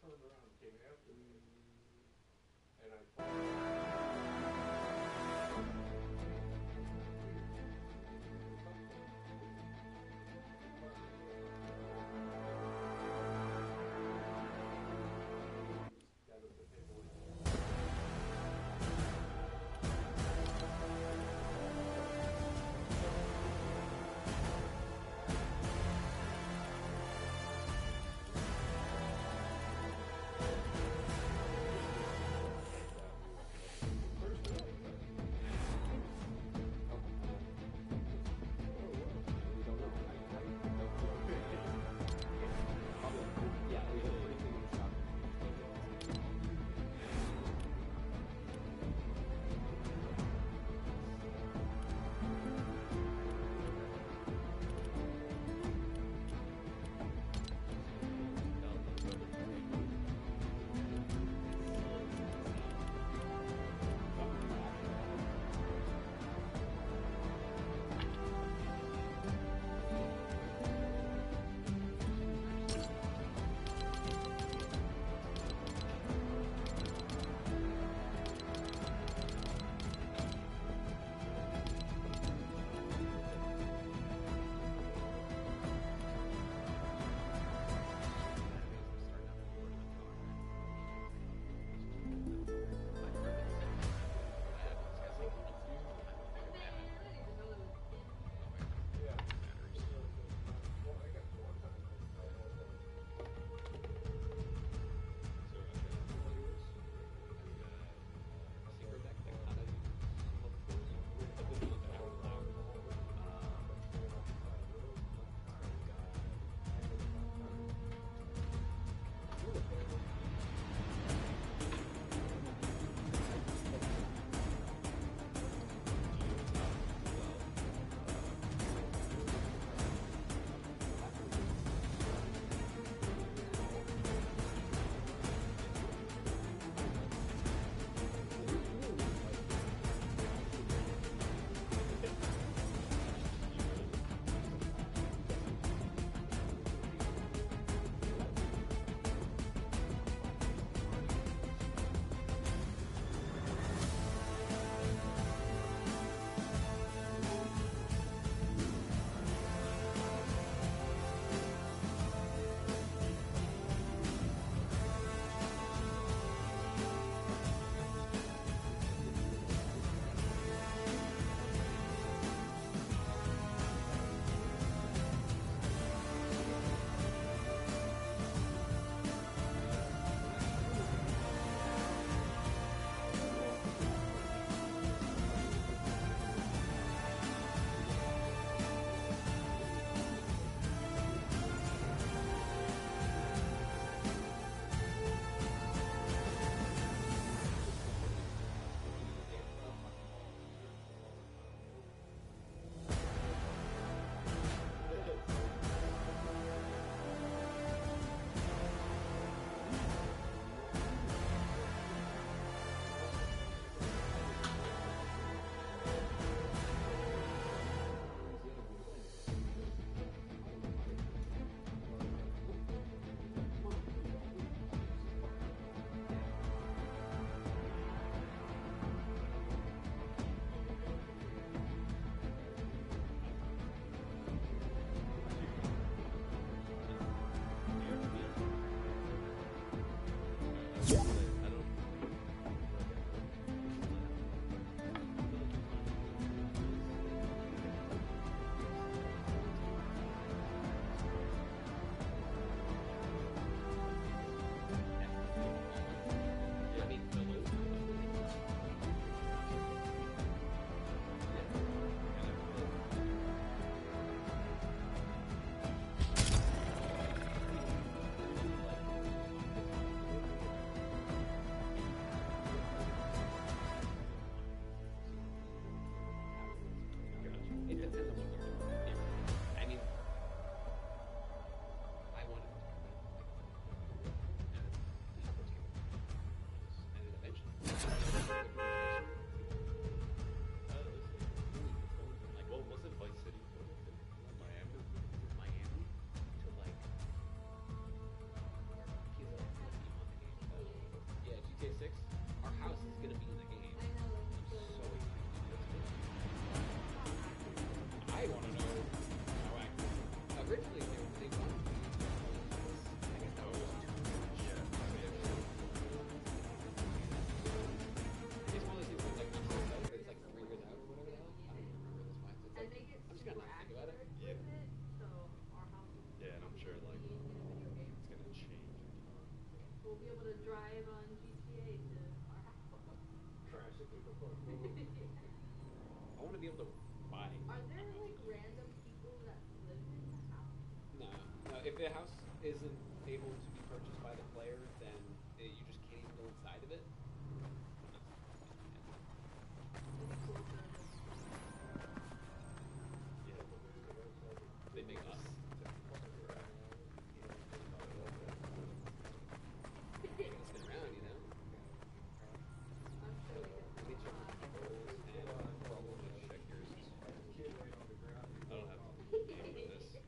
turned around and came after me. And I thought, I want to know how accurate. Originally, they wanted to use I guess that was too much. Yeah. I guess one of those things that's like not so out, it's like 3 years out or whatever the hell. I don't even remember this fact. It's And like, they get I'm just gonna super not think about it. accurate Yeah. with it, so our house is Yeah, and I'm sure like being in a video game. it's gonna change a ton. We'll be able to drive on GTA to our house. Crash it through the front door. I want to be able to buy. Are there like random people that live in the house? No, no. If the house isn't able to be purchased by the player, then you just can't even go inside of it. It'd be cool to Yeah. They make us. You gotta sit around, you know. I'm sure we Get could your controls and probably check yours. I don't have to game with this thing.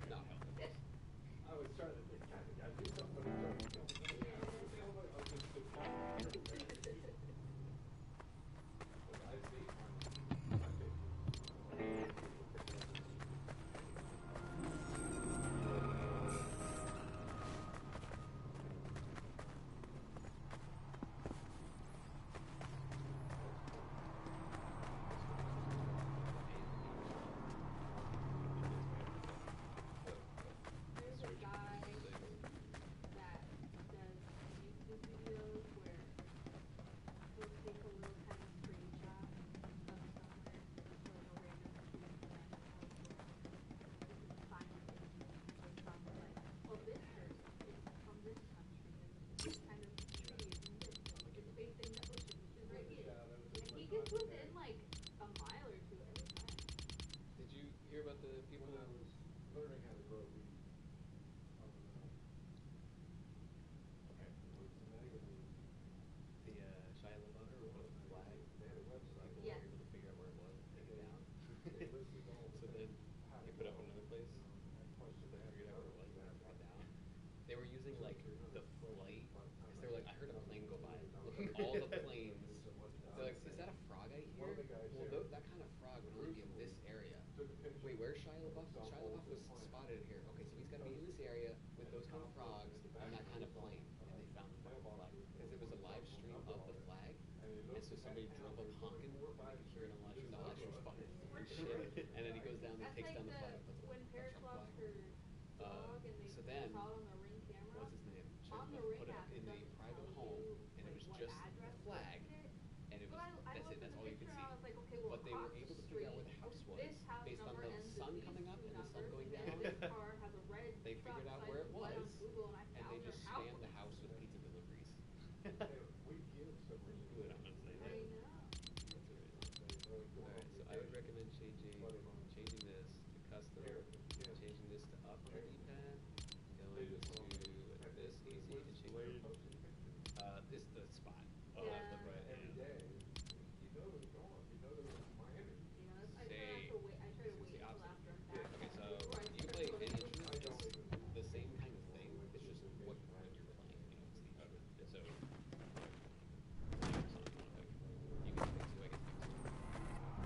No. I was trying to think, I do something, There's a guy that does YouTube videos where he'll take a little kind of screenshot of somewhere, like a random street random house, or you can find it in somewhere like, oh, this person is from this country, and this kind of tree is in this, and it's facing the ocean, which is right here. And he gets within like a mile or two every time. Did you hear about the people when I that was learning how to grow weed, okay, what's the name of the Shia LaBeouf or one of the flag? they had a website. People Yes. were able to figure out where it was and take it down. They listed all So the then how to they put up grow, another place. and questions They they had figured to out where it was know, and you took it had down. They were using like the flight, because they were like, I heard a plane go by, to- looking all the planes. They're like, is that a frog I One hear? of the guys Well, there, that kind of frog would only be in this area. took a picture. Wait, where's Shia LaBeouf? Saw Shia all LaBeouf the was plants. spotted here. Okay, so he's got to be in this area with those kind of frogs on that kind of plane. And they found the flag. Because it was a live stream of the flag. And so somebody drove up honking. And you could hear it on live stream. The live stream was fucking shit. And then he goes down and he That's takes like down the flag. the, Puts when a Paris Trump lost flag. her dog and they So then, saw it on the Ring camera. what's his name? Shia On the LaBeouf Ring put it app, in it a doesn't private tell home, you, and it like, was what just address the flag. listed it. And it was, But I that's it, looked at that's the all you could picture see. and I was like, okay, well, But they were across able the to figure out where street, the house was this house based on number the ends with sun these coming up two and the sun numbers, going and down. this car has a red They truck, figured out so I where it just went on was, Google and I and found they their just house. spammed the house with pizza deliveries. We give some Pretty good, honestly. I know. That's amazing. Alright, so I would recommend changing this to custom, changing this to up on the D-pad, going to this easy, and changing this the spot. Oh, Yeah. left and right. every Yeah. day. You know they're gone. You know they're in Miami. You know, I try Say- to wait. I try to it's wait the until opposite. after I'm back. Okay, so before I you can start play putting any it- instrument, it's the same kind of thing, it's just what you're playing, you know, it's the instrument. So, you can pick two, I guess pick two.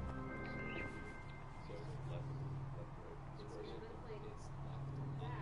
So it's left, right. So you're gonna play It's left. that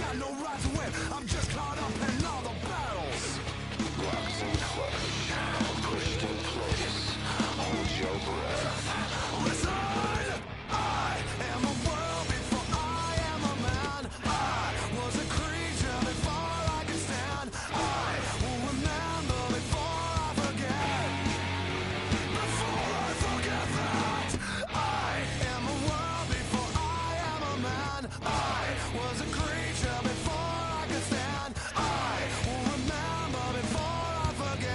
got no right to win. I'm just caught up in all the battles. Locked in clutch, pushed in place. Hold your breath. Listen, I am a world before I am a man. I was a creature before I could stand. I will remember before I forget. Before I forget that I am a world before I am a man. I was a creature before I could stand. I will remember before I forget.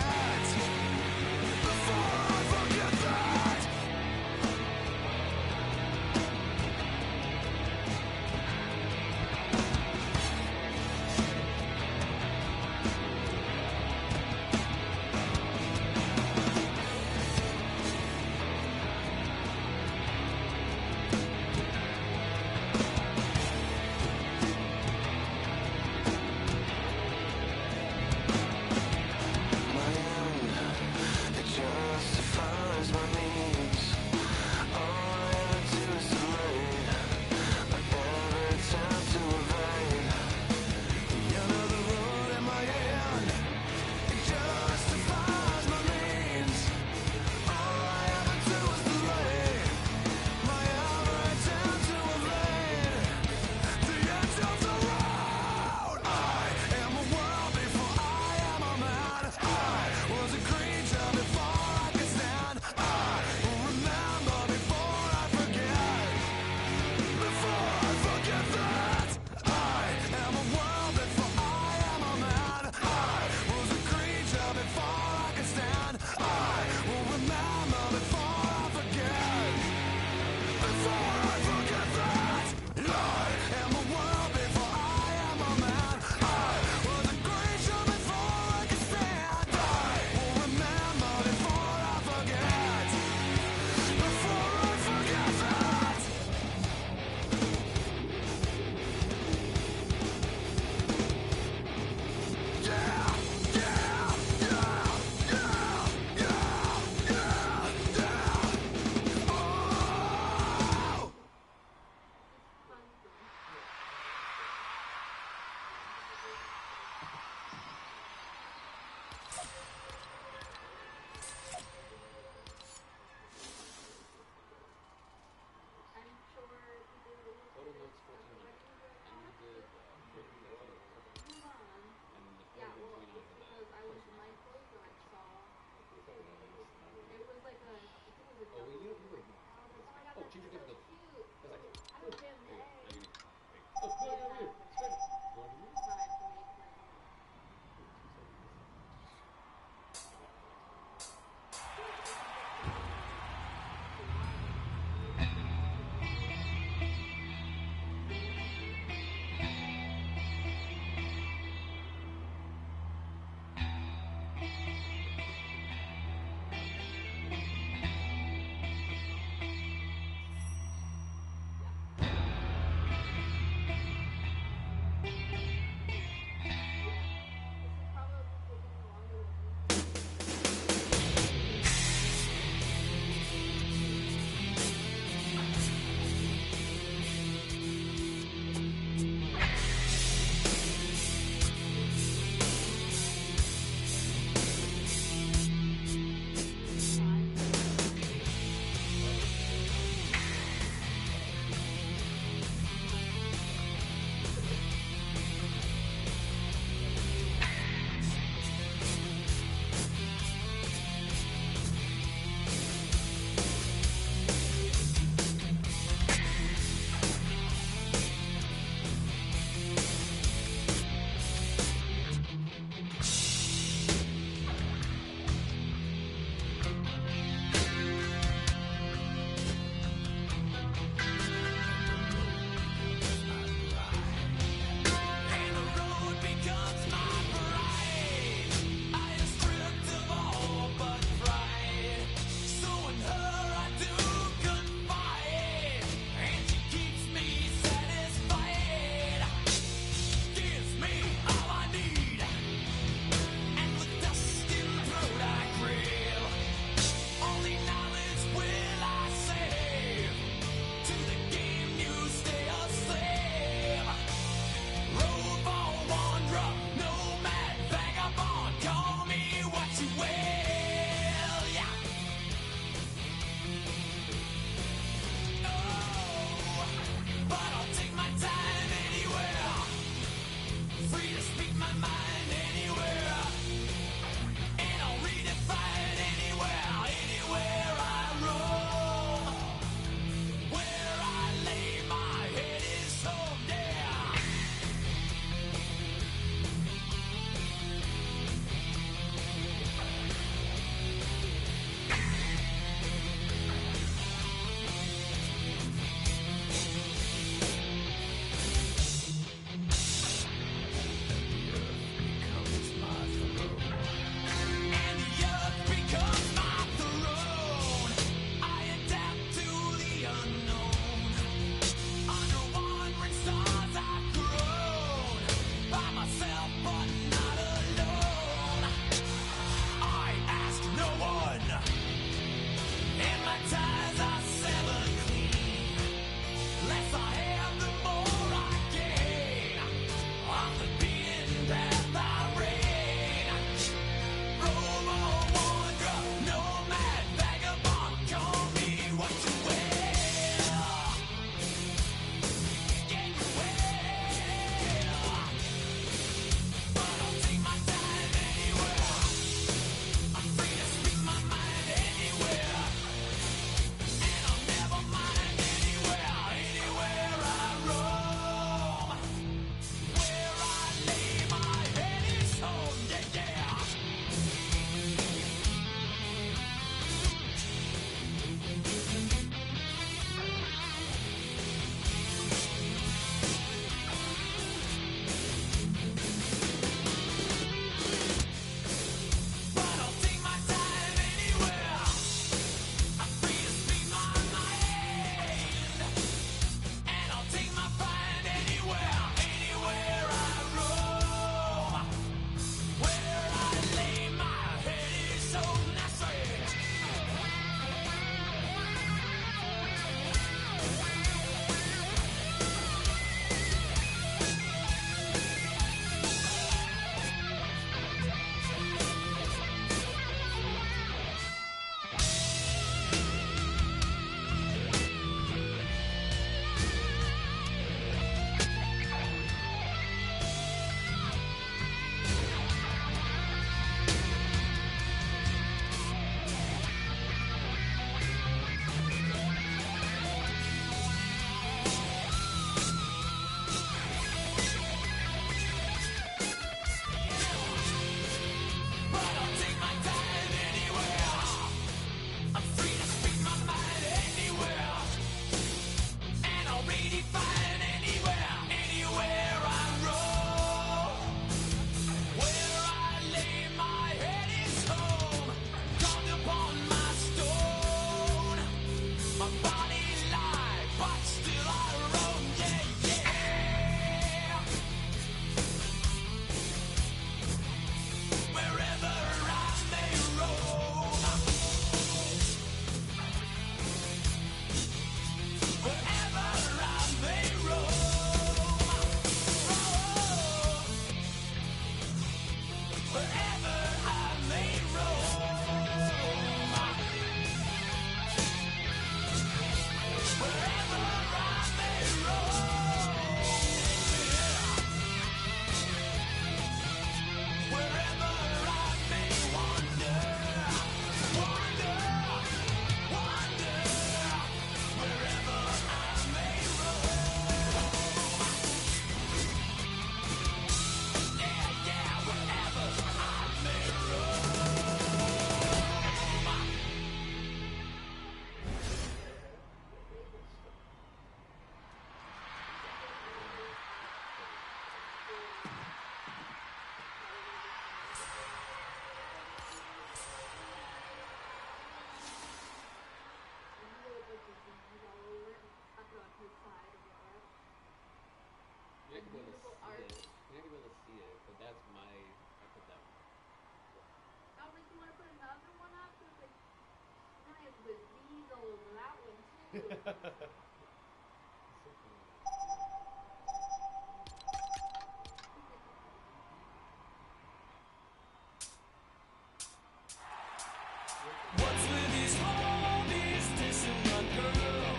What's with these homies dissing my girl?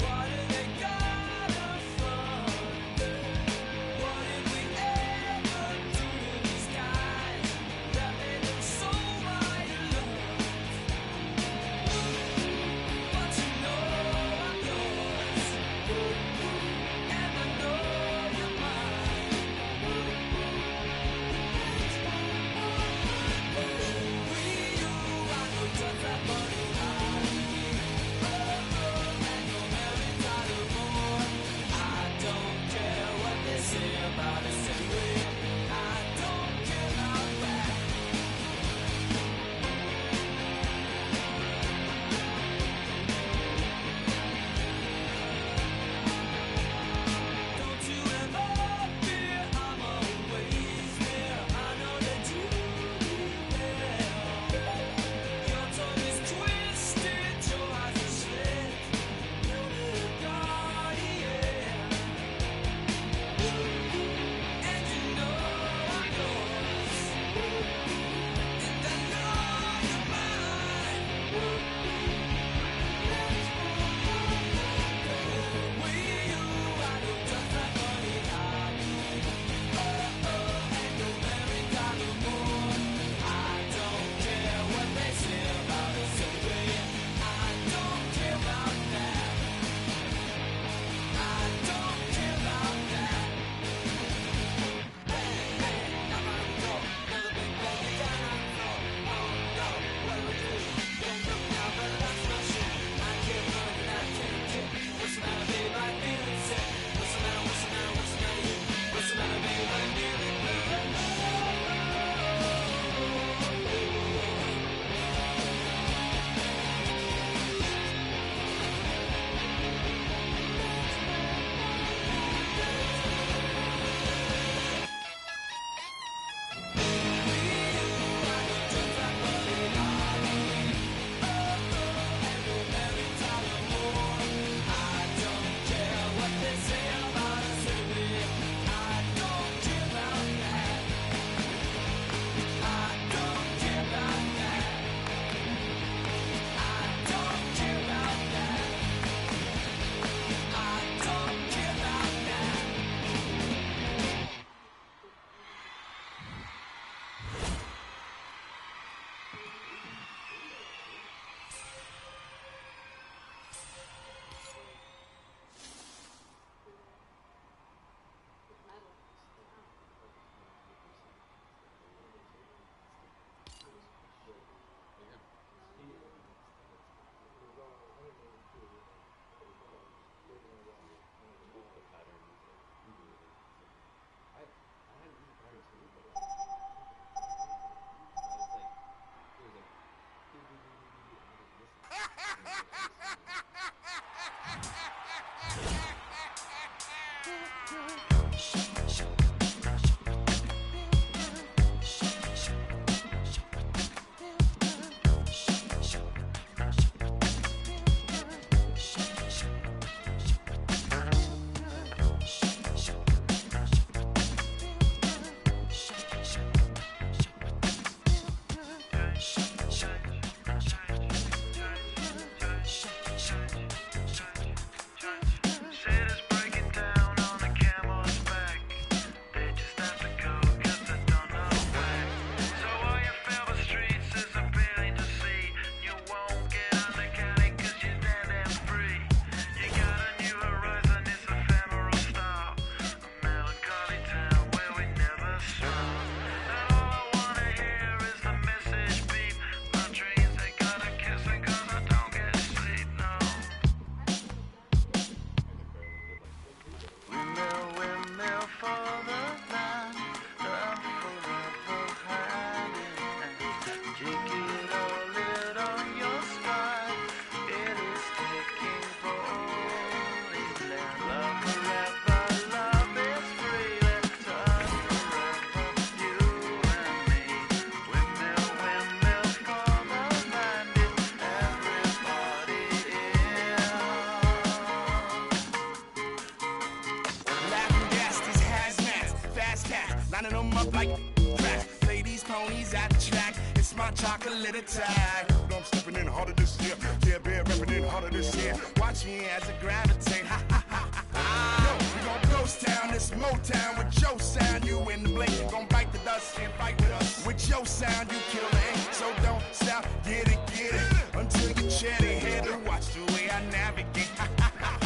Why do they gotta front? What did we ever grinding them up like crack. Play these ponies at the track. It's my chocolate attack. I'm stepping in harder this year. Yeah, bear repping in harder this year. Watch me as I gravitate. Ha ha ha ha. Yo, we gon' ghost town, this Motown with your sound. You in the blink, you gon' bite the dust and fight with us. With your sound, you kill it. So don't stop, get it, until you chat it head and watch the way I navigate. Ha ha ha ha.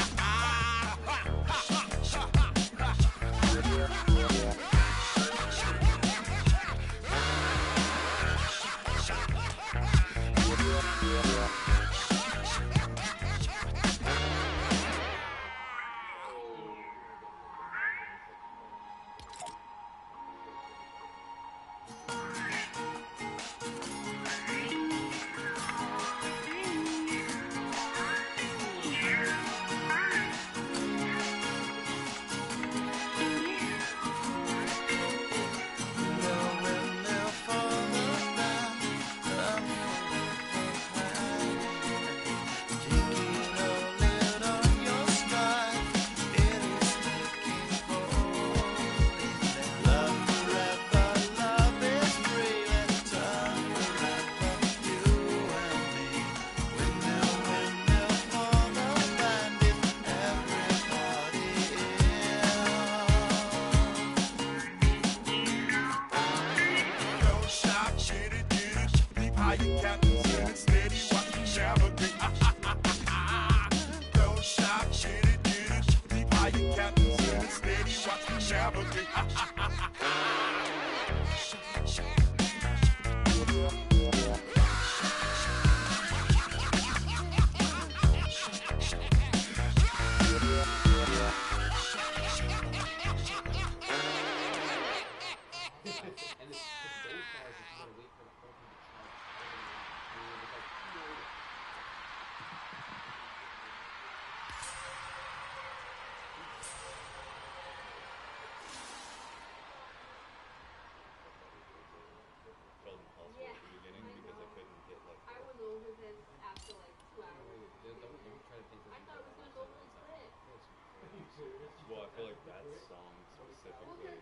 Well, I feel like that song specifically.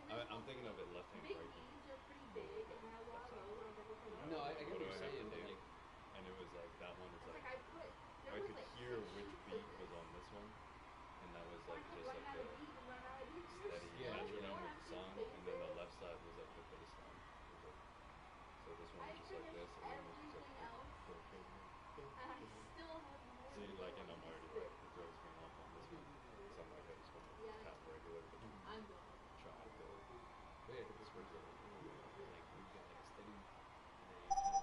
I'm thinking of it left hand, right hand. No, I get what you're saying, but like, and it was like that one is like I could hear which beat was on this one, and that was like just like the steady metronome of the song, and then the left side was like the bass line. So this one was just like this, and then it was just like. So you like, and I'm already like the drugs going off on this one. So I'm like, I just want to tap regular, but try to go. wait, I think this works. Like we've got like a steady, and then you try to do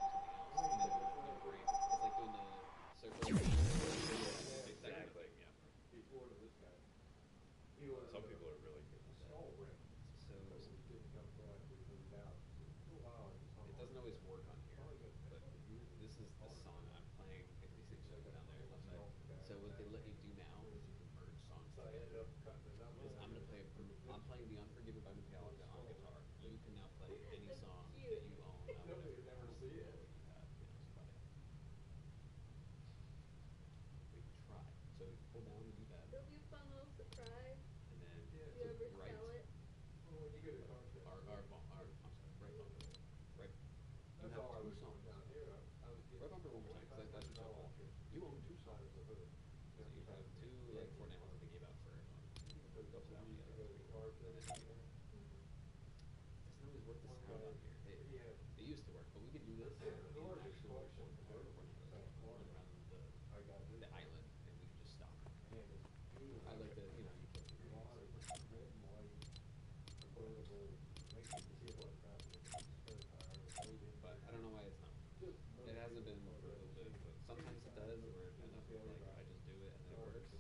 something else, and then no break. It's like doing the circle. Exactly. Yeah. Some people are really good at that. So it doesn't always work on here, but this is the song I'm playing 56 down there left side. So what they let you do now is you can merge songs together. Is I'm playing The Unforgiven by Metallica on guitar. You can now play any song that you own. We can try. So pull down the D-pad. It'll be a fun little surprise. And then If you to ever right. sell it. Right. You have two songs. Right bumper one more time, because that's all. You own two songs. So you have two like 4 nails that they gave out for everyone. Go to that one, the other 3. And then doesn't always work the sound on here. It used to work, but we could do this in actual guitar rather than the island, and we could just stop. I like that, you know, you play the but I don't know why it's not. It hasn't been for a little bit, but sometimes it does, where enough like I just do it and it works.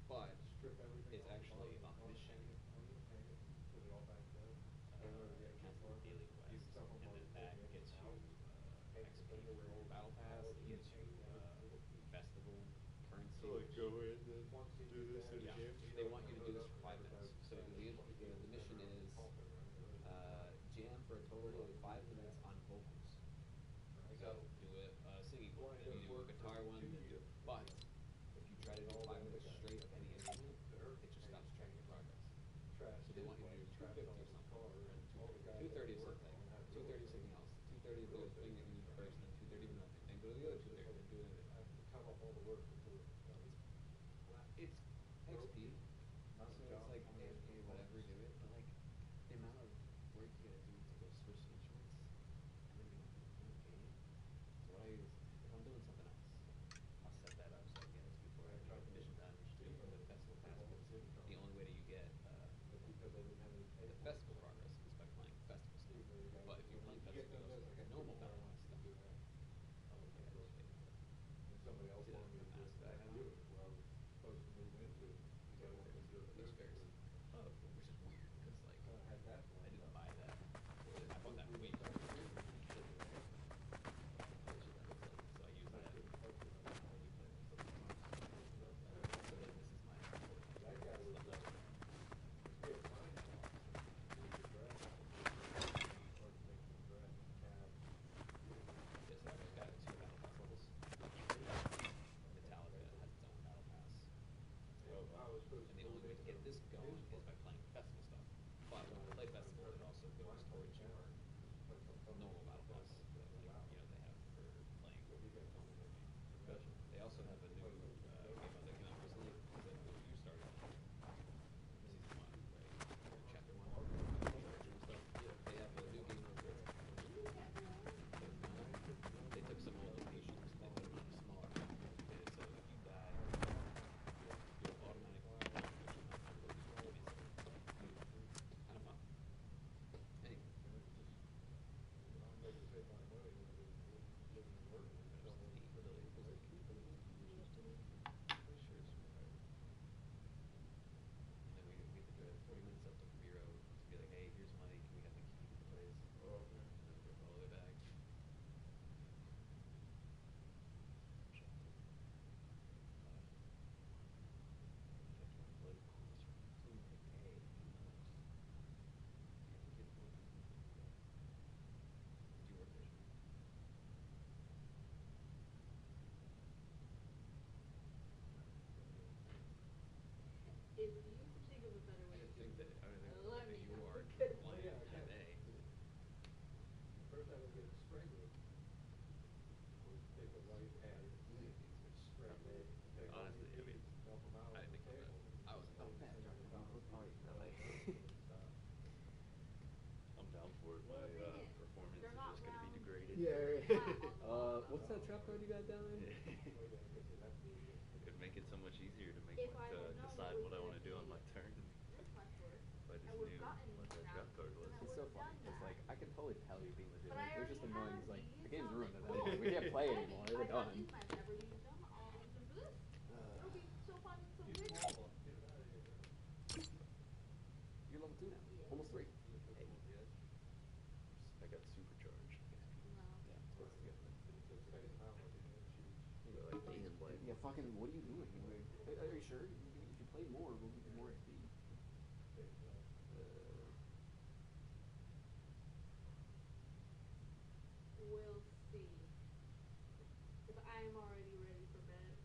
But it's actually a mission. Cancel the daily quest, and then that gets you XP for battle pass. It gets you festival currency. So like go in and do this in a jam. They want you to do this for 5 minutes. So the mission is jam for a total of 5 minutes on vocals. So do a singing one, then you do a guitar one, then do. But if you try to do 5 minutes But the other two, they're doing it. I have to cut off all the work to do it. It's XP, so it's like, okay, whatever, do it. But like, the amount of work you gotta do to go switch the instruments, and then you don't have the game. So what I do is, if I'm doing something else, I'll set that up so I get it before I get the mission done. Just do the festival pass, because the only way that you get Because I didn't have any the festival progress is by playing festival stuff. But if you're playing festival, normal battle pass stuff, do that. oh, okay, I just paid for it. And somebody else See, wanted me to do that's it. the mask that I Do have it where I was supposed to move into. So I wanted to do it Looks this very year. similar. Oh, which is weird, because like, So I had that I lined didn't up. buy that. I bought that way back. So I use that. I couldn't touch it. So then this is my That guy was, he had signed it. He was a draft. Or making a draft tab. Yes, I've got 2 battle pass levels. Metallica has its own battle pass. I was supposed And the to only way to get this going is by playing festival stuff. But when I play festival, it also goes towards your normal battle pass that like, they have for playing multiplayer games. Gotcha. They also have a new game out that came out recently that you started season 1, right? Or chapter 1. Original stuff. Yeah, they have a new game out there. They took some old locations and they put them on a smaller map. And so if you die, you'll automatically kind of fun. Anyway. Like I said, my money when I was living and working. Pretty sure it's required. And then we had to drive 40 minutes up to Ramiro to be like, hey, here's Mike, we got the key to the place. Oh, okay. And then drove all the way back. Did you work there? If you can think of a better way to do it, let me you know. are Because- flying Yeah, I can. today. First I would get Sprague. Would take a right hand, straight leg. take a Honestly, I right mean, knee, help 'em out I with didn't think the of table. that. I was Stop bad singing driving down around the parties in LA. stop. I'm down for it. My Well, the thing is, performance they're is not just gonna be round. degraded. What's that trap card you got down there? Oh, yeah, I guess it'd have to be a- It'd make it so much easier to make If I to had known decide it what I was want to do on my turn. this much work, If I I just would've knew gotten what that crap, trap card was. and I It's so would've funny, done because that. like, I can totally tell you're being legitimate. But I There's just already annoying, have it's like, these, the game's so I was ruined like, at that point. We can't play "Hey, anymore, I we're got done. these, I've never used them, I'll use them for this. It'll be so fun and so Get big. small one, get it out of here, man. You're level 2 now. Yeah. Almost 3. I got supercharged. No. Yeah, it's good. It's a space mountain, it's huge. You're like, damn, like, Yeah, fucking, what are you doing? Are you sure? If you play more, we'll give you more XP. Space mountain. We'll see. Cause I'm already ready for bed.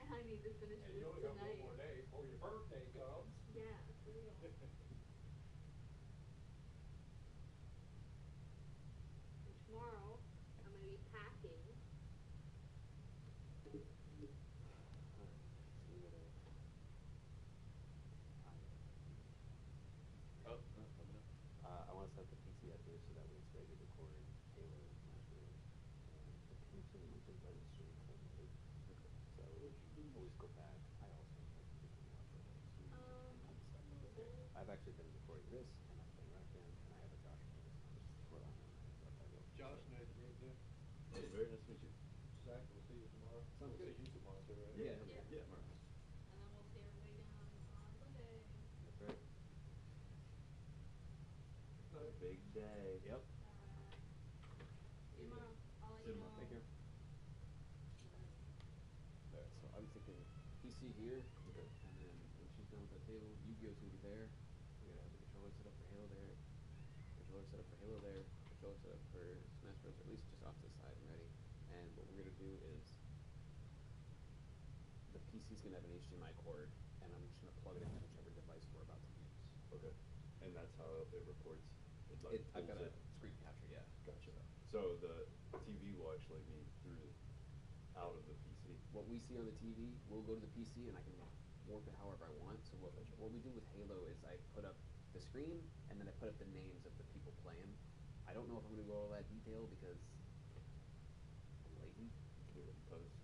And I need to finish And this you only got tonight. 1 more day before your birthday comes. Yeah, for real. And tomorrow, I'm gonna be packing. oh, no, let me know. I want to set the PC up here so that way it's ready to record Halo and Smash Bros. And potentially we can run stream from it. Okay. So always go back. I also like to do watch those and stuff. I've actually been recording this and I'm playing Rack Band and I have a Josh playlist on just throw it on and stuff like that. Josh, nice to meet you. Hey, very nice to meet you. Zach, we'll see you tomorrow. Sounds We'll good. see you tomorrow too, right? Yeah. Yeah, Mark. And then we'll see everybody again on Sunday. That's right. Big day. Yep. See you tomorrow. I'll let See you you know. tomorrow. Take care. Alright, so I'm thinking PC here, Okay. and then when she's done with that table, Yu-Gi-Oh's gonna be there. We're gonna have the controller set up for Halo there. Controller set up for Halo there. Controller set up for Smash Bros. Or at least just off to the side and ready. And what we're gonna do is the PC's gonna have an HDMI cord, and I'm just gonna plug it into whichever device we're about to use. Okay. And that's how it records. It like I've got pulls a it. screen capture, yeah. Gotcha. So the TV will actually be through the out of the PC. What we see on the TV, we'll go to the PC and I can warp it however I want. So what we do with Halo is I put up the screen and then I put up the names of the people playing. I don't know if I'm going to go all that detail because I'm lazy. Do it in post.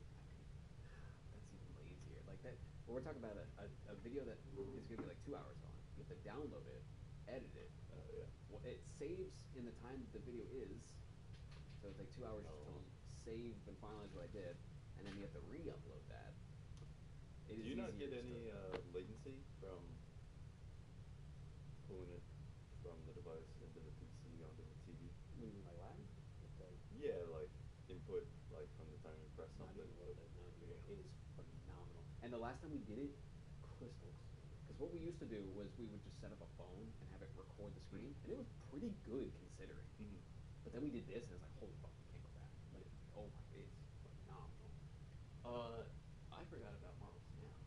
That's even lazier. Like that, when we're talking about a video that is going to be like 2 hours long, you have to download it, edit it. Yeah. Well, it saves in the time that the video is, so it's like 2 hours to save and finalize what I did, and then you have to re-upload that. Do you not get any latency from pulling it from the device into the PC onto the TV? What do you mean, like lag? Yeah, like input, like from the time you press something. It is phenomenal. And the last time we did it, crystal clear. Because what we used to do was we would just set up a phone and have it record the screen, and it was pretty good considering. Mm-hmm. But then we did this, and it's like, holy fuck, we can't go back. Like, oh my, it's phenomenal. I forgot about Marvel Snap.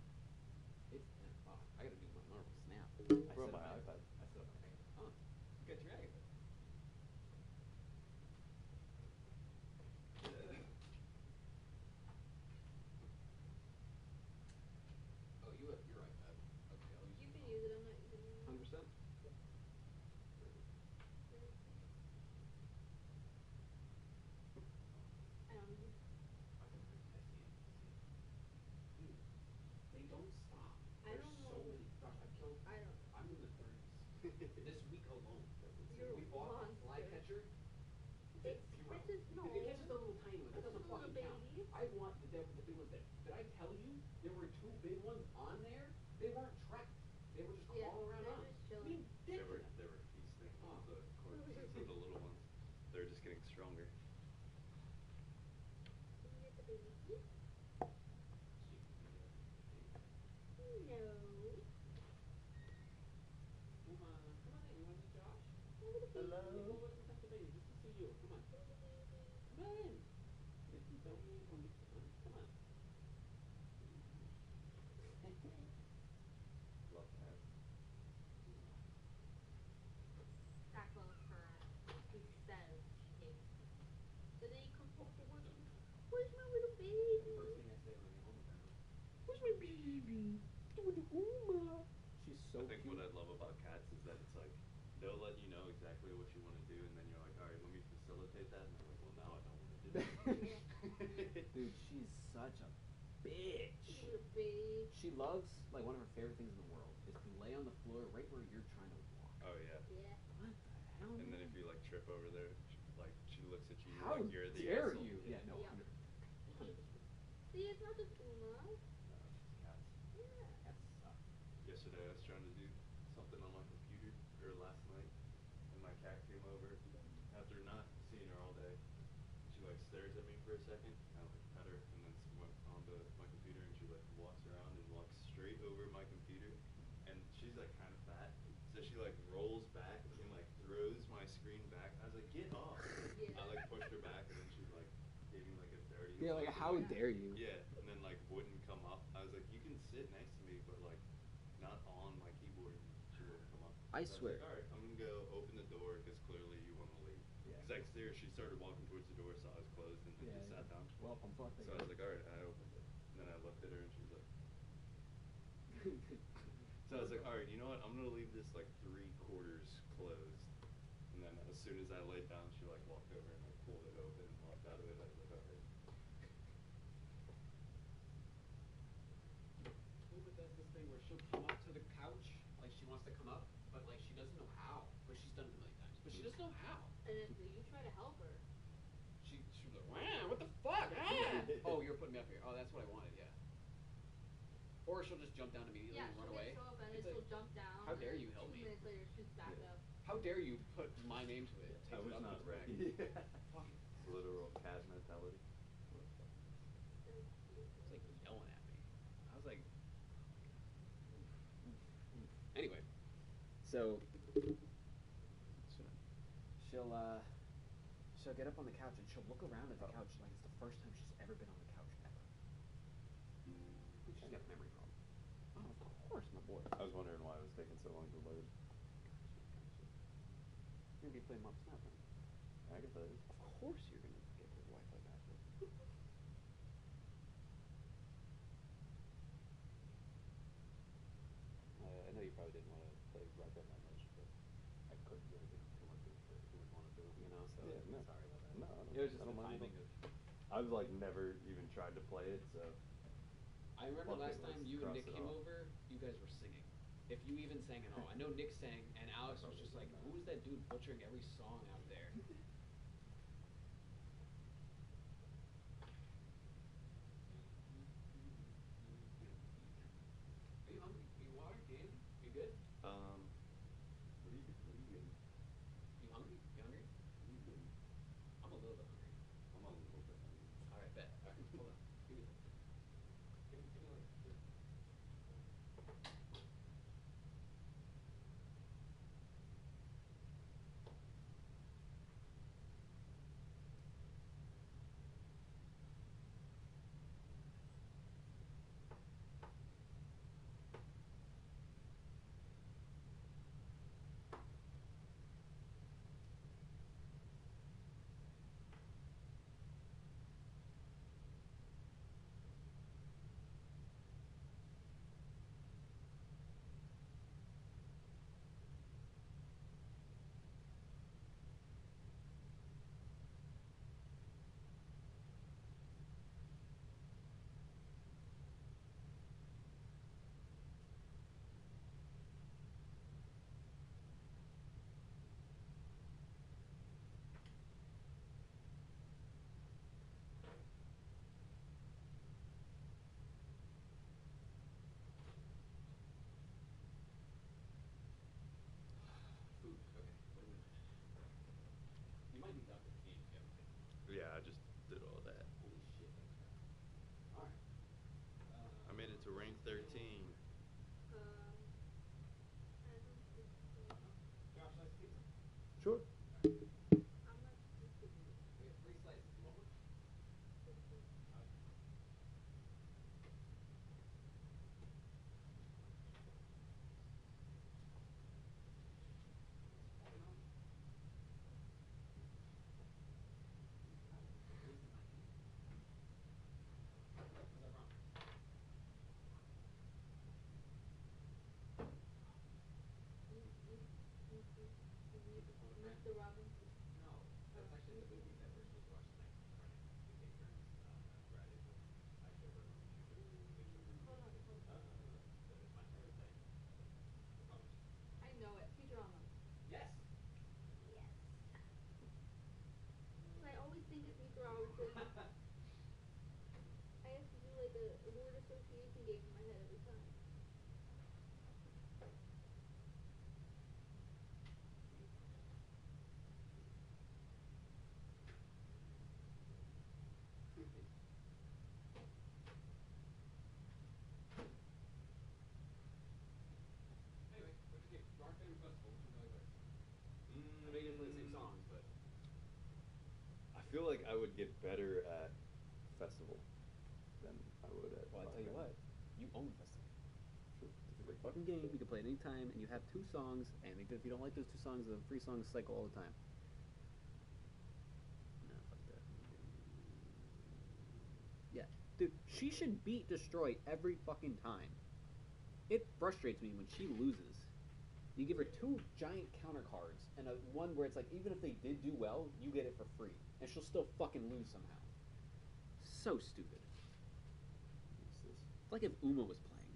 It's 10 o'clock. I gotta do my Marvel Snap. From my iPad. I set up my iPad. Oh, you got your iPad. Oh, you have your iPad. Okay, I'll use You your can phone. use it, I'm not using it. 100%? I don't know. Dude, they don't stop. I There's don't so know. many. Gosh, I've killed. I don't. I'm in the 30s. This week alone. You're We bought a monster. flycatcher. It's zero. just no. It catches the little tiny ones. That doesn't Little fucking count. babies. I want the big ones. Did I tell you there were 2 big ones on there? They weren't trapped. They were just Yeah, crawling around they're on. just chilling. They were feasting on the corpses of the little ones. They're just getting stronger. Can you get the baby? No. Come on in. You want to meet Josh? Hello. We'll let him touch the baby just to see you. Come on. Come on. Get the baby. Come on. Love cats. That goes for he says she hates me. So then he comes home from work and where's my little baby? First thing I say when I get home with her. Where's my baby? Where's Uma? She's so I think cute. what I love about cats is that it's like they'll let you know exactly what you want to do, and then you're like, all right, let me facilitate that. And they're like, well, now I don't want to do that. Dude, she's such a bitch. Little baby. She loves, like, one of her favorite things in the world is to lay on the floor right where you're trying to walk. Oh yeah. Yeah. What the hell? And then man? if you like trip over there, she looks at you How like you're the dare asshole. you? Yeah, no. Yeah. 100%. See, it's not just Uma. No, it's just cats. Yeah. That sucks. Yesterday I was trying to do something on my computer, or last night, and my cat came over after not seeing her all day. She like stares at me for a second, I like pet her, and then went onto my computer, and she like walks around and walks straight over my computer, and she's like kind of fat, so she like rolls back and like throws my screen back. I was like, get off! Yeah. I like pushed her back, and then she like gave me like a dirty. Yeah, like, look, how and, dare you? Yeah, and then like wouldn't come up. I was like, you can sit next to me, but like not on my keyboard. She wouldn't come up. I So swear. was like, all right, I'm gonna go open the door because clearly you want to leave. Yeah. Because like there, she started walking towards the door, so I was closed and then just sat down. Well, I'm fucked. So I was like, all right, I opened it. And then I looked at her and she was like. So I was like, all right, you know what? I'm gonna leave this like 3/4 closed. And then as soon as I laid down, she like walked over and like pulled it open and walked out of it. I was like, all right. Uma does this thing where she'll come up to the couch, like she wants to come up, but like she doesn't know how. But she's done it a million times. But she doesn't know how. And then you try to help her. She's like, wow, what the fuck? Ah! Oh, you're putting me up here. Oh, that's what I wanted, yeah. Or she'll just jump down immediately Yeah, and run she'll away. get so offended, It's like, she'll jump down. how dare and you help 2 me? minutes later, she's back Yeah. up. How dare you put my name to it? I Take was it up not with ready. back. Yeah. Literal cat mentality. It's like yelling at me. I was like, anyway, so she'll get up on the couch and she'll look around at the couch like it's the first time she's ever been on the couch ever. She's got a memory problem. Oh, of course, my boy. I was wondering why it was taking so long to load. You're gonna be playing Marvel Snap, right? I can play this. Of course you're gonna get the Wi-Fi password. probably didn't want to play rock band that much, but I couldn't really get him to work with it. He wouldn't want to do it, you know. So Yeah, no. sorry about that. No, it was just I the don't mind timing it. of. I've like never even tried to play it, so. I remember Bucket last time list, you and cross Nick it came off. over, you guys were singing. If you even sang at all. I know Nick sang, and Alex was just like, "Who is that dude butchering every song out there?" Are you hungry? Are you water? You anything? You good? What are you eating? You hungry? You hungry? What are you eating? I'm a little bit hungry. I'm a little bit hungry. All right, bet. All right, hold on. Give me a second. Give me like. Food. Okay. What are we doing? You might need Dr. McCain if you haven't taken it. Yeah, I just did all that. Holy shit, that was fast. All right. I made it to rank 13. I don't think so. Josh likes pizza? Sure. I'm not stupid. We have 3 slices. You want one? Okay. Watermelon? Raising my hand. Where's that from? Mr. Robinson. No, that's actually the movie that we're supposed to watch tonight. Friday. We take turns on Friday. I show her movies, you show me movies, they show her Hold on, movies. hold on. Because it's my birthday. I promise. I know it. Futurama. Yes. Yes. I always think it's Mr. Robinson. I have to do like a word association game in my head every time. Anyway, what you think? Rock band or festival? Which one do you like better? I know you didn't play the same songs, but I feel like I would get better at festival than I would at. well, I rock tell you band. what, you own festival. True. It's a free fucking game. You can play it anytime, and you have 2 songs. And even if you don't like those 2 songs, the free songs cycle all the time. No, fuck that. Yeah, dude, she should beat Destroy every fucking time. It frustrates me when she loses. You give her 2 giant counter cards and a one where it's like even if they did do well, you get it for free, and she'll still fucking lose somehow. So stupid. What's this? It's like if Uma was playing.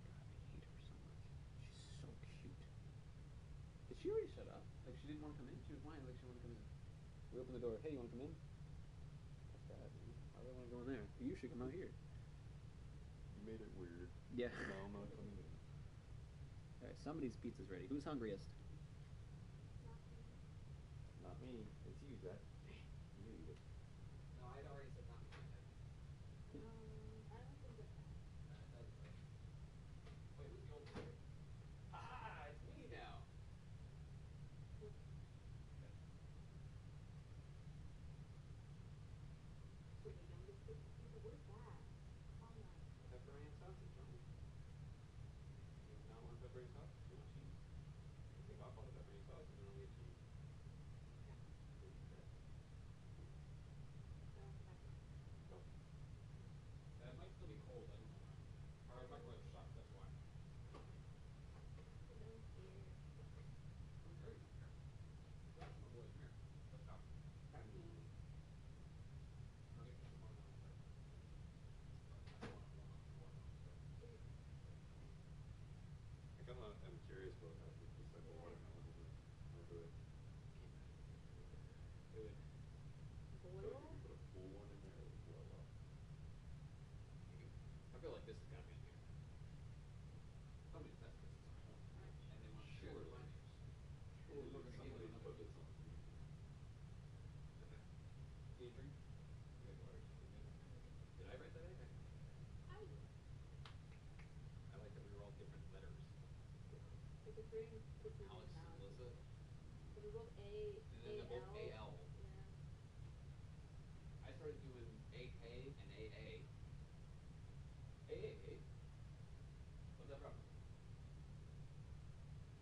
God, I hate her so much. She's so cute. Did she already shut up? Like she didn't want to come in? She was whining like she wanted to come in. We opened the door. Hey, you want to come in? Fuck that, dude. Why do I want to go in there? You should come out here. You made it weird. Yeah. No, I'm not coming in. Alright, somebody's pizza's ready. Who's hungriest? Not me. Not me. It's you, Zach. You eat it. No, I'd already said not me. I don't think that. It does though. Wait, who's the oldest here? Ah, it's me now. Wait, the youngest pizza. What is that? Oh my. Pepperoni and sausage, don't we? You do not want pepperoni and sausage? You want cheese? You take off all the pepperoni and sausage and only get cheese. Here, eat that. I don't like it. Go. It might still be cold, I don't know why. Or it might be shocked, that's why. microwave. It would. So if Boil? you put a full one in there, it would boil up. I feel like this has got to be in here. Tell me that's because it's a home. And they want to share Surely. the menus. Surely We're gonna give somebody it put another this on YouTube. Need a drink? You got water? You good? Did I write that in? I do. I like that we were all different letters. Like if we're in quickly Alex and now. Alyssa. So we both A, And then they're both AL. Yeah. I started doing AK and AA. AA? What's that from?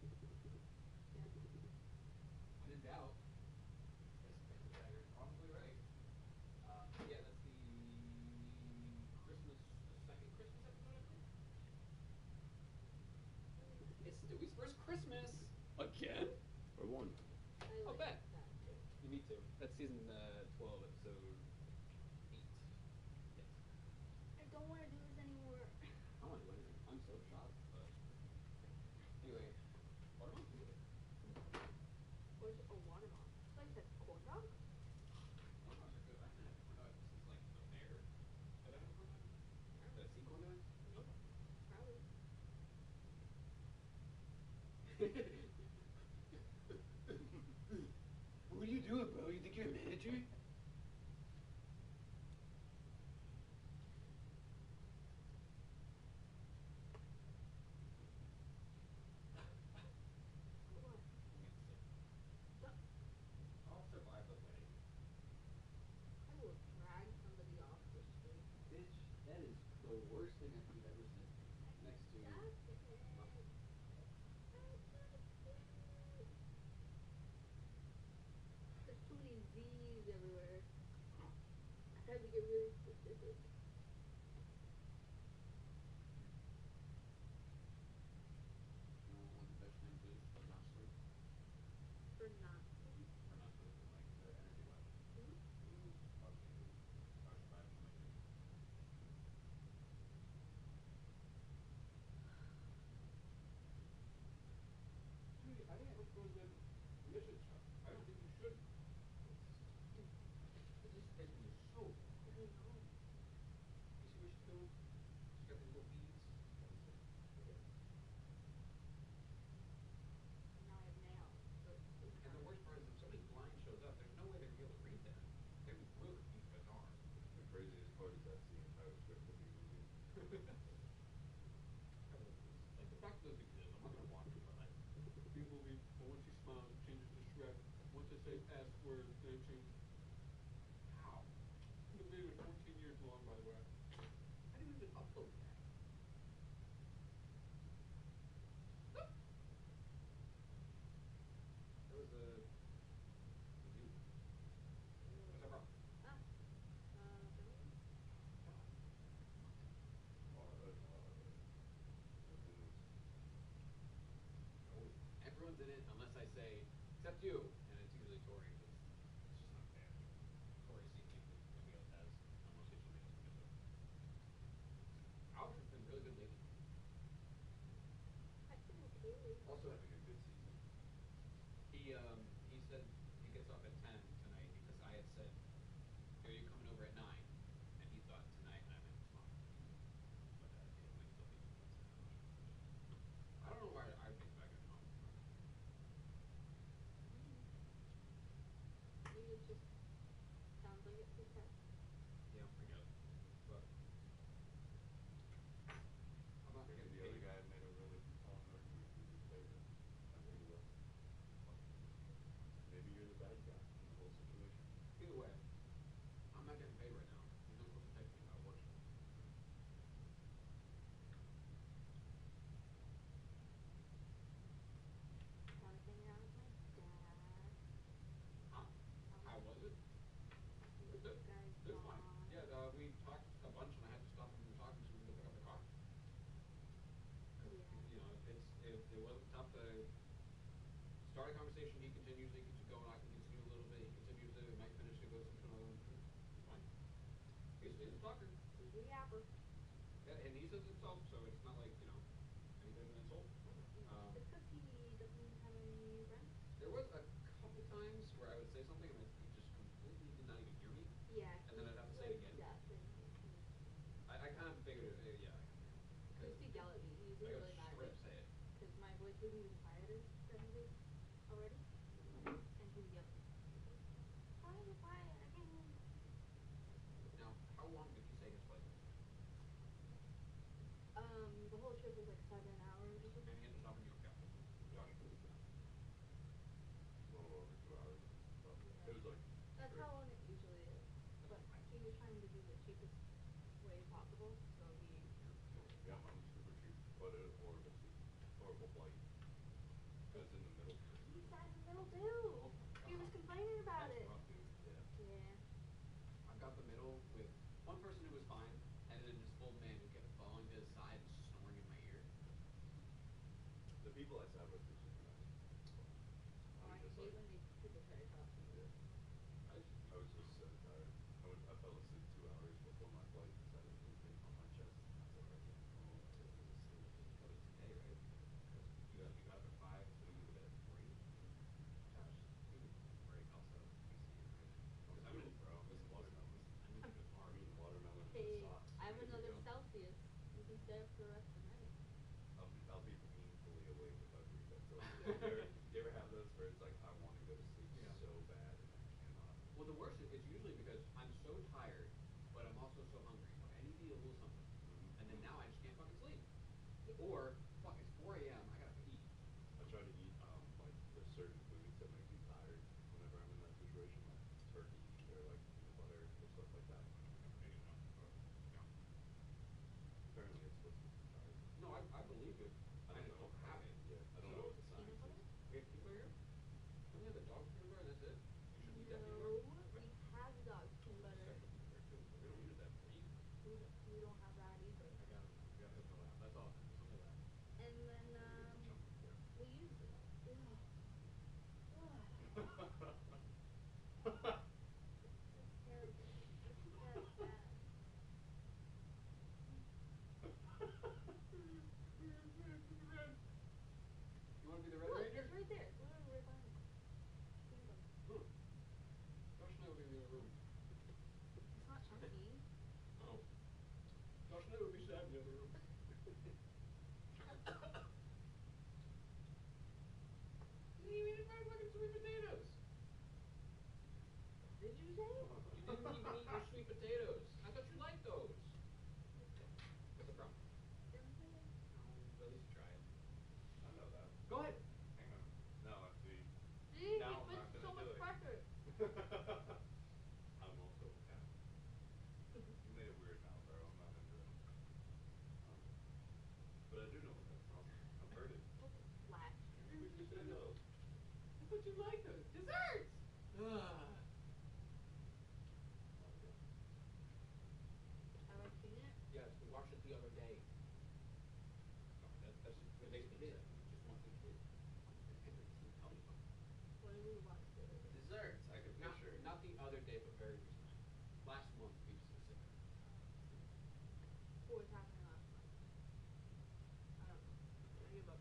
Yeah. When in doubt, just pick the dagger. Probably right. Yeah, that's the Christmas, the second Christmas episode, I believe. It's Stewie's first Christmas again. Or one. I I'll like bet. that too. You need to. That's season 12, episode 8. Yes. I don't want to do this anymore. I don't want to do anything. I'm so shocked, but anyway, watermelon? Where's a watermelon? Like that corn dog? Watermelons are good. I haven't had a corn dog since like the fair. Did I have a corn dog? Did I see corn dogs? Maybe. Probably. What are you doing, bro? You think you're a manager? What? I'm getting sick. Stop. I'll survive the wedding. I will drag somebody off the street. Bitch, that is the worst thing I could have ever said. Next to Stop it. There's too many Z's everywhere. I had to get really specific. You want one fish name, please? For not sleep. For not sleep. For not sleep, like the energy level. Hmm? Okay. Hush, hush, lady. Sweetie, I didn't look for the mission stuff. I don't think you should. This is making me so I know. You see what she's doing? She's got these little beads. I do. Now I have nails. So it's And the worst part is if somebody blind shows up, there's no way they're gonna be able to read that. That'd be really bizarre. The craziest part is that scene Tyler Swift will be moving. Like the fact that those exist, I'm not gonna watch it, but like can't believe once he smiles it changes to Shrek. Once I say S word, then it changes. How? The video is 14 years long, by the way. I didn't even upload that. That was a you. What's that from? Ah. Family? Oh, everyone's in it unless I say, except you. And it's usually Tori, because it's just not fair. Tori's seen things that nobody else has. On most social medias because of. Alex has been really good lately. I've been okay lately. Also having a good season. He said he gets off at 10 tonight because I had said, are you coming over at 9? And he thought tonight I meant tomorrow. But it might still be Wednesday, I'm not sure. I don't know why I think I got home. Maybe it just sounds like it's a test. Yeah, I guess. But I'm not I think getting the other paid. guy made a really compelling argument in his favor. I think he was. Maybe you're the bad guy in the whole situation. Either way, I'm not getting paid right now. You're not supposed to text me about work stuff. I was hanging out with my dad. Huh? How was it? You Good. guys It was fine. gone. Yeah, we talked a bunch and I had to stop him from talking so we could go pick up the car. Yeah. You know, it wasn't tough to start a conversation, he continues going, I can continue a little bit, he continues it, it might finish, it goes into another one. It's fine. He's a talker. He's a yapper. Yeah, and he says himself, so it's not like, anything of an insult. It's because he doesn't have any friends. There was a couple times where I would say something and he just completely did not even hear me. Yeah, And then I'd have to say it again. I kind of figured it. Yeah, I kind of figured it. He used to yell at me. He was really mad at me. Say it. Because my voice wasn't even quieter than it is already. And he would yell at me. Why are you quiet? I can't hear you. Now, how long did you say his flight was? The whole trip was like 7 hours or something. And he had to stop in your hotel. Josh? A little over 2 hours. Yeah. It was like That's how long it usually is. But he was trying to do the cheapest way possible, so he yeah, mine was super cheap, but it was horrible flight. It was in the middle. He sat in the middle too. Oh my He was god. complaining about That's it. rough, dude. Yeah. Yeah. I've got the middle with one person who was fine, and then this old man who kept falling to his side and snoring in my ear. The people I sat with were super nice. Oh, I hate when people try to talk to me. Yeah. I was just so tired. I fell asleep 2 hours before my flight because I was sleeping on my chest. I was like, I can't fall. I just need to sleep. That was today, right? Because you got up at 5, so you went to bed at 3. Josh, give me a break. Also, you see it right now. Because I'm in, bro. listen, Watermelon. I'm in the car. I'm eating watermelon with Hey, socks. I have Ready to another go. Celsius. You can stay up for the rest of the night. I'll be painfully awake if I breathe that so you ever have those where it's like I want to go to sleep Yeah. so bad and I cannot? Well, the worst, it's usually because I'm so tired, but I'm also so hungry. Like, I need to eat a little something. Mm-hmm. And then now I just can't fucking sleep. Yeah. Or, fuck, it's 4 a.m. I gotta eat. I try to eat like there's certain foods that make me tired whenever I'm in that situation, like turkey or like peanut butter or stuff like that. Yeah. Apparently it's supposed to make me tired. No, I believe it. I I don't just know. don't have it. Yeah, I don't You know have what the peanut science butter? is. We have peanut butter here? Don't we have the dog peanut butter and that's it? You should eat that peanut No, butter. we have dog's peanut butter. Separate peanut butter too, but we don't use that for meat. We don't have that either. I got it. We got milk out. That's all. Some of that. And then we use That's terrible. That's bad. You wanna be the Red Look, Ranger? it's right there. It's literally right behind me. Peanut butter. Josh and I would be in the other room. It's not chunky. Oh. Josh and I would be sad in the other room. You didn't even eat my fucking sweet potatoes. Did you say? You didn't even eat your sweet potatoes. I thought you liked those. What's the problem? They're okay. No, at least you tried. I know that. Go ahead. Hang on. No, see. See, Now you I'm put not so gonna much do it. pressure. I'm also a cat. You made it weird now, bro. I'm not into it. But I do know what that's from. I've heard it. Last year. But you said no. I thought you liked those. Desserts! Okay. Have I seen it? Yes, we watched it the other day. No, that's basically it. We just watched it. Henry, tell me something. What did we watch the other day? Desserts. I can picture it. Not the other day, but very recently. Last month, to be specific. What was happening last month? I don't know. I give up.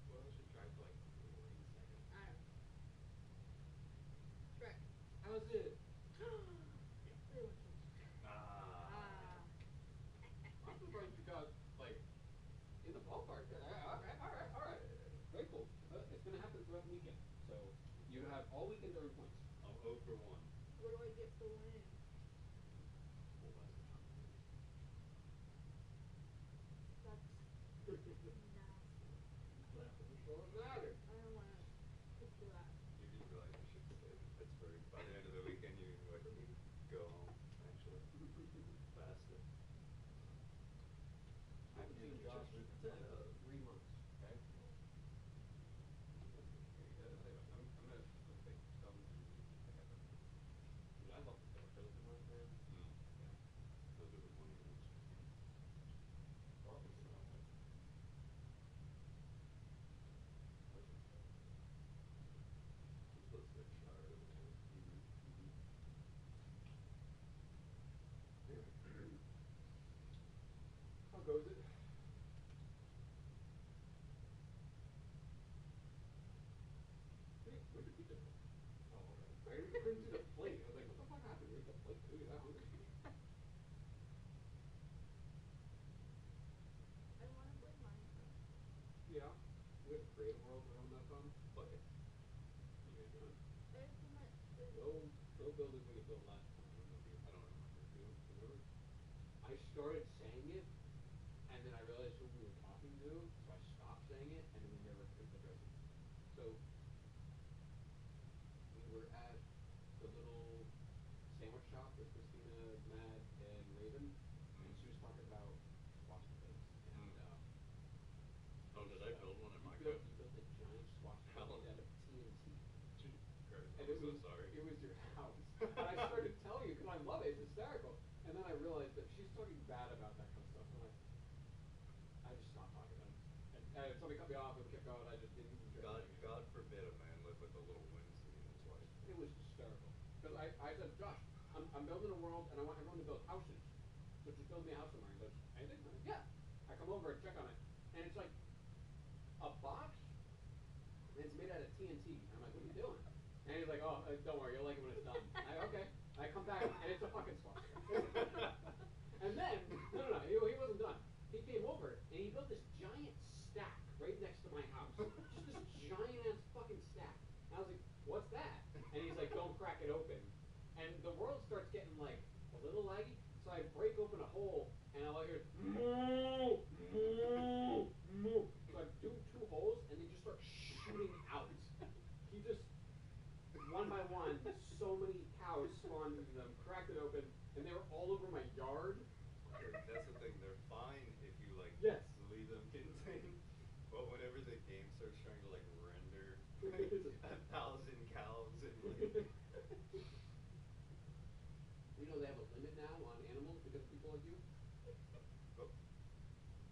Well, I should try for like 3 seconds. I don't know. Shrek. How was it? Really want to watch Shrek. Ah. I'm surprised you got, like, in the ballpark. Alright. Very cool. It's gonna happen throughout the weekend. So, you have all weekend to earn points. I'm 0 for 1. What do I get for winning? Full glass of chocolate. That's nasty. Glass of chocolate matter. I don't want to picture that. You can be like, I should stay in Pittsburgh. By the end of the weekend, you can be like, go home, actually. Faster. I haven't seen Josh in like 3 months. Okay? Here, I'm gonna take some and pick up everything. Dude, I love the tortillas in my man. Mm. Yeah. Those are the money ones. Garlic smell like. I'm supposed to take a shower in the morning. How goes it? Go build as we could build last time. I don't know if you. I don't remember. You remember? I started saying it, and then I realized who we were talking to, so I stopped saying it, and then we never could address it. So we were at the little sandwich shop with Christina, Matt, and Raven, and she was talking about swastikas, and Oh, did I build one in you Minecraft? built a giant swastika Hell made no. out of TNT. Jesus Christ, And I'm so sorry. it was your house. And I started telling you because I love it. It's hysterical. And then I realized that she's talking bad about that kind of stuff. And I just stopped talking to him. And somebody cut me off and we kept going. I just didn't enjoy doing it. God forbid a man live with a little Winston in his life. It was hysterical. Because I said, Josh, I'm building a world and I want everyone to build houses. So just build me a house somewhere. He goes, anything? I'm like, yeah. I come over and check on it. And it's like a box. And it's made out of TNT. And I'm like, what are you doing? And he's like, oh, don't worry, you'll like it when it's done. Okay. I come back and it's a fucking swastika. And then, no, he wasn't done. He came over and he built this giant stack right next to my house. Just this giant ass fucking stack. And I was like, what's that? And he's like, don't crack it open. And the world starts getting like a little laggy. So I break open a hole and I hear moo, moo, moo. So I do 2 holes and they just start shooting out. He just one by one, so many cows spawned into them, cracked it open, and they were all over my yard. That's the thing, they're fine if you like Yes. leave them contained. But whenever the game starts trying to like render like 1,000 cows and like You know they have a limit now on animals because of people like you? oh,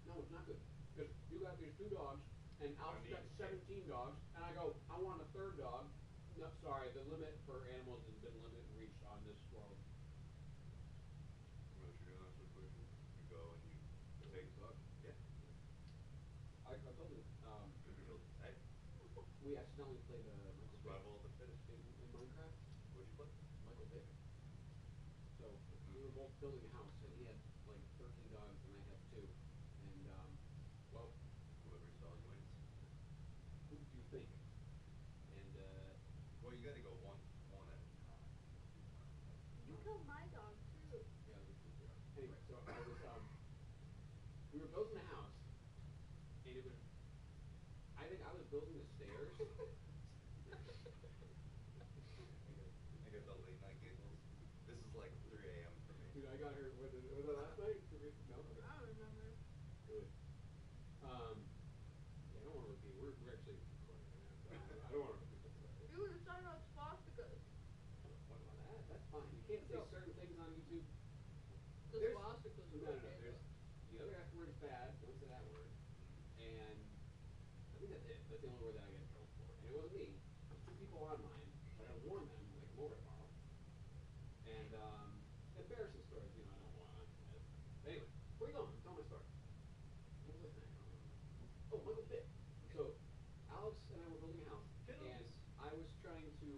No, it's not good. Because you got these 2 dogs, and Alf's I mean, got 17 dogs, and I go, I want a 3rd dog. No, sorry, the limit for animals has been reached on this world. you know what you're doing in that situation? You go and you take Dog? yeah. I told you, Hey, we accidentally played Michael survival of the Vick fittest. in Minecraft. What'd you play? Michael Vick. So we were both building a house, and he had like 13 dogs, and I had 2. And well, Whoever's dog wins. who do you think? And Well, you gotta go one at a time. You killed my dog too. yeah, anyway, so I was we were building a house, and it was. I think I was building the stairs. I get the late night giggles. This is like 3 a.m. for me. Dude, I got her. Was it last night? No. Okay. I don't remember. Good. Yeah, I don't want to repeat. We're actually recording right now, so I don't want to repeat this. You were just talking about swastikas. What about that? That's fine. You can't say certain things on YouTube. The There's- swastikas No, were no, okay, there's though. the other F word is bad. Don't say that word. And I think that's it. That's the only word that I get in trouble for. And it wasn't me. It was 2 people on mine. But I warned them. Like, come over tomorrow. And embarrassing stories. You know, I don't want. But anyway, where are you going? Tell my story. What was I saying? I don't remember. Oh, Michael Vick. So Alex and I were building a house, and I was trying to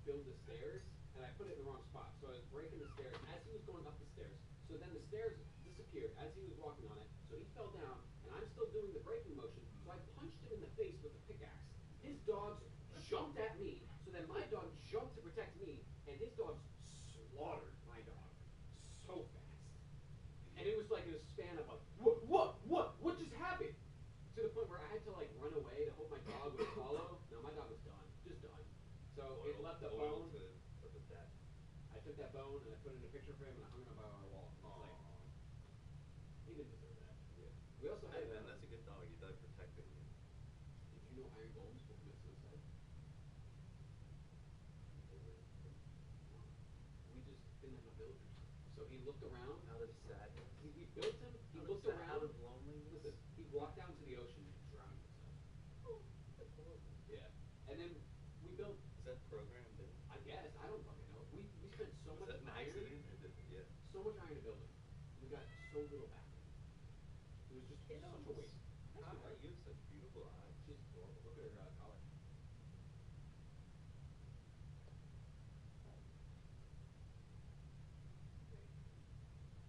build the stairs, and I put it in the wrong spot. So I was breaking the stairs as he was going up the stairs. So then the stairs disappeared as he was walking on it. So he fell down, and I'm still doing the breaking motion. So I punched him in the face with a pickaxe. His dogs jumped at me. So then my dog jumped to protect me, and his dogs slaughtered my dog so fast. And it was like in a span of like, what just happened? To the point where I had to like run away to hope my dog would follow. No, my dog was done, just done. So it left a loyal bone. to the death. I took that bone and I put it in a picture frame and I hung it up on our wall. It's like, he didn't deserve that. Yeah. We also had. Hey man, that's a good dog. You died protecting you. Did you know iron golems will commit suicide? We just didn't have enough villagers. So he looked around. Out of sadness. We built him. He looked around. Out of loneliness. Listen, he walked down to the ocean and drowned himself. Yeah. And then we built. Is that programmed in? I guess I don't fucking know. We spent so Was much that an iron. accident or did yeah? So much iron to build it. We got so little back. It was just such a waste. How are you have such beautiful eyes? She's adorable. Look at her collar.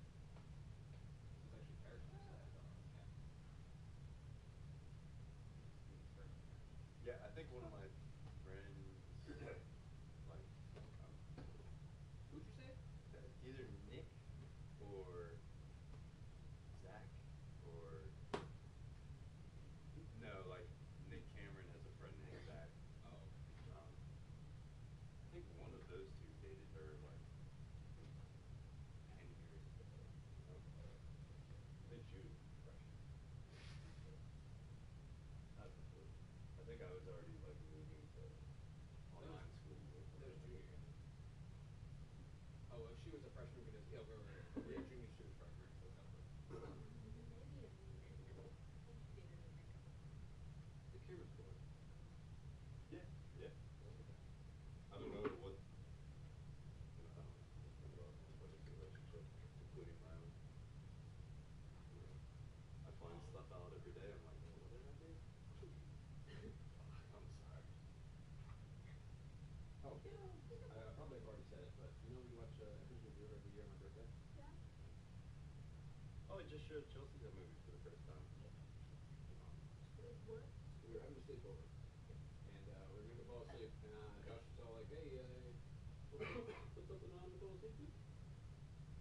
This is actually parachute size on the cat. Yeah, I think one of my friends, like, I probably have already said it, but you know we watch Emperor's New Groove every year on my birthday? Yeah. Oh, I just showed Chelsea that movie for the first time. Wait, what? We were having a sleepover, and we were gonna fall asleep, and Josh was all like, "Hey, put something on to fall asleep to?"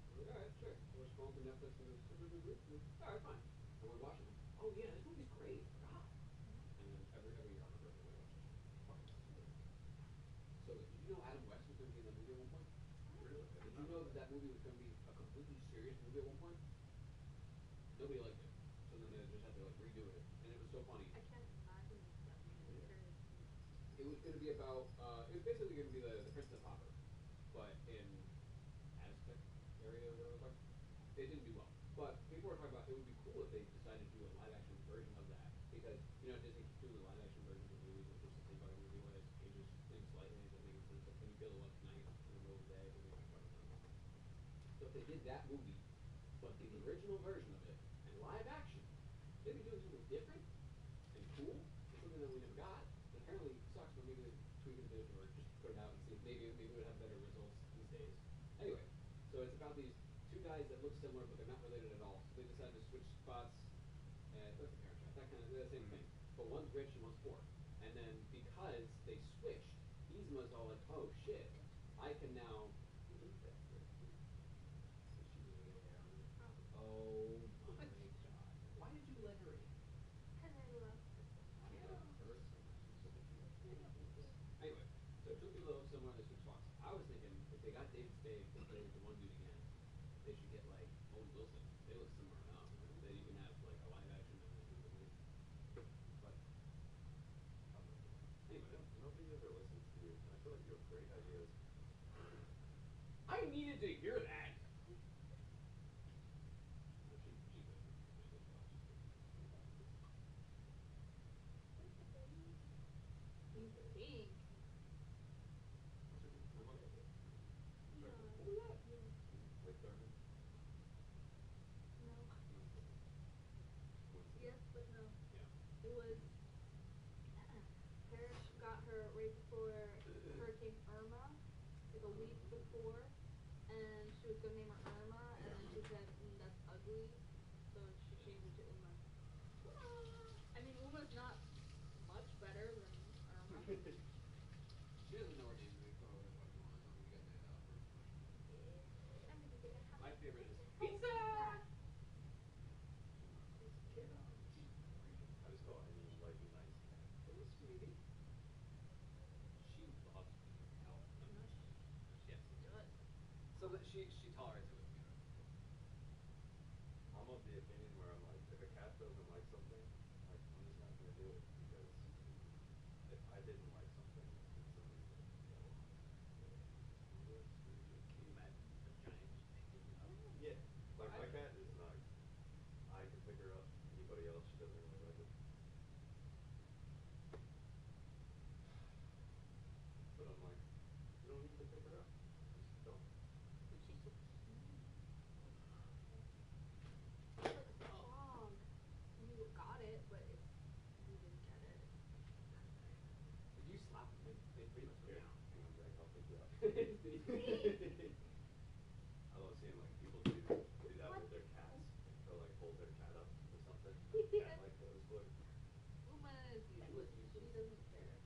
We're like, "All right, sure." So we're scrolling through Netflix, and there's Emperor's New Groove. All right, fine. And we're watching it. Oh yeah, this movie's great. I forgot. And then every year on my birthday we watch this shit. Fucking so good. So good. Did you know Adam West was gonna be in that movie at one point? Really? I Did did you not know know that that. that movie was gonna be a completely serious movie at one point? Nobody liked it, so then they just had to like redo it, and it was so funny. I can't imagine that being a Yeah. serious movie. It was gonna be about it was basically gonna be the Princess Hopper, but in Aztec area or whatever the fuck. It didn't do well. But people were talking about it would be cool if they decided to do a live action version of that because you know Disney keeps doing the live action versions of movies and it's just the same fucking movie where it changes things slightly and it doesn't make any sense. Like can you feel the love tonight in the middle of the day? It doesn't make any fucking sense. So if they did that movie, but the original version of it and live action, they'd be doing something different and cool and something that we never got. And apparently sucks, but maybe they tweak it a bit or just put it out and see if maybe it would have better results these days. Anyway, so it's about these two guys that look similar but they're not related at all. So they decide to switch spots and that's the Parent Trap, that kind of the same thing. But one's rich and one's poor. And then because they switched, Yzma's all like, oh shit, I can now she really get hair on it. Oh my god. Why did you let her in? Cause I love her. I love her so much. She's such a beautiful. Anyway, so two people that look similar, they switch spots. I was thinking if they got David Spade to play the one dude again, they should get like Owen Wilson. They look similar enough. That you can have like a live action and then do the movie. But anyway, Nobody ever listens to you. I feel like you have great ideas. I needed to hear that. No, she good. She's good. Where's the baby? You think? What's her name? My mother. Sorry, Yeah. who was that? Yeah. Like Thurman? No. No. Yes, Coincidence. but no. Yeah. It was Parrish got her right before Hurricane Irma, like a week before, and she was gonna name her Irma, and then she said, that's ugly, so she changed it to Uma. I mean, Uma's not much better than Irma. She doesn't know her name, we put her what you want. I don't think you got the first question. I mean, they have My favorite is how pizza. sad. She's a kiddo. She's great. I just call any light and nice cat. Little sweetie. She loves being held. No, She absolutely does. So that she tolerates it with me though. I'm of the opinion where I'm like, if a cat doesn't like something, like I'm just not gonna do it because if I didn't like something and somebody's like, yo, well, screw you. Can you imagine a giant just picking you up? Yeah. Like I my don't cat is not. I can pick her up. Anybody else, she doesn't really like it. But I'm like, you don't need to pick her up. Just don't. But she's so cute. It's like a frog. You got it, but if you didn't get it, it's kind of sad. If you slap them, they pretty much go Here, down. hang on, Zach, I'll pick you up. See? I love seeing like people do that What? with their cats. They'll like hold their cat up or something. Yeah. Cat like goes for it. Uma is useless. She doesn't care.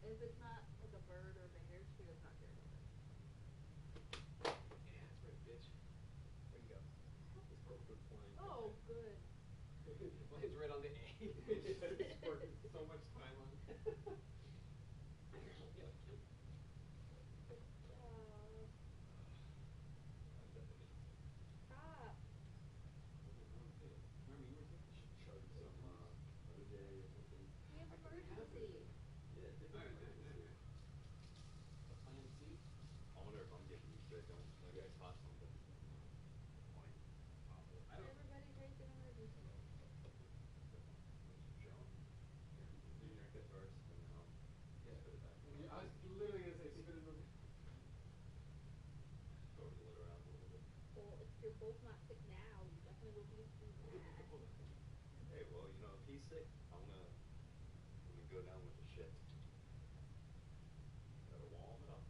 If it's not like a bird or a bear, she does not care about it. Yeah, that's right, bitch. Where'd you go? This bird went flying. Oh, good. Lands right on the A. It's working so much time on it. Yeah, like him. Good job. I'm definitely getting sick. Stop. I don't feel it. Remember you were sick? You should chug some OJ or something. We have I could have emergency. it. Yeah, different emergency. A plan C? I wonder if I'm getting you sick. Maybe I caught something. Point. Possible. I don't know. Everybody take an emergency. Good point. I'm just chilling. Here, you drink it first, and then I'll Yeah. spit it back. Yeah, I was literally gonna say spit it over. Throw the lid around a little bit. Well, if you're both not sick now, you definitely will be soon. Hold on. Hey, well, you know, if he's sick, I'm gonna go down with the shit. Gotta warm it up.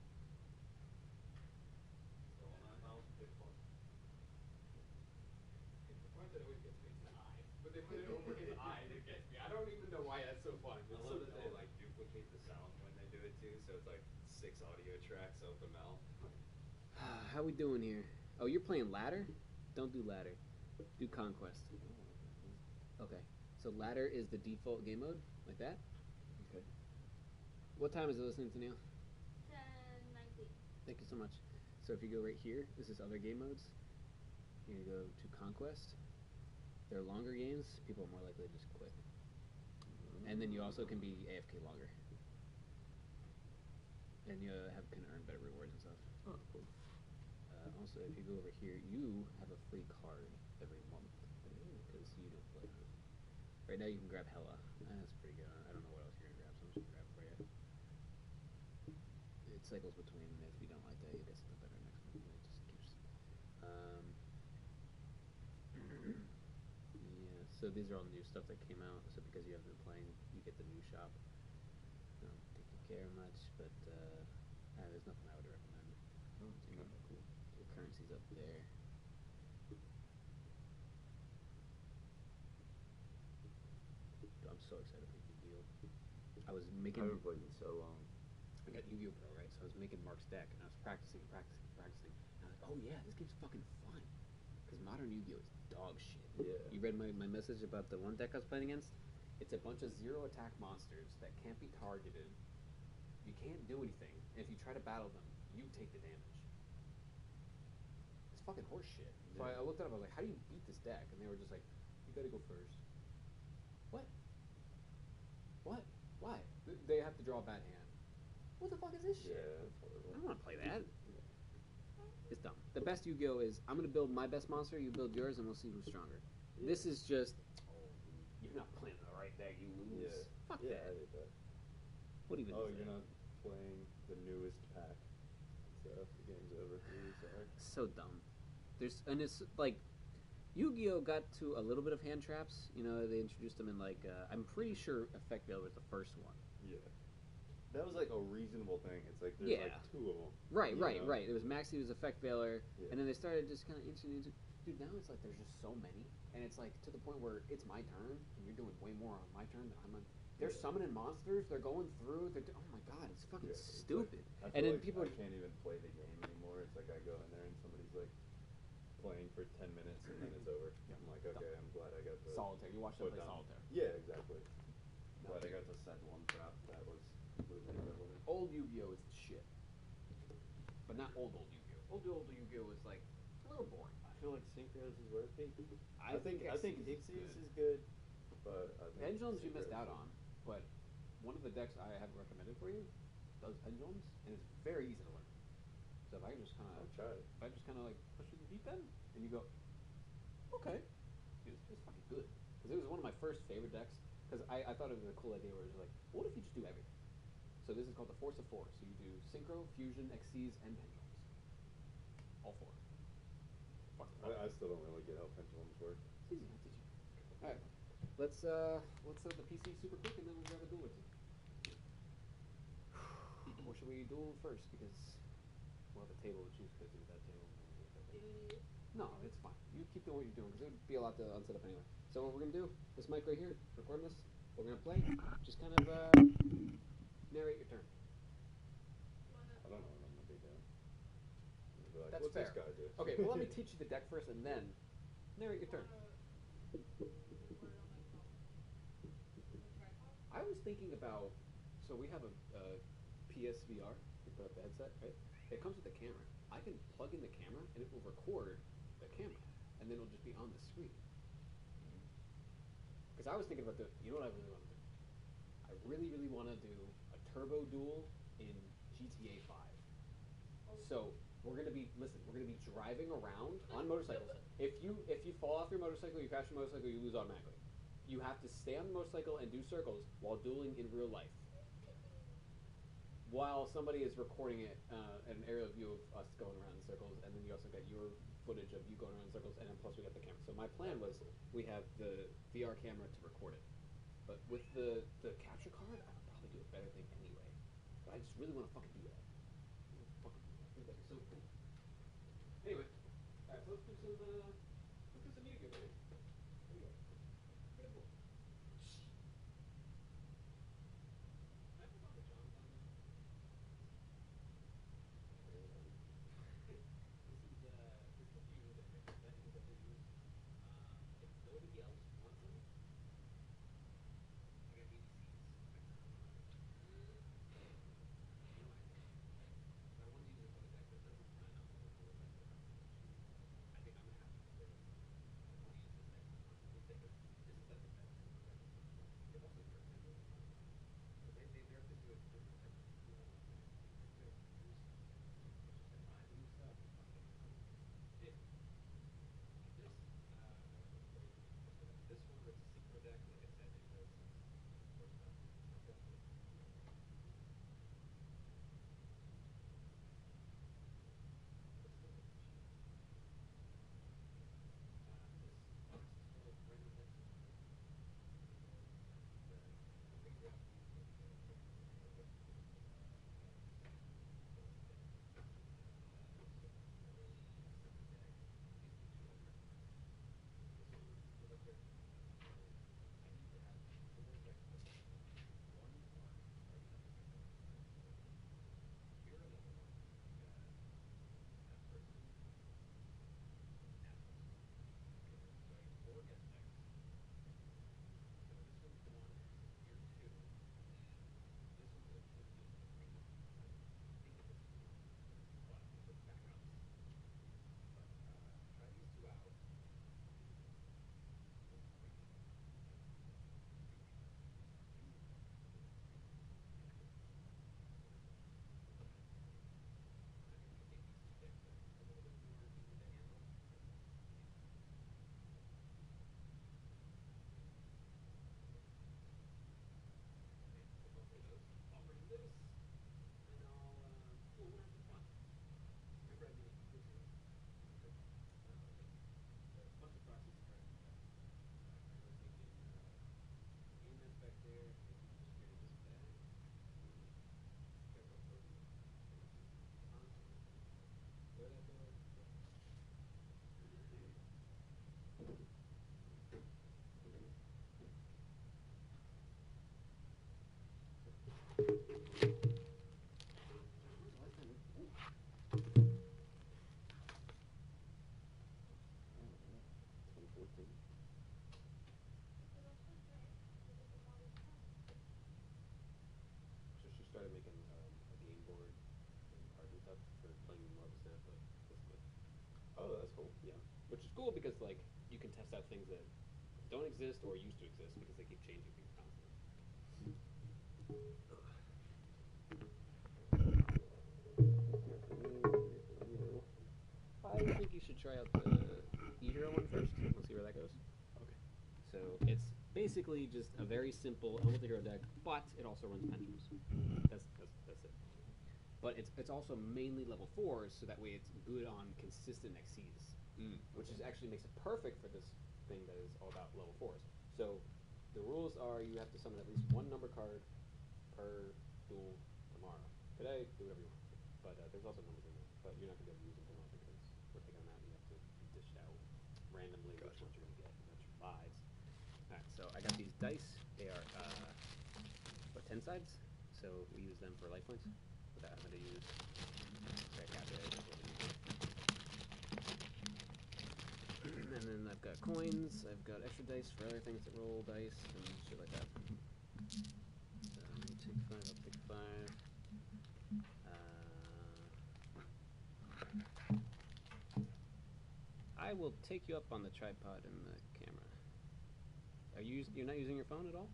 too, so it's like 6 audio tracks open mouth. How we doing here? Oh, you're playing ladder? Don't do ladder. Do conquest. Okay. So ladder is the default game mode, like that. Okay. What time is it listening to, Neil? 10:19. Thank you so much. So if you go right here, this is other game modes. You're gonna go to conquest. They're longer games. People are more likely to just quit. And then you also can be AFK longer. And you can earn better rewards and stuff. Oh, cool. Also, if you go over here, you have a free card every month because you don't play. Right now, you can grab Hella. That's pretty good. I don't know what else you're gonna grab, so I'm just gonna grab it for you. It cycles between. If you don't like that, you get something better next month. It just keeps. Yeah. So these are all new stuff that came out. So because you haven't been playing, you get the new shop. I don't think you care much, but there's nothing I would recommend. Oh, it's kind of cool. Your currency's up there. I'm so excited for Yu-Gi-Oh! I was making. I haven't played in so long. I got Yu-Gi-Oh! Pro, right? So I was making Mark's deck, and I was practicing. And I was like, oh yeah, this game's fucking fun. Because modern Yu-Gi-Oh! Is dog shit. Yeah. You read my message about the one deck I was playing against? It's a bunch of 0 attack monsters that can't be targeted. You can't do anything. And if you try to battle them, you take the damage. It's fucking horse shit. So I looked it up, I was like, how do you beat this deck? And they were just like, you gotta go first. What? What? Why? They have to draw a bad hand. What the fuck is this shit? Yeah, that's horrible. I don't want to play that. It's dumb. The best Yu-Gi-Oh! Is I'm gonna build my best monster, you build yours, and we'll see who's stronger. Yeah. This is just, you're not playing the right deck, you lose. Yeah. Fuck yeah, that. I did that. What even? Oh, is you're that? not playing the newest pack. So the game's over for you. Sorry. So dumb. And it's like, Yu-Gi-Oh! Got to a little bit of hand traps. You know, they introduced them in like, I'm pretty sure Effect Veil was the first one. Yeah. That was like a reasonable thing. It's like there's like 2 of them. Right. It was Maxi was Effect Veiler, Yeah. and then they started just kind of inching into. Dude, now it's like there's just so many, and it's like to the point where it's my turn, and you're doing way more on my turn than I'm on. They're summoning monsters. They're going through. Oh my god, it's fucking stupid. Like, and then like people I can't even play the game anymore. It's like I go in there and somebody's like playing for 10 minutes and then it's over. Yeah. I'm like, okay, I'm glad I got to Solitaire. You watch them play down. Solitaire. Yeah, exactly. Glad I got to set one trap. That was completely irrelevant. Old Yu-Gi-Oh! Is shit, but not old Yu-Gi-Oh! Old Yu-Gi-Oh! Is like a little boring. I feel like Synchros is worth it. I think Xyz is good, but I think Pendulums you missed Synchros out on, but one of the decks I have recommended for you does Pendulums, and it's very easy to learn. So if I can just kind of, I'll try it. If I just kind of like push you in the deep end, and you go, okay, dude, it's fucking good. Because it was one of my first favorite decks. Because I thought it was a cool idea where it was like, what if you just do everything? So this is called the Force of 4. So you do Synchro, Fusion, Xyz, and Pendulums. All 4. I still don't really get how pendulums work. It's easy, I'll teach you. Alright. Let's set the PC super quick and then we'll grab a duel or two. Or should we duel first? Because we'll have a table to choose because of that table. Do we need it? No, it's fine. You keep doing what you're doing because it would be a lot to unset up anyway. So what we're gonna do, this mic right here, recording this, we're gonna play. Just kind of narrate your turn. I don't know what I'm gonna be doing. I'm gonna be like, That's what's fair. this guy do? Okay, well let me teach you the deck first and then narrate your turn. I was thinking about, so we have a PSVR, you put up the headset, right? It comes with a camera. I can plug in the camera and it will record the camera, and then it'll just be on the screen. Because I was thinking about you know what I really want to do? I really, really want to do a turbo duel in GTA 5. So we're gonna be driving around on motorcycles. If you fall off your motorcycle, you crash your motorcycle, you lose automatically. You have to stay on the motorcycle and do circles while dueling in real life. While somebody is recording it, an aerial view of us going around in circles, and then you also get your footage of you going around in circles, and then plus we got the camera. So my plan was we have the VR camera to record it. But with the capture card, I would probably do a better thing anyway. But I just really want to fucking do that. I think that'd be so cool. Anyway, alright, so let's do some music, baby. Here we go. Get a book. I forgot the John's on there. So she started making a game board and cards and stuff for playing Marvel Snap, but basically. Oh, that's cool. Yeah, which is cool because like you can test out things that don't exist or used to exist because they keep changing things constantly. I think you should try out the E-Hero one first. We'll see where that goes. Okay. So it's basically just a very simple multi-hero deck, but it also runs pendulums. That's it. But it's also mainly level 4s, so that way it's good on consistent Xyzs, which is actually makes it perfect for this thing that is all about level 4s. So the rules are you have to summon at least one number card per duel tomorrow. Today, do whatever you want. But there's also numbers in there. But you're not going to be able to use them tomorrow because we're taking them out and you have to dish out randomly which ones you're going to get. And that's your lives. Alright, so I got these dice. They are, 10 sides. So we use them for life points without having to use red calculators. And then I've got coins. I've got extra dice for other things that roll dice and shit like that. So you take 5, I'll take 5. I will take you up on the tripod and the camera. You're not using your phone at all?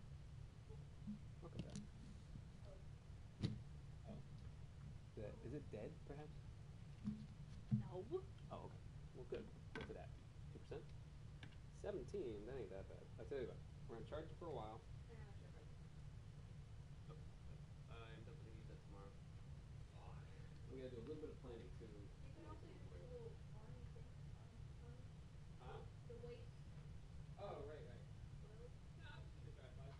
Look at that. Oh. Is it dead, perhaps? No. Oh, okay. Well, good. What's it at? 2%? 17? That ain't that bad. I tell you what, we're gonna charge it for a while. Yeah, sure. Okay. I'm definitely gonna use that tomorrow. Fuck. We gotta do a little bit of planning too. You can also use the little army thing. Huh? The waist. Oh, right. Load. No, I'll just use the tripod.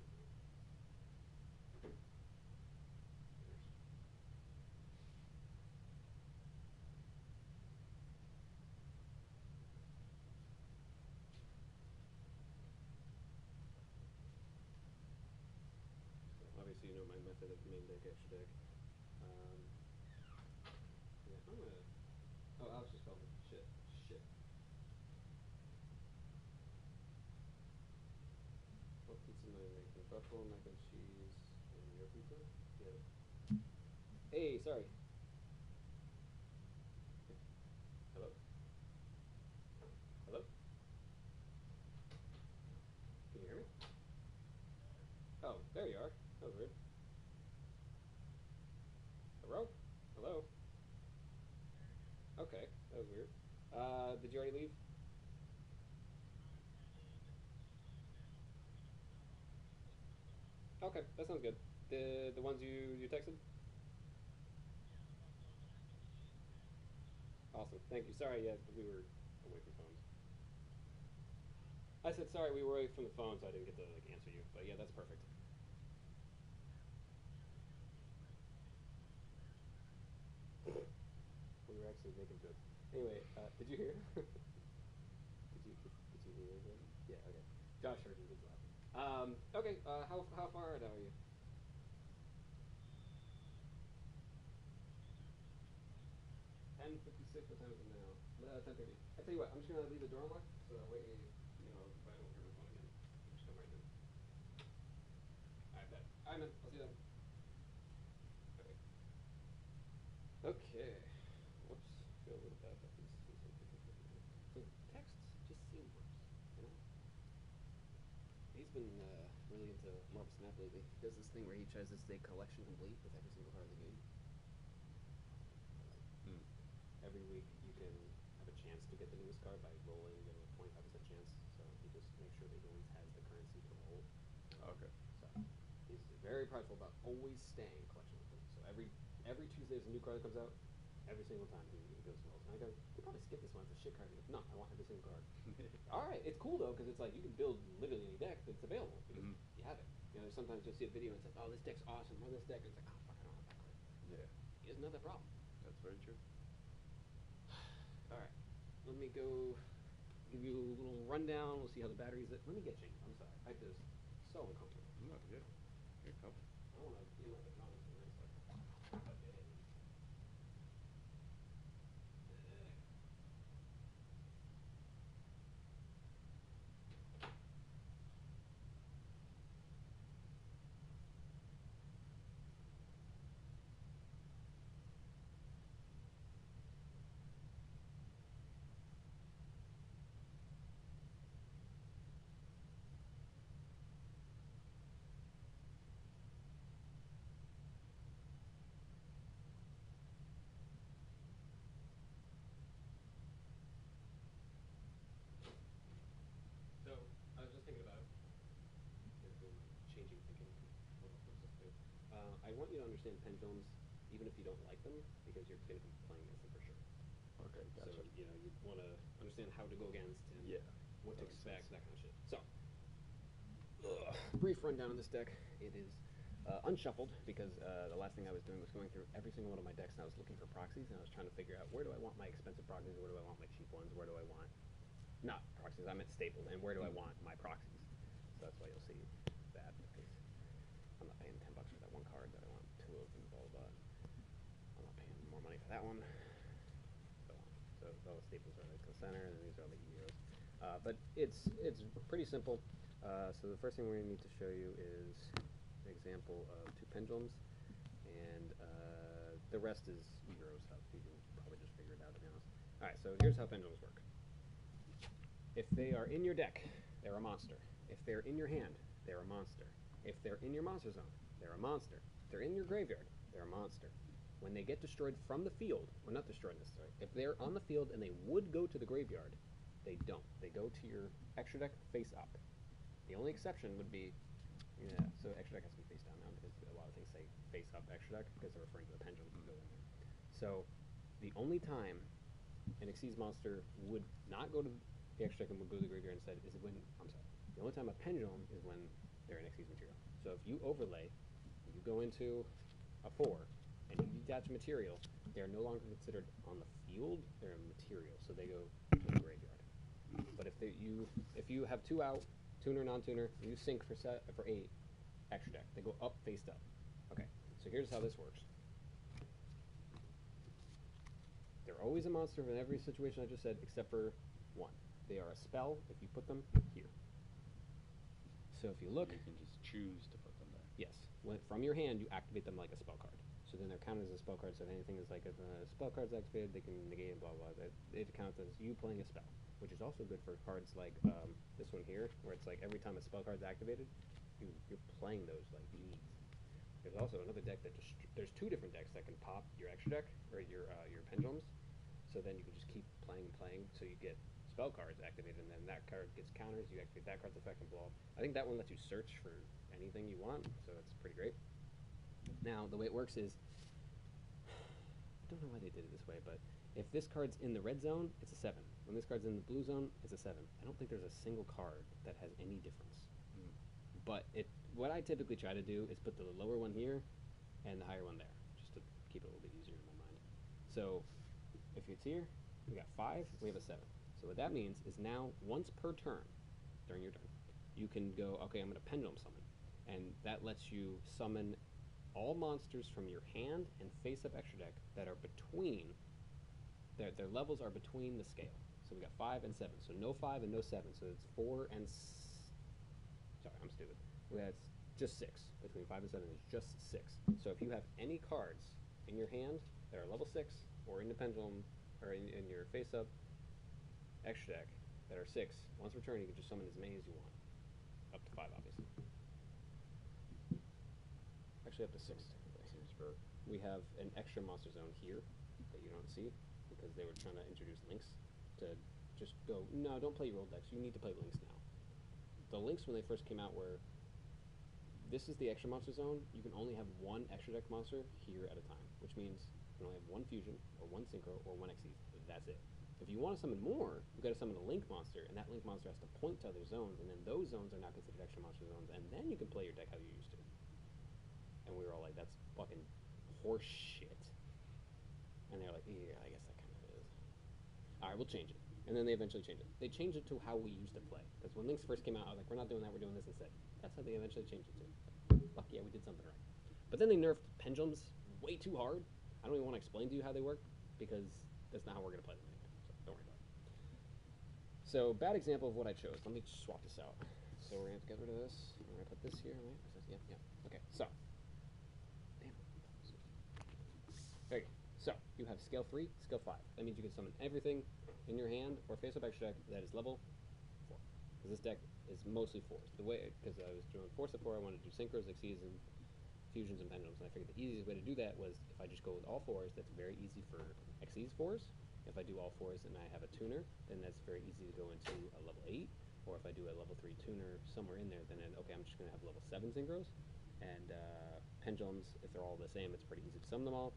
So obviously you know my method of main deck, extra deck. Yeah, I'm gonna. Oh, Alex just called me. Shit. What pizza am I making? Buffalo mac and cheese and your pizza? Yeah. Hey, sorry. Hello? Hello? Can you hear me? Oh, there you are. That was weird. Hello? Hello? Okay, that was weird. Did you already leave? Okay, that sounds good. The ones you texted? Awesome. Thank you. Sorry, yeah, we were away from phones. I said sorry, we were away from the phone, so I didn't get to like answer you. But yeah, that's perfect. We were actually making jokes. Anyway, did you hear? Did you hear him? Yeah. Okay. Josh heard you. He's laughing. Okay. How far out are you? 10:56. What time is it now? 10:30. I tell you what. I'm just gonna leave the door unlocked, so that way, if I don't hear my phone again, just come right in. I bet. Alright, man. I'll see you then. Okay. Okay. Whoops. Feel a little bad about these. So texts just seem worse, you know? He's been really into Marvel Snap lately. He does this thing where he tries to stay collection complete with every single card in the game. Every week you can have a chance to get the newest card by rolling, you have a 25% chance. So he just makes sure that he always has the currency to roll. Okay. So he's very prideful about always staying collection complete. So every Tuesday there's a new card that comes out. Every single time he goes and rolls. And I go, you could probably skip this one. It's a shit card. He goes, no, I want every single card. All right, it's cool though because it's like you can build literally any deck that's available because you have it. You know, sometimes you'll see a video and it's like, oh, this deck's awesome. Run this deck, and it's like, oh fuck, I don't have that card. Yeah. He doesn't have that problem. That's very true. All right, let me go give you a little rundown. We'll see how the batteries. Let me get changed. I'm sorry. I just so uncomfortable. No, yeah. You're comfortable. I want to feel like a non I want you to understand pendulums, even if you don't like them, because you're going to be playing against them for sure. Okay, gotcha. So, you know, you want to understand how to go against and what to expect, that kind of shit. So, brief rundown of this deck. It is unshuffled because the last thing I was doing was going through every single one of my decks and I was looking for proxies and I was trying to figure out where do I want my expensive proxies, where do I want my cheap ones, where do I want, not proxies, I meant staples, and where do I want my proxies. So that's why you'll see that, because I'm not paying $10 for that one card that I want two of and blah, blah, blah. I'm not paying more money for that one. So on. So all the staples are like the center and then these are all the heroes. But it's pretty simple. So the first thing we're going to need to show you is an example of two pendulums, and the rest is Euro stuff. You can probably just figure it out, to be honest. Alright, so here's how pendulums work. If they are in your deck, they're a monster. If they're in your hand, they're a monster. If they're in your monster zone, they're a monster. If they're in your graveyard, they're a monster. When they get destroyed from the field, well, not destroyed necessarily, if they're on the field and they would go to the graveyard, they don't. They go to your extra deck face up. The only exception would be, so extra deck has to be face down now because a lot of things say face up extra deck because they're referring to the pendulum that go in there. So the only time an Xyz monster would not go to the extra deck and would go to the graveyard instead is when, the only time a pendulum is when they're an Xyz material. So if you overlay, you go into a 4 and you detach material, they're no longer considered on the field, they're a material, so they go to the graveyard. But if you have 2 out, tuner, non-tuner, you sync for 8, extra deck. They go up, face up. Okay, so here's how this works. They're always a monster in every situation I just said, except for one. They are a spell if you put them here. So if you look, you can just choose to put them there. yes, from your hand you activate them like a spell card. So then they're counted as a spell card. So if anything is like if a spell card's activated, they can negate and blah blah. It counts as you playing a spell, which is also good for cards like this one here, where it's like every time a spell card's activated, you're playing those like needs. There's also another deck that there's 2 different decks that can pop your extra deck or your pendulums. So then you can just keep playing and playing, so you get spell cards activated, and then that card gets counters, you activate that card's effect and blah. I think that one lets you search for anything you want, so it's pretty great. Now, the way it works is, I don't know why they did it this way, but if this card's in the red zone, it's a 7. When this card's in the blue zone, it's a 7. I don't think there's a single card that has any difference. But what I typically try to do is put the lower one here and the higher one there, just to keep it a little bit easier in my mind. So if it's here, we got 5, we have a 7. So what that means is now, once per turn, during your turn, you can go, okay, I'm going to pendulum summon. And that lets you summon all monsters from your hand and face-up extra deck that are between, their levels are between the scale. So we got 5 and 7. So no 5 and no 7. So it's 4 and, sorry, I'm stupid. We had just 6. Between 5 and 7 is just 6. So if you have any cards in your hand that are level 6, or in the pendulum, or in your face-up extra deck that are 6, once per turn you can just summon as many as you want. Up to 5, obviously. Actually, up to 6, technically. We have an extra monster zone here that you don't see because they were trying to introduce links to just go, no, don't play your old decks. You need to play links now. The links, when they first came out, were, this is the extra monster zone. You can only have 1 extra deck monster here at a time, which means you can only have 1 fusion, or 1 synchro, or 1 Xyz. That's it. If you want to summon more, you've got to summon a link monster, and that link monster has to point to other zones, and then those zones are now considered extra monster zones, and then you can play your deck how you used to. And we were all like, that's fucking horse shit. And they're like, yeah, I guess that kind of is. Alright, we'll change it. And then they eventually changed it. They changed it to how we used to play. Because when links first came out, I was like, we're not doing that, we're doing this instead. That's how they eventually changed it to. Fuck yeah, we did something right. But then they nerfed pendulums way too hard. I don't even want to explain to you how they work, because that's not how we're going to play them anyway. So don't worry about it. So, bad example of what I chose. Let me just swap this out. So we're going to have to get rid of this. We're going to put this here, right? Yeah. Okay, so. Damn. There you go. So, you have scale 3, scale 5. That means you can summon everything in your hand or face-up extra deck that is level 4. Because this deck is mostly 4s. The way, because I was doing 4 to 4, I wanted to do synchros, Xyz, and fusions and pendulums. And I figured the easiest way to do that was if I just go with all 4s, that's very easy for Xyz 4s. If I do all 4s and I have a tuner, then that's very easy to go into a level 8. Or if I do a level 3 tuner somewhere in there, then okay, I'm just going to have level 7 synchros. And pendulums, if they're all the same, it's pretty easy to summon them all.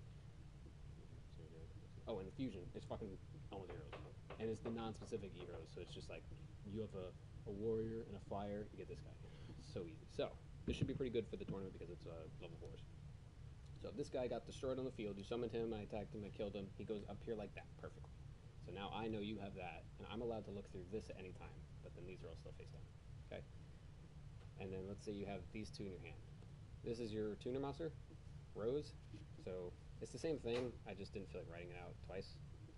Oh, and the fusion is fucking almost heroes. And it's the non-specific heroes, so it's just like you have a warrior and a fire, you get this guy. It's so easy. So this should be pretty good for the tournament because it's level 4s. So if this guy got destroyed on the field, you summoned him, I attacked him, I killed him, he goes up here like that, perfectly. So now I know you have that, and I'm allowed to look through this at any time, but then these are all still face down. Okay? And then let's say you have these two in your hand. This is your tuner monster, Rose. So it's the same thing, I just didn't feel like writing it out twice.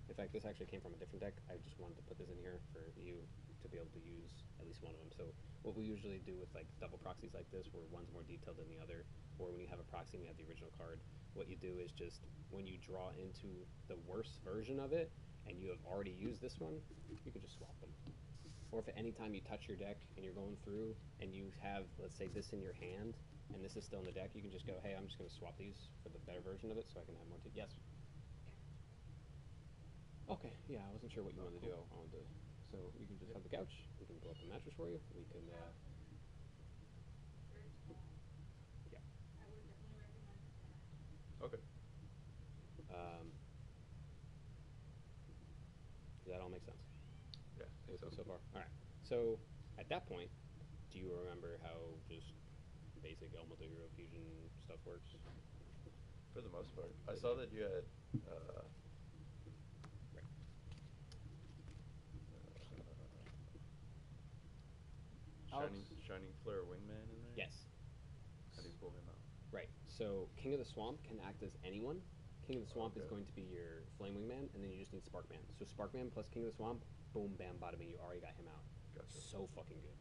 In fact, this actually came from a different deck. I just wanted to put this in here for you to be able to use at least one of them. So what we usually do with like double proxies like this, where one's more detailed than the other, or when you have a proxy and you have the original card, what you do is just when you draw into the worst version of it and you have already used this one, you can just swap them. Or if at any time you touch your deck and you're going through and you have, let's say, this in your hand and this is still in the deck, you can just go, hey, I'm just going to swap these for the better version of it so I can have more. Yes. Okay, yeah, I wasn't sure what you wanted to do. I wanted to, so you can just have the couch. We can pull up the mattress for you. We can, yeah. I would definitely recommend that. Okay. Does that all make sense? Yeah, I think so far. All right. So at that point, do you remember how just basic Elemental Hero Fusion stuff works? For the most part. I saw that you had Shining Flare Wingman in there? Yes. How do you pull him out? Right. So King of the Swamp can act as anyone. King of the Swamp is Okay. going to be your Flame Wingman, and then you just need Sparkman. So Sparkman plus King of the Swamp, boom, bam, bada bing, you already got him out. Gotcha. So fucking good.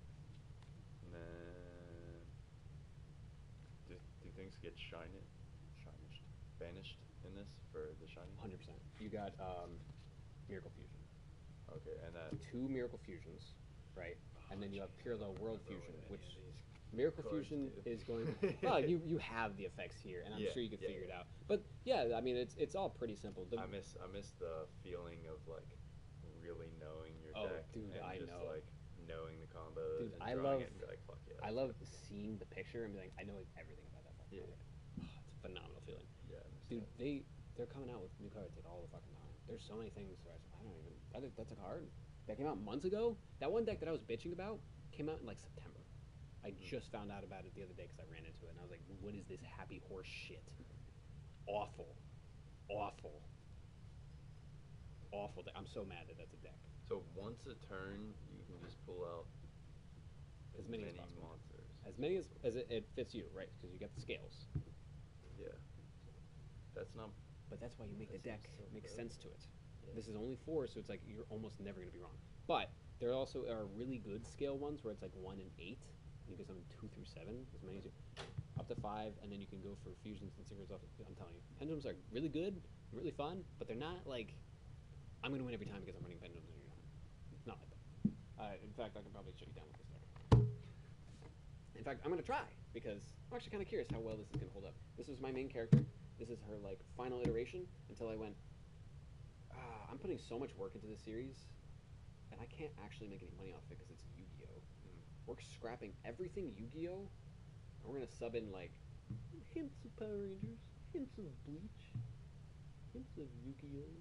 And then do things get banished in this for the shiny? 100%. You got Miracle Fusion. Okay, and that 2 Miracle Fusions, right? And then you have Parallel World Fusion, which these Miracle cards Fusion do. is going. Well, you have the effects here, and I'm Yeah, sure you could yeah, figure it yeah. out. But yeah, I mean it's all pretty simple. I miss the feeling of like really knowing your Oh, deck dude, and I just know. like knowing the combos Dude, and I drawing love- it and be like fuck yeah. I love seeing the picture and be like, I know like everything about that fucking Yeah. card. Oh, it's a phenomenal feeling. Yeah, I miss Dude, that. they're coming out with new cards like all the fucking time. There's so many things where I don't even. That's a card that came out months ago. That one deck that I was bitching about came out in like September. I just found out about it the other day because I ran into it and I was like, what is this happy horse shit? Awful, awful, awful deck. I'm so mad that that's a deck. So once a turn, you can just pull out As many as possible. monsters. As many as it fits you, right? Because you get the scales. Yeah. That's not. But that's why you make the That deck seems so make broken. sense to it. Yeah. This is only 4, so it's like you're almost never going to be wrong. But there also are really good scale ones where it's like 1 and 8. You can summon 2 through 7, as many as you, up to 5, and then you can go for fusions and synchros off. I'm telling you, pendulums are really good, really fun, but they're not like I'm going to win every time because I'm running pendulums and you're not. It's not like that. In fact, I can probably shut you down with this deck. In fact, I'm going to try because I'm actually kind of curious how well this is going to hold up. This is my main character. This is her like final iteration until I went. I'm putting so much work into this series, and I can't actually make any money off it because it's Yu-Gi-Oh. We're scrapping everything Yu-Gi-Oh, and we're gonna sub in like hints of Power Rangers, hints of Bleach, hints of Yu-Gi-Oh.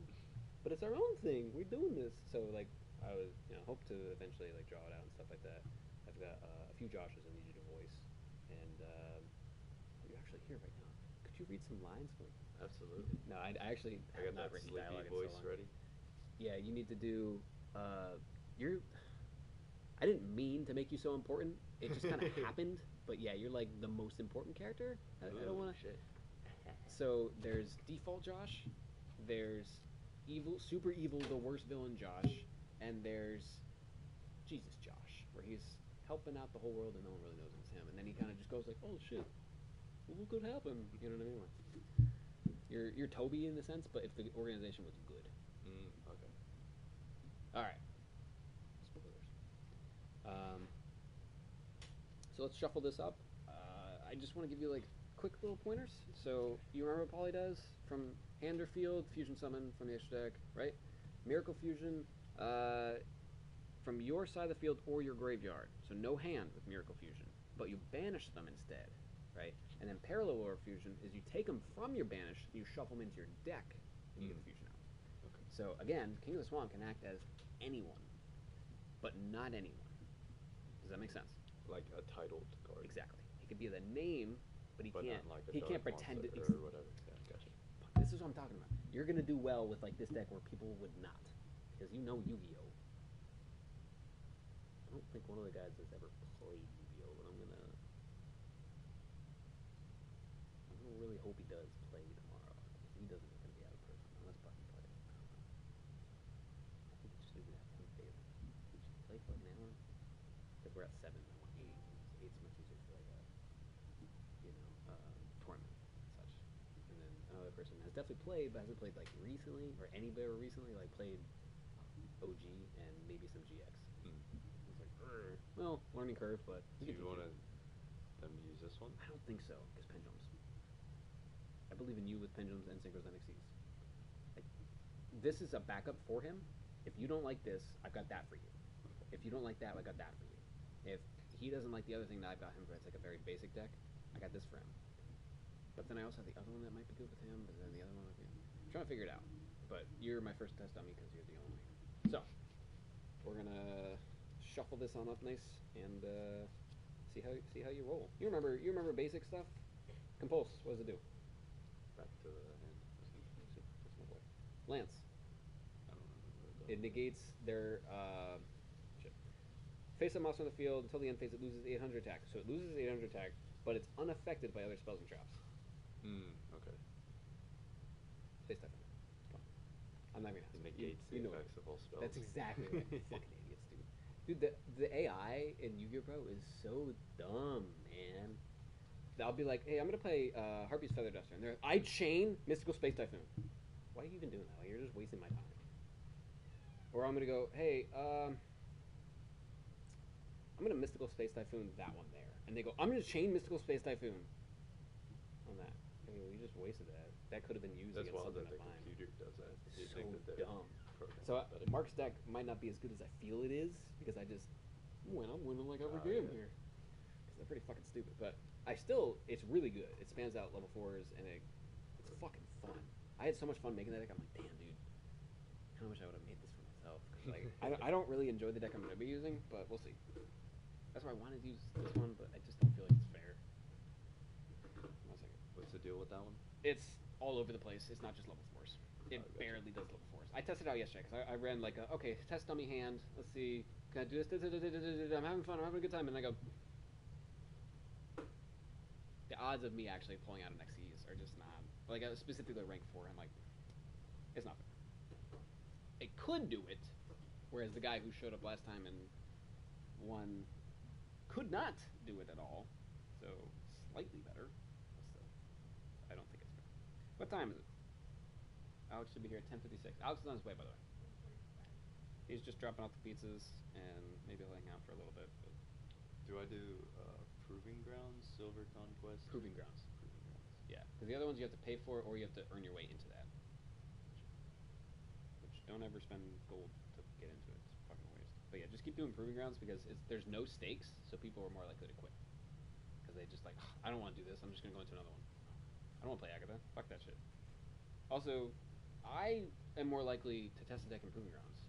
But it's our own thing. We're doing this. So like, I was hope to eventually like draw it out and stuff like that. I've got a few Joshes I need you to voice, and you're actually here right now. Could you read some lines for me? Absolutely. No, I actually I have got not that written sleepy dialogue in voice so long. ready. Yeah, you need to do. I didn't mean to make you so important. It just kind of happened. But yeah, you're like the most important character. I don't want to. Shit. So there's default Josh, there's evil, super evil, the worst villain Josh, and there's Jesus Josh, where he's helping out the whole world and no one really knows it's him. And then he kind of just goes like, oh shit, well, look what happened. You know what I mean? Like, you're Toby in the sense, but if the organization was good. Okay. All right. Spoilers. So let's shuffle this up. I just want to give you like quick little pointers. So you remember what Polly does from hand or field, fusion summon from the extra deck, right? Miracle Fusion from your side of the field or your graveyard. So no hand with Miracle Fusion, but you banish them instead. right? And then parallel order fusion is you take them from your banish, you shuffle them into your deck, and you get the fusion out. Okay. So again, King of the Swamp can act as anyone, but not anyone. Does that make sense? Like a titled card. Exactly. He could be the name, but he can't. Not like a he can't dark pretend monster to. or whatever. Yeah, gotcha. This is what I'm talking about. You're gonna do well with like this deck where people would not, because you know Yu-Gi-Oh. I don't think one of the guys has ever played Yu-Gi-Oh, but I'm gonna really hope he does play tomorrow. If he doesn't, it's gonna be out of person. Unless Bucky plays. I don't know. I think we just need to have him favored. Should he play for like an hour? Because we're at 7. I want 8. So 8's much easier for like a, tournament and such. And then another person has definitely played, but hasn't played like recently or anywhere recently. Like played OG and maybe some GX. It's like, well, learning curve, but. Do you want them to use this one? I don't think so, because pendulums. I believe in you with pendulums and synchros NXTs. Like, this is a backup for him. If you don't like this, I've got that for you. If you don't like that, I got that for you. If he doesn't like the other thing that I've got him for, it's like a very basic deck, I got this for him. But then I also have the other one that might be good with him, but then the other one would be... I'm trying to figure it out. But you're my first test dummy because you're the only. So, we're going to shuffle this on up nice and see how you roll. You remember basic stuff? Compulse, what does it do? Back to the hand. That's my boy. Lance. I don't remember what it does. It negates their face up monster on the field until the end phase. It loses 800 attack. So it loses 800 attack, but it's unaffected by other spells and traps. Okay. Face type. Come on. I'm not even gonna ask. It negates the effects of all spells. That's exactly right. Fucking idiots, dude. Dude, the AI in Yu-Gi-Oh! Pro is so dumb, man. I'll be like, hey, I'm gonna play Harpy's Feather Duster, and they're like, I chain Mystical Space Typhoon. Why are you even doing that? Like, you're just wasting my time. Or I'm gonna go, hey, I'm gonna Mystical Space Typhoon that one there, and they go, I'm gonna chain Mystical Space Typhoon on that. Okay, well, you just wasted that. That could have been used That's against wild something that the of mine. computer does that. It's You so think that dumb. programmed So better. Mark's deck might not be as good as I feel it is because I'm winning like every game here. Because they're pretty fucking stupid, but it's really good. It spans out level 4s and it's fucking fun. I had so much fun making that deck. I'm like, damn, dude. I kind of wish I would have made this for myself. Cause like, I don't really enjoy the deck I'm gonna be using, but we'll see. That's why I wanted to use this one, but I just don't feel like it's fair. 1 second. What's the deal with that one? It's all over the place. It's not just level 4s. It gotcha. barely does level 4s. I tested it out yesterday because I ran like, okay, test dummy hand. Let's see. Can I do this? I'm having fun. I'm having a good time. And I go, the odds of me actually pulling out an XEs are just not, like, specifically rank 4. I'm like, it's not fair. It could do it, whereas the guy who showed up last time and won could not do it at all. So, slightly better. But still, I don't think it's fair. What time is it? Alex should be here at 10:56. Alex is on his way, by the way. He's just dropping off the pizzas, and maybe he'll hang out for a little bit. But Do I do Proving Grounds, Silver Conquest? Proving Grounds. Proving Grounds. Yeah, because the other ones you have to pay for, or you have to earn your way into that. Which don't ever spend gold to get into it. It's fucking a waste. But yeah, just keep doing Proving Grounds because there's no stakes, so people are more likely to quit. Because they just like, I don't want to do this. I'm just gonna go into another one. I don't want to play Agatha. Fuck that shit. Also, I am more likely to test a deck in Proving Grounds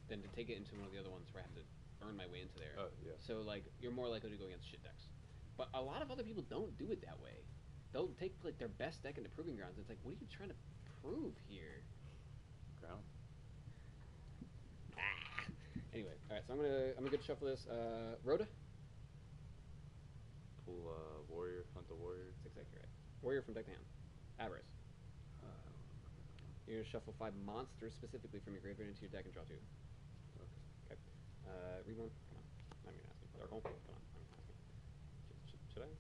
than to take it into one of the other ones where I have to earn my way into there. Oh, yeah. So, like, you're more likely to go against shit decks. But a lot of other people don't do it that way. They'll take, like, their best deck into Proving Grounds. It's like, what are you trying to prove here? Ground. Anyway, alright, so I'm gonna go shuffle this. Rhoda? Pull Warrior, hunt the Warrior. That's exactly right. Warrior from deck to hand. Avarice. You're gonna shuffle 5 monsters specifically from your graveyard into your deck and draw 2. Okay. Reborn? Come on. I'm gonna ask you. Dark Hole? Come on. I'm gonna ask you. Should I?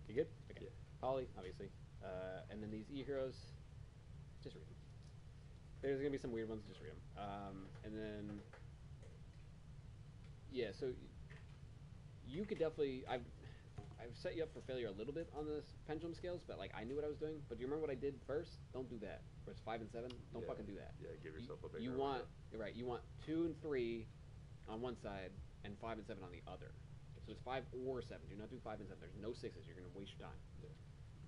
You good? Okay. Yeah. Holly, obviously. And then these E-Heroes, just read them. There's gonna be some weird ones, just read them. And then, yeah, so you could definitely, I've set you up for failure a little bit on the pendulum scales, but like I knew what I was doing. But do you remember what I did first? Don't do that. Where it's 5 and 7. Don't fucking do that. Yeah, give yourself a bigger. You want right. You want 2 and 3 on one side and 5 and 7 on the other. So it's 5 or 7. Do not do 5 and 7. There's no 6s. You're going to waste your time. Yeah.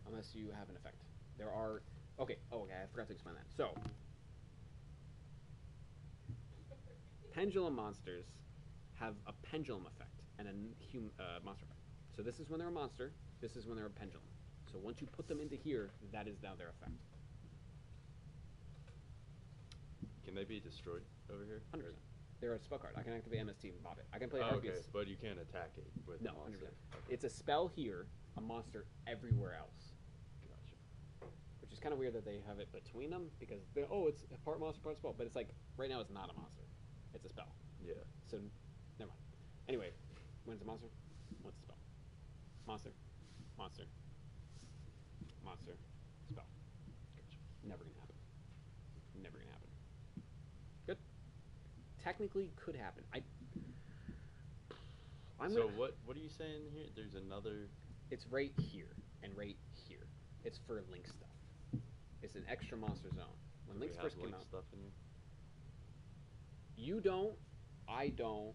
Unless you have an effect. There are... Okay. Oh, okay. I forgot to explain that. So... Pendulum monsters have a pendulum effect and a monster effect. So this is when they're a monster. This is when they're a pendulum. So once you put them into here, that is now their effect. Can they be destroyed over here? 100%. They're a spell card. I can activate MST and pop it. I can play okay, Harpies. but you can't attack it with No, a 100%. monster. Okay. It's a spell here, a monster everywhere else. Gotcha. Which is kind of weird that they have it between them because it's a part monster, part spell. But it's like right now it's not a monster. It's a spell. Yeah. So never mind. Anyway, when it's a monster, what's the spell? Monster, monster, monster, spell. Gotcha. Never gonna happen. Never gonna happen. Good. Technically, could happen. So what are you saying here? There's another... It's right here and right here. It's for Link stuff. It's an extra monster zone. When Link's first came Link out, stuff in here? you don't, I don't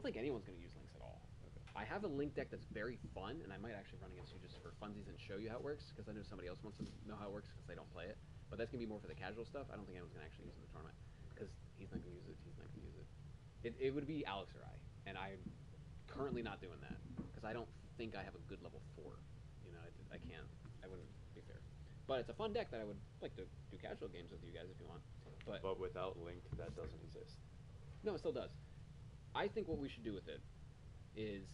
think anyone's going to use Links at all. Okay. I have a Link deck that's very fun, and I might actually run against you just for funsies and show you how it works, because I know somebody else wants to know how it works because they don't play it. But that's going to be more for the casual stuff. I don't think anyone's going to actually use it in the tournament, because he's not going to use it, he's not going to use it. It would be Alex or I, and I'm currently not doing that, because I don't think I have a good level 4. You know, I can't, I wouldn't be fair. But it's a fun deck that I would like to do casual games with you guys if you want. But without Link, that doesn't exist. No, it still does. I think what we should do with it is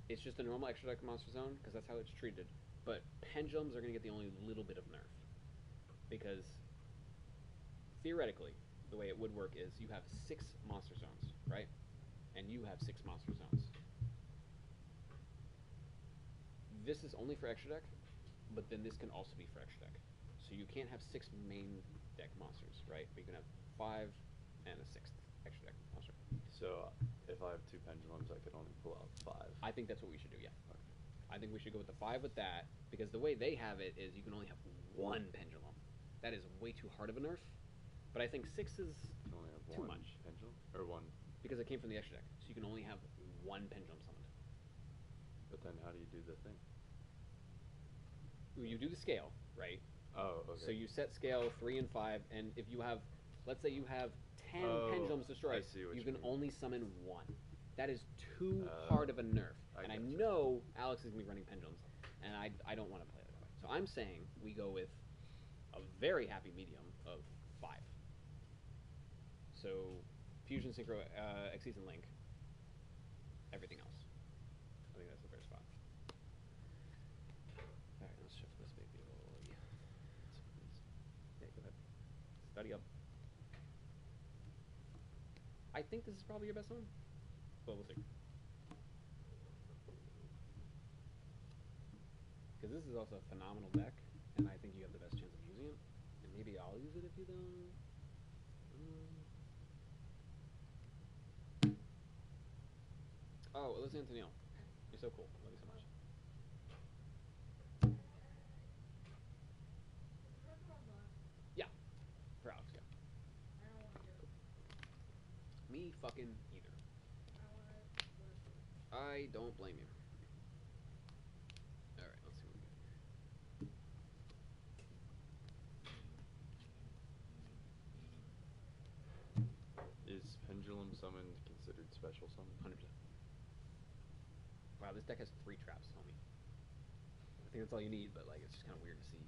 it's just a normal extra deck monster zone because that's how it's treated. But pendulums are going to get the only little bit of nerf. Because theoretically, the way it would work is you have 6 monster zones, right? And you have 6 monster zones. This is only for extra deck, but then this can also be for extra deck. So you can't have 6 main deck monsters, right? But you can have 5 and a 6th extra deck monster. So if I have 2 pendulums, I could only pull out 5. I think that's what we should do, yeah. Okay. I think we should go with the 5 with that, because the way they have it is you can only have 1 pendulum. That is way too hard of a nerf. But I think 6 is You only have too one much. pendulum? Or one... Because it came from the extra deck. So you can only have 1 pendulum summoned. But then how do you do the thing? You do the scale, right? Oh, okay. So you set scale 3 and 5, and if you have, let's say you have 10 pendulums destroyed, I see what you you can mean. only summon 1. That is too hard of a nerf. And I gotcha. know Alex is going to be running pendulums, and I don't want to play that way. So I'm saying we go with a very happy medium of 5. So Fusion, Synchro, Xyz, and Link. Everything else. I think that's the fair spot. Alright, let's shift this baby. Yeah, go ahead. Study up. I think this is probably your best one, but we'll see. Because this is also a phenomenal deck, and I think you have the best chance of using it. And maybe I'll use it if you don't. Oh, listen to Neil. You're so cool. Love you so much. Yeah, for Alex, yeah. Me fucking either. I don't blame you. Alright, let's see what we get. Is Pendulum Summon considered special summon? 100%. Wow, this deck has 3 traps, homie. I think that's all you need, but like it's just kind of weird to see.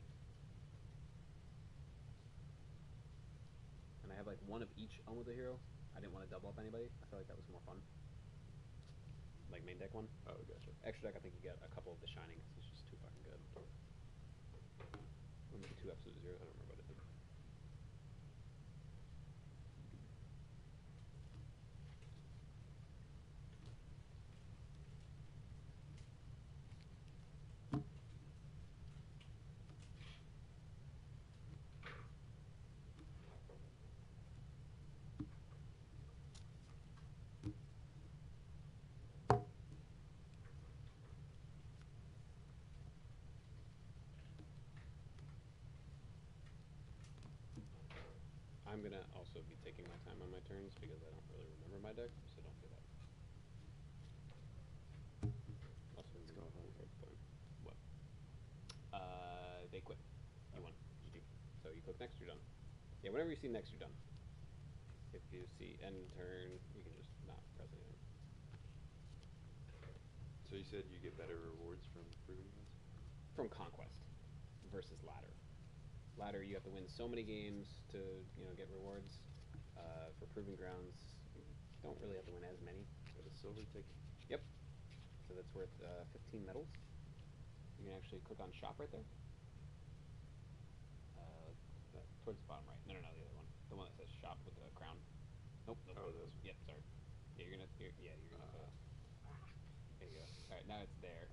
And I have like 1 of each on with the hero. I didn't want to double up anybody. I felt like that was more fun. Like main deck 1. Oh, gotcha. Extra deck, I think you get a couple of the Shining because it's just too fucking good. Or maybe 2 absolute zeros. I don't remember what it did. I'm gonna also be taking my time on my turns because I don't really remember my deck, so don't feel that. click next, you're done. Yeah, whenever you see next, you're done. If you see end turn, you can just not press anything. So you said you get better rewards from proving grounds? From conquest versus ladder. Ladder, you have to win so many games to get rewards. For proving grounds, you don't really have to win as many. Got a silver ticket. Yep. So that's worth 15 medals. You can actually click on shop right there. Towards the bottom right. No, the other one. The one that says shop with the crown. Nope. Oh, those. Yep. Sorry. Yeah, you're gonna. There you go. All right, now it's there.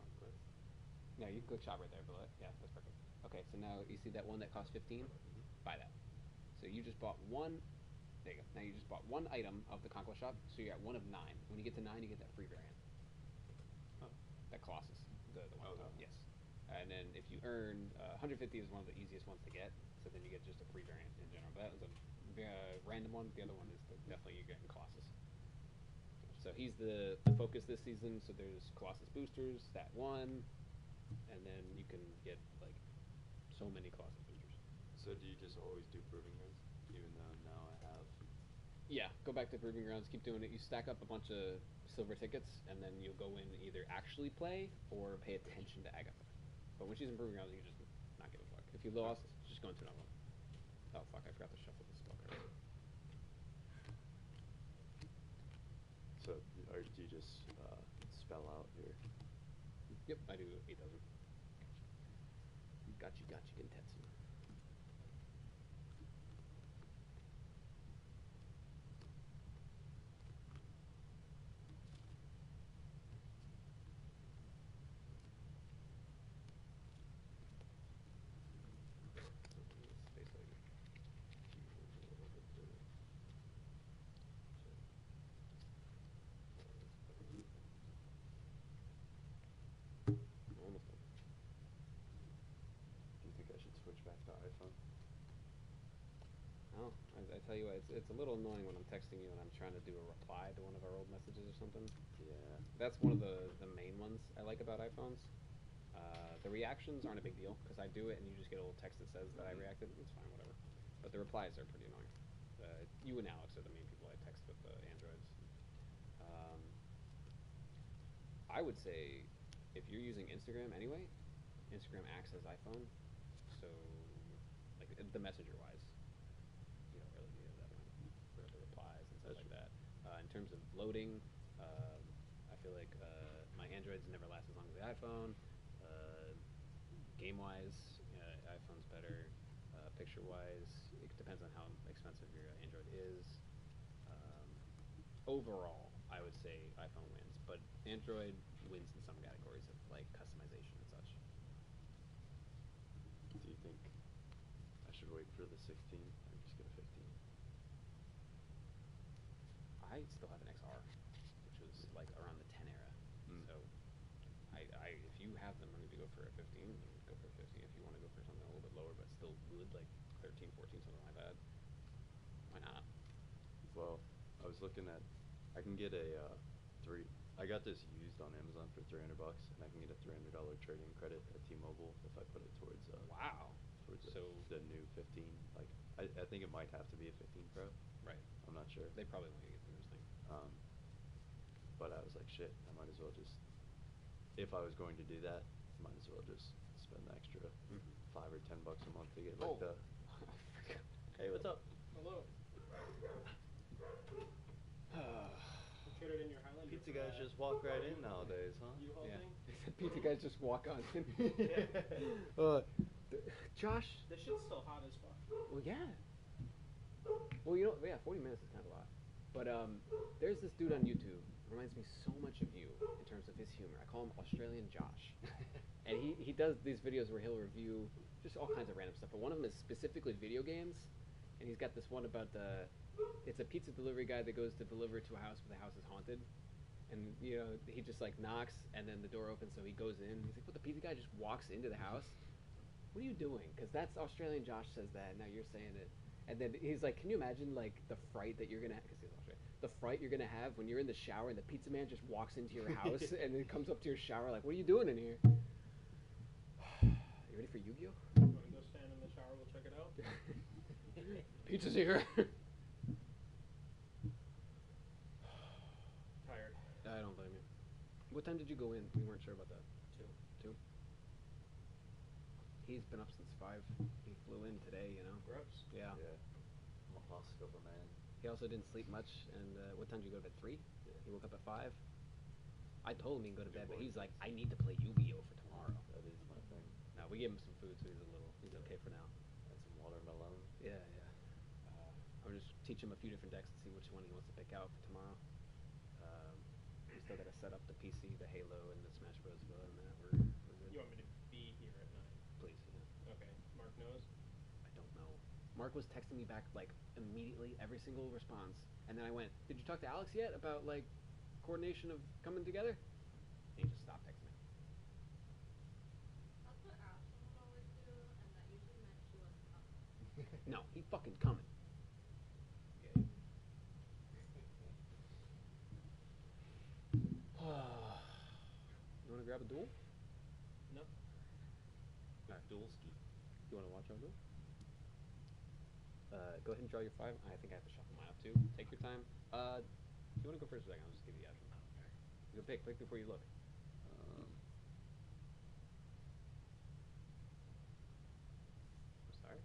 No, you can click shop right there below it. Yeah, that's perfect. Okay, so now you see that one that costs 15. Buy that. So you just bought one. There you go. Now you just bought one item of the conquest shop. So you're at 1 of 9. When you get to 9, you get that free variant. Oh. That Colossus. The one. Oh, that one. Yes. And then if you earn 150 is one of the easiest ones to get. So then you get just a free variant in general. But that was a random one. The other one is definitely you're getting Colossus. So he's the focus this season. So there's Colossus boosters, that one, and then you can get like so many Colossus boosters. So do you just always do proving grounds, even though now I have? Yeah, go back to proving grounds. Keep doing it. You stack up a bunch of silver tickets, and then you'll go in and either actually play or pay attention to Agatha. But when she's in proving grounds, you can just not give a fuck. If you lost, just go into another one. Oh fuck! I forgot to shuffle the spell card. So, or do you just spell out your? Yep, I do 8,000. Gotcha, Gentetsu. Almost done. Do you think I should switch back to iPhone? Oh, I tell you what, it's a little annoying when I'm texting you and I'm trying to do a reply to one of our old messages or something. Yeah. That's one of the main ones I like about iPhones. The reactions aren't a big deal because I do it and you just get a little text that says that I reacted. It's fine, whatever. But the replies are pretty annoying. You and Alex are the main people I text with Androids. I would say if you're using Instagram anyway, Instagram acts as iPhone. So, like the messenger wise, you don't really need it that way for the replies and stuff like that. In terms of loading, I feel like my Androids never last as long as the iPhone. Game-wise, iPhone's better. Picture-wise, it depends on how expensive your Android is. Overall, I would say iPhone wins, but Android wins in some categories of like customization and such. Do you think I should wait for the 16 or just get a 15? I still have an XR, which was like around the 10 era. So, if you have the money to go for a 15, then go for a 15. If you want to go for something a little bit lower but still good, like 13, 14, something like that, why not? Well, I was looking at, I can get a I got this used on Amazon for $300, and I can get a $300 trade-in credit at T-Mobile if I put it towards Wow. towards So the new 15. Like I think it might have to be a 15 Pro. Right. I'm not sure. They probably want you to get the newest thing. But I was like, shit, I might as well just, if I was going to do that, might as well just spend the extra $5 or $10 a month to get like the. Hey, what's up? Hello. Traded in your Highlander. Pizza guys just walk right in nowadays, huh? U-Haul Yeah. thing? Pizza guys just walk on in. Josh. This shit's still hot as fuck. Well, yeah. Well, 40 minutes is kind of a lot. But there's this dude on YouTube. Reminds me so much of you in terms of his humor. I call him Australian Josh. And he does these videos where he'll review just all kinds of random stuff. But one of them is specifically video games. And he's got this one about it's a pizza delivery guy that goes to deliver to a house, but the house is haunted. And, he just like knocks and then the door opens, so he goes in. He's like, what, the pizza guy just walks into the house? What are you doing? Because that's Australian Josh says that, now you're saying it. And then he's like, can you imagine like the fright that you're going to have, because he's Australian, the fright you're going to have when you're in the shower and the pizza man just walks into your house and then comes up to your shower like, what are you doing in here? You ready for Yu-Gi-Oh? You want to go stand in the shower? We'll check it out. Pizza's here. Tired. I don't blame you. What time did you go in? We weren't sure about that. 2. 2? He's been up since 5. He flew in today, you know. Gross. Yeah. Yeah. I'm a hospital man. He also didn't sleep much. And what time did you go to bed? 3? Yeah. He woke up at 5. I told him he can go to Good bed, but boy. he's like, I need to play Yu-Gi-Oh for tomorrow. That is my thing. No, we gave him some food, so he's okay for now. And some watermelon. Yeah, yeah. I'm just teach him a few different decks and see which one he wants to pick out for tomorrow. We still got to set up the PC, the Halo, and the Smash Bros. But other than that, we're good. You want me to be here at 9? Please, yeah. Okay. Mark knows? I don't know. Mark was texting me back like immediately, every single response, and then I went, "Did you talk to Alex yet about like coordination of coming together?" And he just stopped texting me. That's what Ashlyn would always do, and that usually meant she wasn't coming. No, he fucking coming. You want to grab a duel? No. Alright. Dual ski. You want to watch our duel? Go ahead and draw your 5. I think I have to shuffle mine up too. Take your time. You want to go first or second? I'll just give you the option. You can pick before you look. Sorry.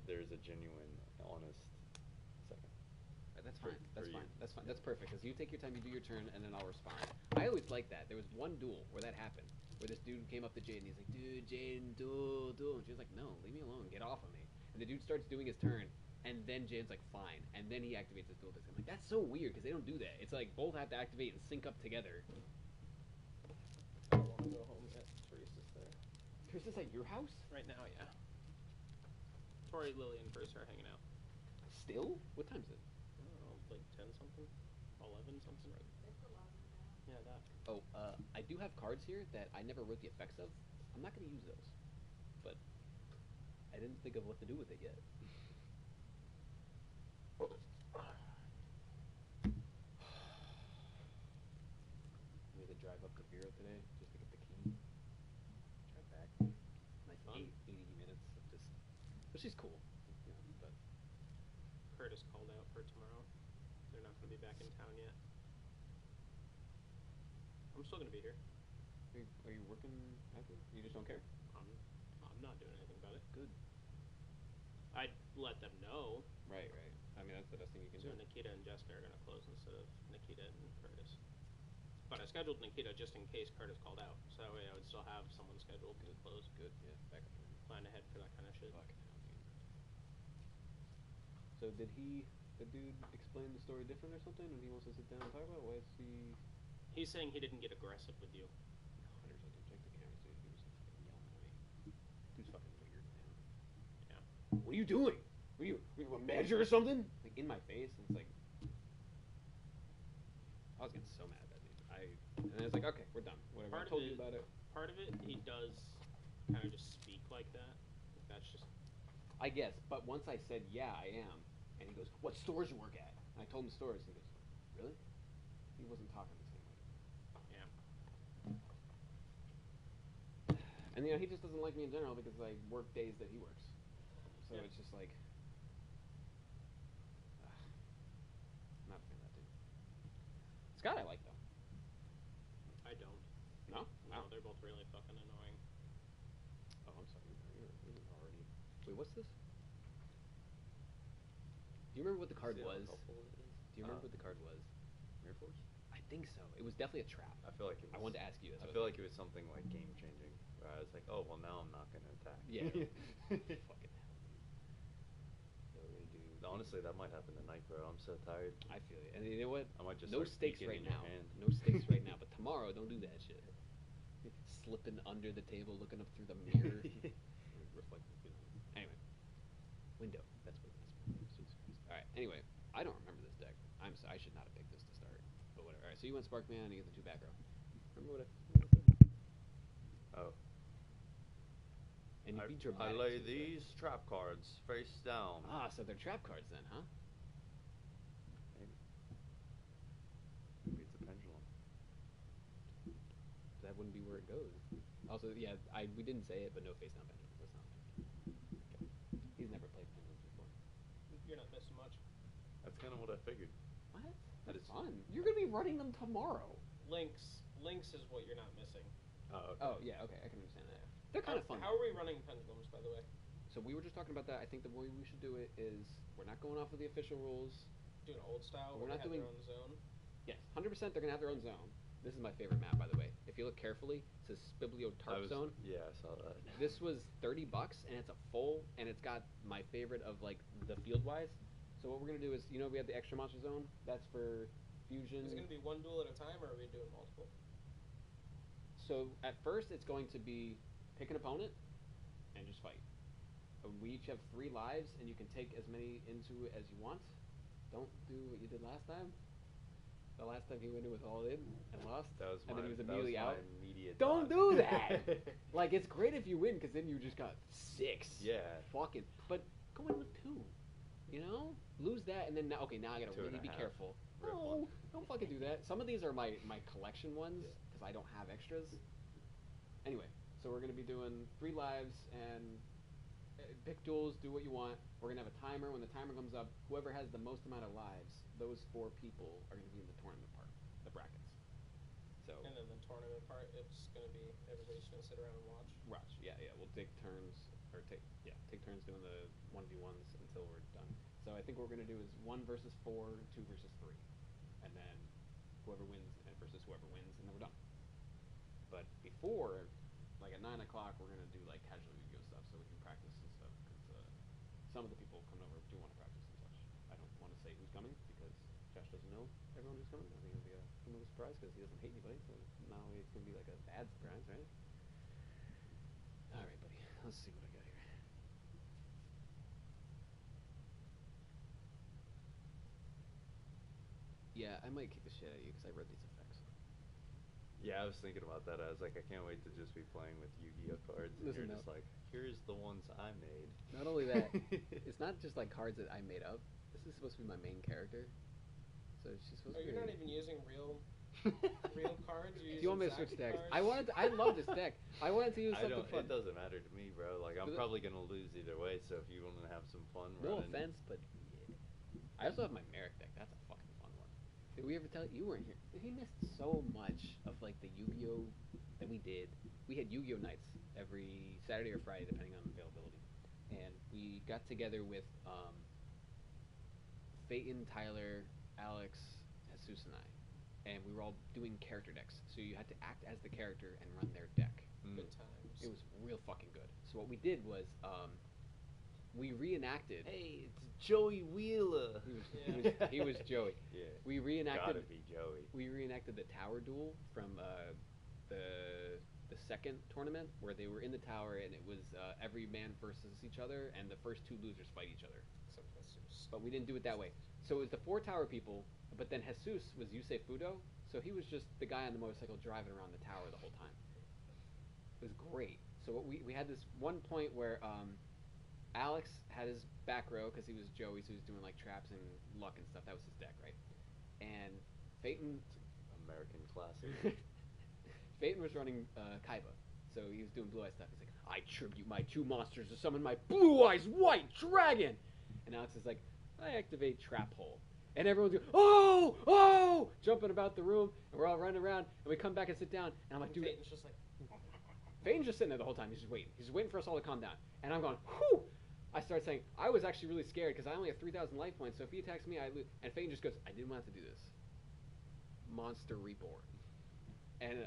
There's a genuine, honest second. That's For- fine. That's for you. fine. That's fine. That's perfect. Because you take your time, you do your turn, and then I'll respond. I always like that. There was one duel where that happened, where this dude came up to Jade and he's like, "Dude, Jade, duel." And she was like, "No, leave me alone. Get off of me." And the dude starts doing his turn, and then Jade's like, "Fine." And then he activates his duel disc. I'm like, that's so weird because they don't do that. It's like both have to activate and sync up together. I don't want to go home yet. Teresa's there. Trista's at your house? Right now, yeah. Tori, Lily, and Bruce are hanging out. Still? What time is it? I don't know, like 10 something? 11 something? It's 11 now. Yeah, that. Oh, I do have cards here that I never wrote the effects of. I'm not going to use those. But I didn't think of what to do with it yet. We had to drive up to Vero today just to get the key. Drive back. Like Fun. 80 minutes of just... Which is cool. You know, but Curtis called out for tomorrow. They're not going to be back in town yet. I'm still going to be here. are you working after? You just don't care? I'm not doing anything about it. Good. I'd let them know. Right, right. I mean, that's the best thing you can So do. Nikita and Jessica are going to close instead of Nikita and Curtis. But I scheduled Nikita just in case Curtis called out. So that way I would still have someone scheduled to close. Good, yeah. Back up. Plan ahead for that kind of shit. Fucking hell, dude. So did the dude explain the story different or something, and he wants to sit down and talk about it? Why is he... He's saying he didn't get aggressive with you. Hunter's like, check the cameras, dude. He was fucking yelling at me. Dude's fucking weird, man. Yeah. What are you doing? Were you a measure or something? Like, in my face, and it's like... I was getting so mad at that dude. And I was like, okay, we're done. Whatever, I told you about it. Part of it, he does kind of just speak like that. That's just... I guess, but once I said, yeah, I am, and he goes, what stores you work at? And I told him the stores, and he goes, really? He wasn't talking the same way. Yeah. And, you know, he just doesn't like me in general because I work days that he works. So Yeah. it's just like... not a fan of that dude. Scott I like, though. I don't. No? No, Wow. they're both really fucking annoying. Oh, I'm sorry. You're already... Wait, what's this? Do you remember what the card See how was? helpful it is? Do you remember what the card was? Mirror Force? I think so. It was definitely a trap. I feel like it was... I wanted to ask you. I feel like it was something like game changing. Where I was like, oh, well, now I'm not going to attack. Yeah. Fucking hell, dude. So we're gonna do... Honestly, that might happen tonight, bro. I'm so tired. I feel you. And you know what? I might just No start stakes peeking right in your now. hand. No stakes right now. But tomorrow, don't do that shit. Slipping under the table, looking up through the mirror. Reflecting. Anyway. Window. That's what it is. Alright, anyway. I don't remember this deck. I should not have picked this to start. But whatever. Alright, so you went Sparkman and you get the 2 back row. Remember what I said? Oh. And you I, beat dramatic. I lay too, so- these trap cards face down. Ah, so they're trap cards then, huh? Maybe. Maybe it's a pendulum. That wouldn't be where it goes. Also, yeah, we didn't say it, but no face down pendulum. That's not a pendulum. Okay. He's never played Penguins before. You're not missing much. That's kind of what I figured. What? That That's is- fun. You're gonna be running them tomorrow. Lynx is what you're not missing. Oh, okay. Oh yeah, okay, I can understand that. They're kind of fun. How are we running pendulums, by the way? So we were just talking about that. I think the way we should do it is we're not going off of the official rules. Doing old style, We're where not they have doing- their own zone. Yes, 100%. They're gonna have their own zone. This is my favorite map, by the way. If you look carefully, it says Spiblio Tarp Zone. Yeah, I saw that. This was $30, and it's a full, and it's got my favorite of like the field wise. So what we're gonna do is, we have the extra monster zone. That's for fusion. Is it going to be one duel at a time, or are we doing multiple? So at first, it's going to be pick an opponent and just fight. We each have 3 lives, and you can take as many into it as you want. Don't do what you did last time. The last time he went in with all in and lost, That was and my, then he was that immediately was my out. immediate Don't thought. do that. Like, it's great if you win, because then you just got 6. Yeah. Fucking. But go in with 2. Lose that, and then now I gotta 2 and really a be half. careful. Rip No, one. don't fucking do that. Some of these are my collection ones because I don't have extras. Anyway, so we're gonna be doing 3 lives and pick duels. Do what you want. We're gonna have a timer. When the timer comes up, whoever has the most amount of lives, those 4 people are gonna be in the tournament part, the brackets. So. And then the tournament part, it's going to be everybody's going to sit around and watch. Watch, yeah. We'll take turns, take turns doing the 1v1s until we're done. So I think what we're gonna do is 1 versus 4, 2 versus 3, and then whoever wins versus whoever wins, and then we're done. But before, like at 9 o'clock, we're gonna do like casual Yu-Gi-Oh stuff so we can practice and stuff. Because some of the people coming over do want to practice and such. I don't want to say who's coming because Josh doesn't know everyone who's coming. I think it'll be a little surprise because he doesn't hate anybody. So now it's gonna be like a bad surprise, right? All right, buddy. Let's see what I got here. Yeah, I might kick the shit out of you because I read these effects. Yeah, I was thinking about that. I was like, I can't wait to just be playing with Yu-Gi-Oh cards, and Listen, you're just like, here's the ones I made. Not only that, it's not just like cards that I made up. This is supposed to be my main character. So she's supposed Oh, to be. you're not even using real cards? You're Do you want me to switch decks? I love this deck. I wanted to use something fun. It doesn't matter to me, bro. Like, I'm probably gonna lose either way. So if you want to have some fun, No running, offense, but yeah. I also have my Merrick deck. That's a fucking fun one. Did we ever tell you weren't here? He missed so much of like the Yu-Gi-Oh that we did. We had Yu-Gi-Oh nights every Saturday or Friday, depending on availability, and we got together with Phaeton, Tyler, Alex, Jesus, and I. And we were all doing character decks. So you had to act as the character and run their deck. Good times. It was real fucking good. So what we did was we reenacted. hey, it's Joey Wheeler. He was Joey. Yeah. We reenacted. Gotta be Joey. We reenacted the tower duel from the second tournament where they were in the tower and it was every man versus each other and the first 2 losers fight each other. Except Jesus. But we didn't do it that way. So it was the 4 tower people, but then Jesus was Yusei Fudo, so he was just the guy on the motorcycle driving around the tower the whole time. It was great. So what we had this one point where Alex had his back row because he was Joey, so he was doing like traps and luck and stuff. That was his deck, right? And Phaeton American classic. Phaeton was running Kaiba, so he was doing Blue Eyes stuff. He's like, I tribute my 2 monsters to summon my Blue Eyes White Dragon! And Alex is like, I activate Trap Hole. And everyone's going, oh, jumping about the room, and we're all running around, and we come back and sit down, and I'm like, dude, Phaeton's just like, Phaeton's just sitting there the whole time. He's just waiting. He's just waiting for us all to calm down. And I'm going, whew! I start saying, I was actually really scared because I only have 3,000 life points, so if he attacks me, I lose. And Phaeton just goes, I didn't want to do this. Monster Reborn. And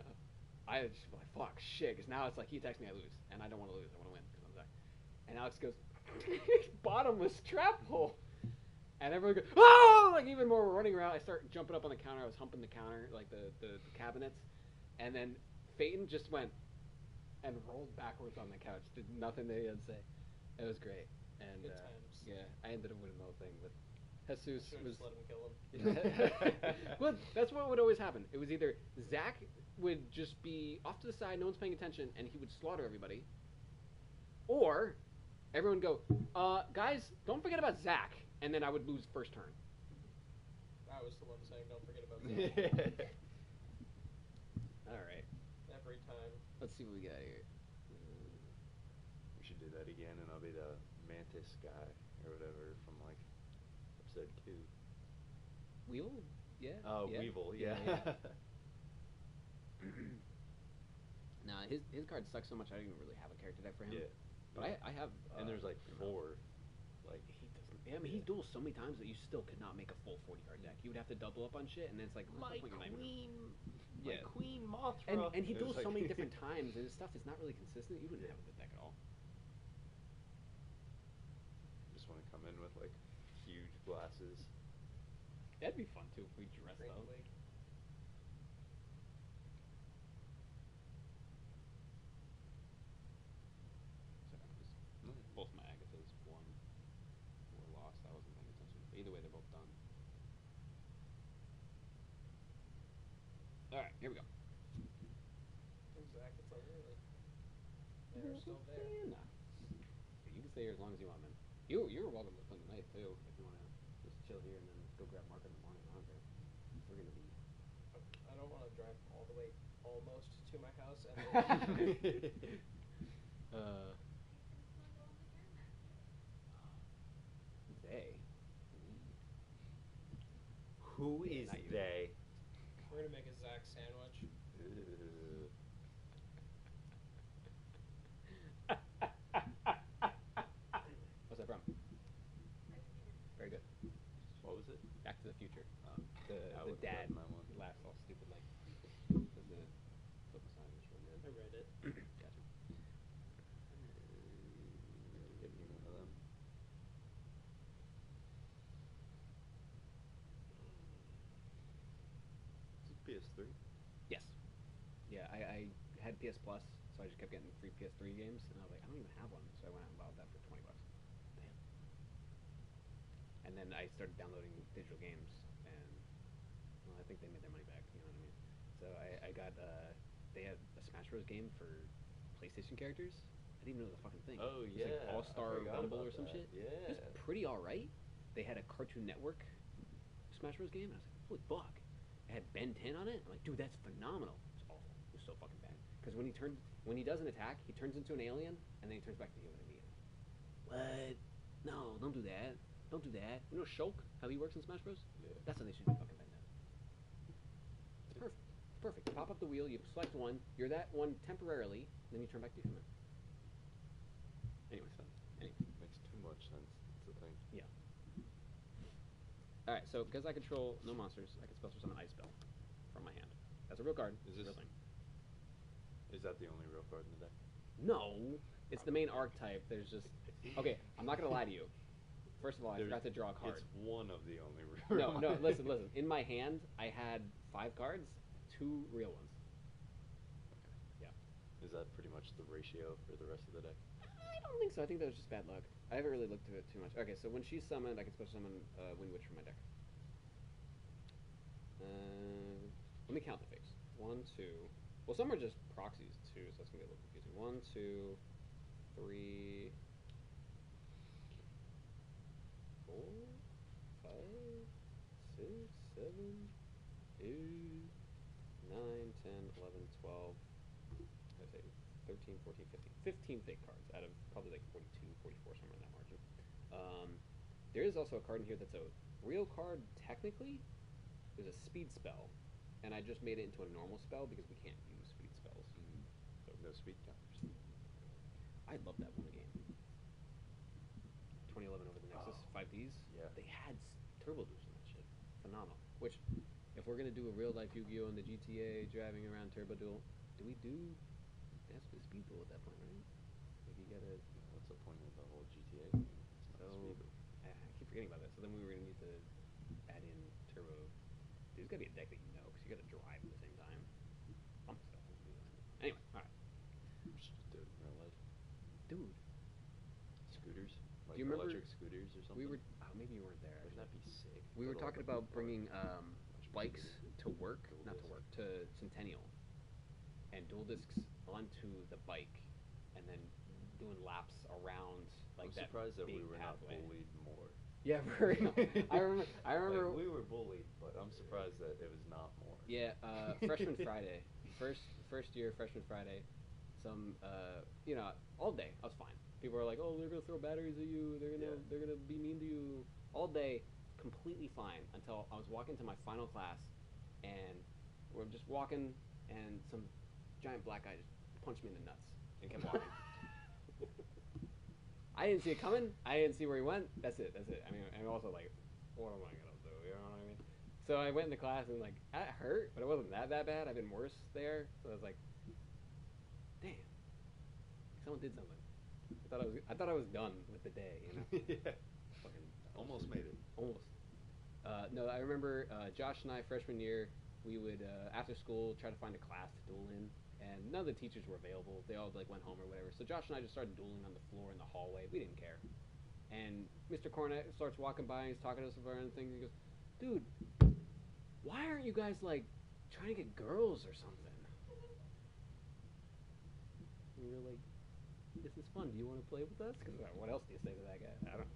I just like, fuck, shit, because now it's like he attacks me, I lose. And I don't want to lose. I want to win because I'm Zach. And Alex goes, bottomless trap hole. And everyone goes, oh! Like even more, we're running around. I start jumping up on the counter. I was humping the counter, like the cabinets. And then Phaeton just went and rolled backwards on the couch. Did nothing that he had to say. It was great. And good times. yeah, I ended up winning the whole thing. But Jesus Should've was. just let him kill him. Well, that's what would always happen. It was either Zach would just be off to the side, no one's paying attention, and he would slaughter everybody. Or everyone would go, guys, don't forget about Zach. And then I would lose first turn. I was the one saying, don't forget about that. All right. Every time. Let's see what we got here. We should do that again, and I'll be the mantis guy or whatever from like episode 2. Weevil? Yeah. Oh, yeah. Weevil, yeah. Nah, his card sucks so much I don't even really have a character deck for him. Yeah. But I have. And there's like 4. Like he doesn't. Yeah, I mean, he duels so many times that you still could not make a full 40 card deck. You would have to double up on shit, and then it's like My what's the point? Queen Mothra. And he It duels was so like- many different times, and his stuff is not really consistent. You wouldn't have a good deck at all. just want to come in with like huge glasses. That'd be fun too if we dressed up. Both my Agathas won or lost. I wasn't paying attention. But either way, they're both done. All right, here we go. Exactly. They're still there. Yeah, nah. You can stay here as long as you want, man. You're welcome to spend the night too if you want to just chill here and then go grab Mark in the morning. I don't care. We're gonna be. I don't want to drive all the way almost to my house and then They. Who is not you. they? we're gonna make a Zach sandwich. Ugh. What's that from? Very good. What was it? Back to the Future. I The would've dad gotten that one. laughs all stupid like. The flip aside is really I good. read it. Gotcha. Give me one of them. Is it PS3? Yes. Yeah, I had PS Plus, so I just kept getting free PS3 games, and I was like, I don't even have one, so I went out and bought that for $20. Damn. And then I started downloading digital games, and well, I think they made their money back. You know what I mean? So I got they had a Smash Bros game for PlayStation characters. I didn't even know it was a fucking thing. Oh, It was like yeah, All I Star forgot Rumble about or some that. shit. Yeah. It was pretty alright. They had a Cartoon Network Smash Bros game, and I was like, holy fuck! It had Ben 10 on it. I'm like, dude, that's phenomenal. It's awful. It was so fucking bad. Because when he does an attack, he turns into an alien, and then he turns back to human immediately. What? No, don't do that. Don't do that. You know Shulk, how he works in Smash Bros? Yeah. That's how they should do fucking Ben 10. It's perfect. It's perfect. You pop up the wheel, you select one, you're that one temporarily, then you turn back to human. Anyway. Makes too much sense. That's the thing. Yeah. Alright, so because I control no monsters, I can special summon Ice Spell from my hand. That's a real card. Is It's a this- real thing. Is that the only real card in the deck? No! It's the main archetype. There's just... Okay, I'm not going to lie to you. First of all, I forgot to draw a card. It's one of the only real No, listen. In my hand, I had 5 cards, 2 real ones. Yeah. Is that pretty much the ratio for the rest of the deck? I don't think so. I think that was just bad luck. I haven't really looked to it too much. Okay, so when she's summoned, I can special summon Wind Witch from my deck. Let me count the fakes. 1, 2. Well, some are just proxies too, so that's gonna get a little confusing. 1, 2, 3, 4, 5, 6, 7, 8, 9, 10, 11, 12. I say 13, 14, 15 fake cards out of probably like 42, 44, somewhere in that margin. There is also a card in here that's a real card technically. There's a speed spell, and I just made it into a normal spell because we can't use speed spells. So no speed counters. I love that one game. 2011 over the Nexus, 5Ds. Yeah. They had turbo boost in that shit. Phenomenal. Which, if we're gonna do a real life Yu-Gi-Oh! In the GTA driving around Turbo Duel, do we do? That's the speed duel at that point, right? Like you gotta. What's the point of the whole GTA thing? It's not So speed. I keep forgetting about that. So then we were gonna need to add in turbo. There's gotta be a deck that you know because you gotta drive at the same time. I'm stuck on do that. Anyway, all right, We should just do it in real life. dude. Scooters? Like you remember- electric scooters or something? We were. Oh, maybe you weren't there. Wouldn't that be sick? We were Go to, talking like, a about park. bringing Much bikes bigger. to work, Dual not to disc. work, to Centennial, and dual discs onto the bike, and then doing laps around like I'm that. surprised that we big were not pathway. bullied more. Yeah, for real. I remember. Like, we were bullied, but I'm surprised that it was not more. Yeah, freshman Friday, first year freshman Friday, some all day I was fine. People are like, oh, they're gonna throw batteries at you. They're gonna be mean to you all day. Completely fine until I was walking to my final class, and we're just walking, and some giant black guy just punched me in the nuts and kept walking. I didn't see it coming. I didn't see where he went. That's it. I mean, I'm also like, what am I gonna do? You know what I mean? So I went into class and like, that hurt, but it wasn't that bad. I've been worse there. So I was like, damn, someone did something. I thought I was done with the day. You know? Yeah. Fucking Almost made it. almost. No, I remember Josh and I freshman year. We would after school try to find a class to duel in, and none of the teachers were available. They all like went home or whatever. So Josh and I just started dueling on the floor in the hallway. We didn't care. And Mr. Cornett starts walking by and he's talking to us about anything. He goes, "Dude, why aren't you guys like trying to get girls or something?" And we were like, "This is fun. Do you want to play with us?" Because what else do you say to that guy? I don't.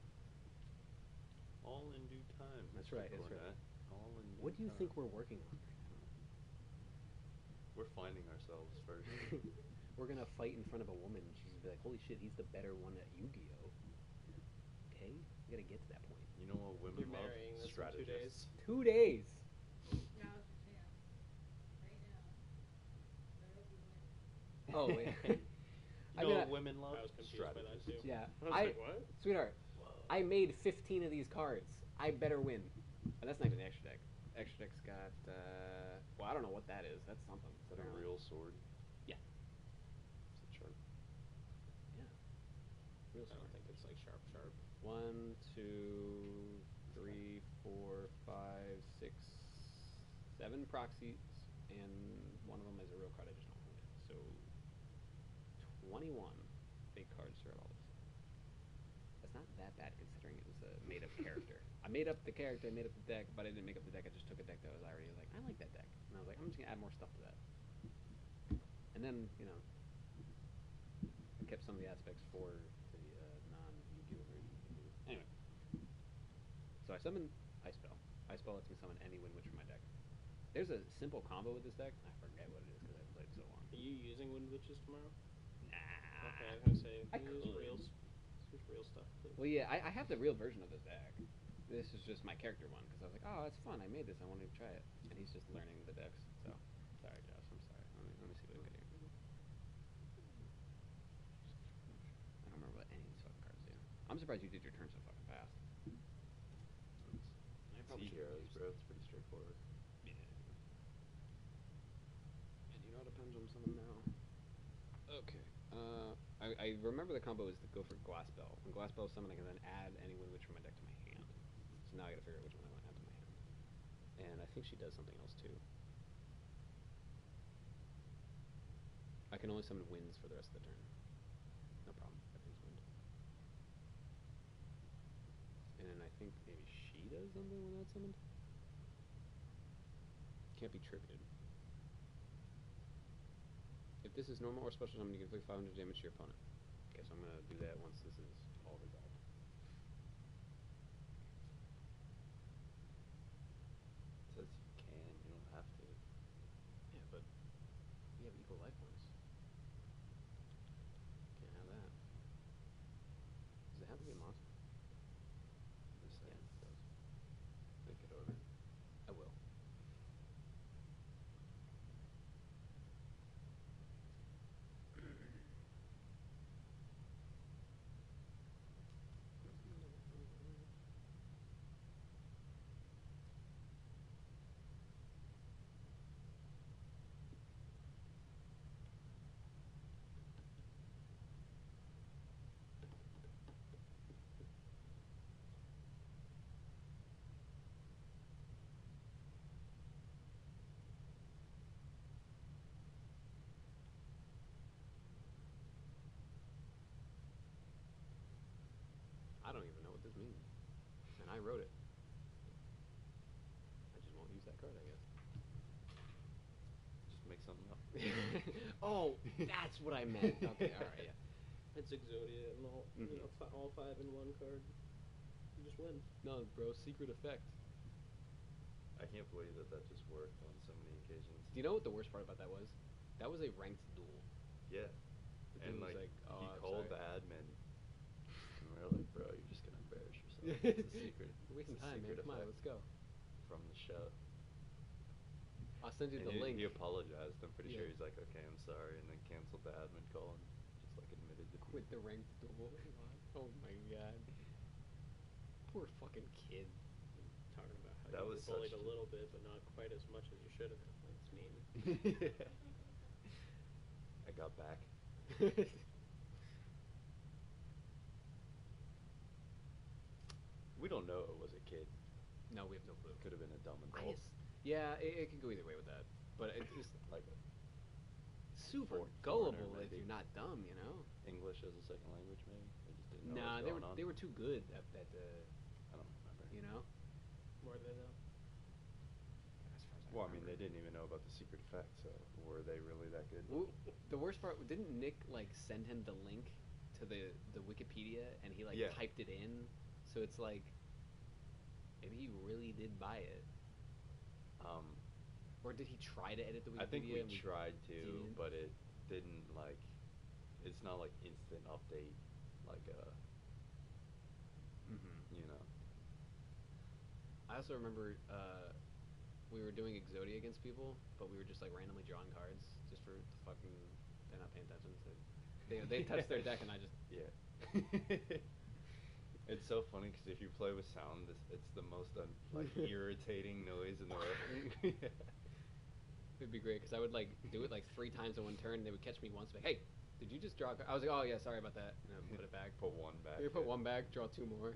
All in due time. That's Mr. right. That's right. Cornett. All in due What do you time. think we're working on right now? We're finding ourselves first. We're gonna fight in front of a woman. She's gonna be like, "Holy shit, he's the better one at Yu-Gi-Oh!" Okay, we gotta get to that point. You know what women You're love? marrying this in 2 Strategists. 2 days. Now's your chance. Right now. I hope you win. Oh yeah. You I know mean, what women love? I was confused by that Strategists. too. Yeah, I was like, what? sweetheart, I made 15 of these cards. I better win. And that's not even the extra deck. Extra deck's got, well, I don't know what that is. That's something. Is that a real sword? Yeah. Is it sharp? Yeah. Real I don't think it's like sharp. 1, 2, 3, 4, 5, 6, 7 proxies, and one of them is a real card I just opened. So 21 big cards throughout all this. That's not that bad considering it was a made-up character. I made up the character, I made up the deck, but I didn't make up the deck. I just took a deck that was already like, I like that deck, and I was like, I'm just gonna add more stuff to that. And then, you know, I kept some of the aspects for the non-Yu-Gi-Oh version. Anyway, so I summoned Ice Spell. Ice Spell lets me summon any Wind Witch from my deck. There's a simple combo with this deck. I forget what it is because I haven't played it so long. Are you using Wind Witches tomorrow? Nah. Okay, I was gonna say I use could. real stuff. Please. Well, yeah, I have the real version of this deck. This is just my character one because I was like, oh, that's fun. I made this. I wanted to try it, and he's just learning the decks. So, sorry, Josh. I'm sorry. Let me see what I got here. I don't remember what any of these fucking cards do. I'm surprised you did your turn so fucking fast. I probably It's should've heroes, used- bro. It's pretty straightforward. Yeah. And you know what a pendulum summon now? Okay. I remember the combo is to go for Glass Bell. When Glass Bell is summoned, I can then add any Wind Witch from my deck to my hand. So now I gotta figure out which one I want to add to my hand. And I think she does something else too. I can only summon winds for the rest of the turn. No problem. Everything's wind. And then I think maybe she does something when that's summoned. Can't be tributed. If this is normal or special summon, you can inflict 500 damage to your opponent. Okay, so I'm gonna do that once this is all resolved. It says you can. You don't have to. Yeah, but we have equal life points. Can't have that. Does it have to be a monster? Just Yeah, saying. it does. Think it over. I will. I don't even know what this means. And I wrote it. I just won't use that card, I guess. Just make something up. Oh, that's what I meant. Okay, alright, yeah. It's Exodia and all, you know, all 5 in one card. You just win. No, bro, secret effect. I can't believe that just worked on so many occasions. Do you know what the worst part about that was? That was a ranked duel. Yeah. The And dude was like, oh, he I'm called sorry. the admin It's a secret. We're wasting It's a time, man. secret Come on, effect let's go. from the show. I'll send you And the link. he apologized. I'm pretty Yeah. sure he's like, okay, I'm sorry, and then canceled the admin call and just like admitted defeat. Quit the ranked duel. Oh my god. Poor fucking kid. Talking about how That you was were bullied such- a little bit, but not quite as much as you should have. That's mean. I got back. We don't know it was a kid. No, we have no clue. Could have been a dumb I adult. guess, yeah, it could go either way with that. But it's Like super foreigner, gullible if maybe. you're not dumb, you know? English as a second language, maybe. They just didn't know Nah, what was going on. they were too good at I don't remember. you know? More than that. As far as Well, I mean, remember. they didn't even know about the secret effect, so were they really that good? The worst part, didn't Nick like send him the link to the Wikipedia and he like Yeah. typed it in? So it's like maybe he really did buy it. Or did he try to edit the Wikipedia? I think we and tried to, didn't? but it didn't like. It's not like instant update, like Mhm. you know. I also remember we were doing Exodia against people, but we were just like randomly drawing cards just for the fucking. They're not paying attention. So they touched their deck and I just. Yeah. It's so funny because if you play with sound, it's the most like irritating noise in the world. It'd be great because I would like do it like 3 times in one turn. And they would catch me once, like, "Hey, did you just draw?" I was like, "Oh yeah, sorry about that." And I would put it back. Put one back. Maybe put yeah. one back, draw 2 more.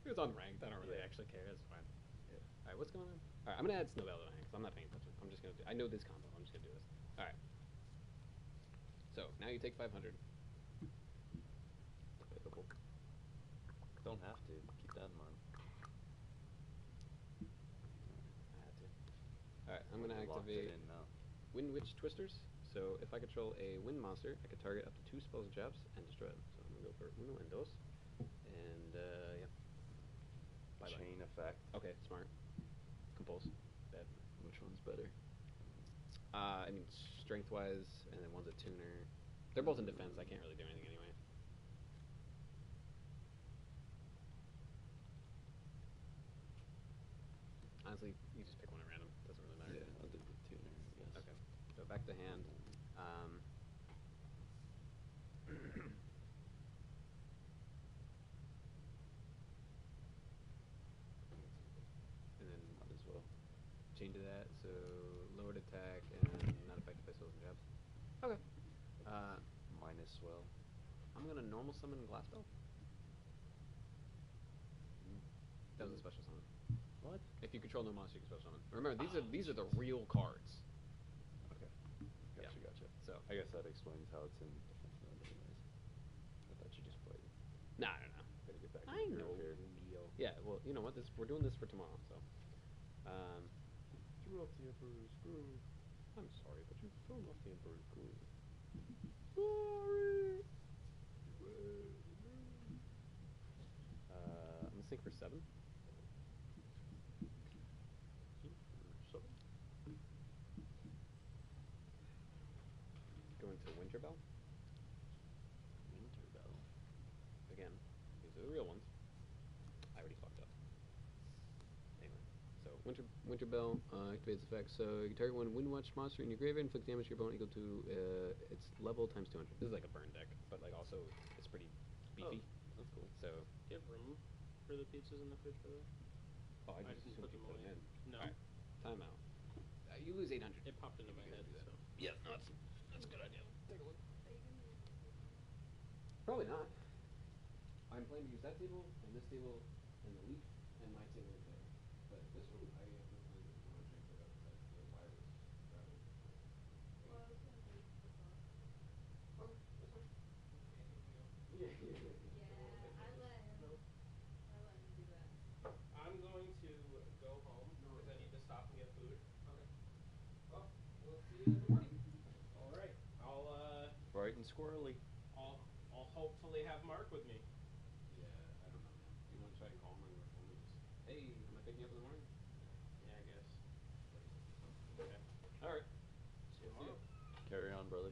It was unranked. I don't really Yeah. actually care. It's fine. Yeah. All right, what's going on? All right, I'm gonna add Snowbell to my hand 'cause I'm not paying attention. I'm just gonna do. I know this combo. I'm just gonna do this. All right. So now you take 500. Debatable. Don't have to. Keep that in mind. I had to. All right, I'm gonna We're locked activate it in now. Wind Witch Twisters. So if I control a wind monster, I can target up to 2 spells and traps and destroy them. So I'm gonna go for uno and dos. And yeah. Bye-bye. Chain effect. Okay, smart. Compulse. Bad. Which one's better? I mean, strength-wise, and then one's a tuner. They're both in defense. I can't really do anything anyway. Honestly, you just pick one at random. Doesn't really matter. Yeah, I'll do the tuner, I guess. Okay. So back to hand. And then Might as well. chain to that. So lowered attack and not affected by spells and traps. Okay. Minus swell. I'm gonna normal summon Glassbell. That was a special summon. What? If you control no monster, you can special summon. Remember, these are the real cards. Okay. Yeah. Gotcha. So I guess that explains how it's in defense mode anyways. I thought you just played. no. Gotta get back I in the know, groove here. Leo. Yeah, well, you know what? We're doing this for tomorrow, so. Threw off the Emperor's groove. I'm sorry, but you thrown off the Emperor's groove. Sorry. I'm gonna sink for 7. Go into Winterbell. Winterbell. Again, these are the real ones. I already fucked up. Anyway, so Winterbell activates effect. So you can target one Wind Watch monster in your graveyard, inflict damage to your opponent equal to its level times 200. This is like a burn deck, but like also it's pretty beefy. Oh, that's cool. So Do you have room for the pizzas in the fridge for that? I I just didn't assumed put you them put away. them in. No. Alright, timeout. You lose 800. It popped into my head, so. Yeah, no, that's a good idea. Take a look. Probably not. I'm planning to use that table, and this table, and the leaf, and my table right there. But this one, I have no plans of monitoring for that the wireless router. Well, I was gonna say the book. Oh, that's fine. Yeah, Yeah, I let him do that. I'm going to go home because I need to stop and get food. Okay. Well, we'll see you in the morning. All right. Bright and squirrely. I'll hopefully have Mark with me. Yeah, I don't know, man. Do you want to try and call him or phone him? Just, hey, am I picking you up in the morning? Yeah, I guess. Okay. All right. See you tomorrow. Carry on, brother.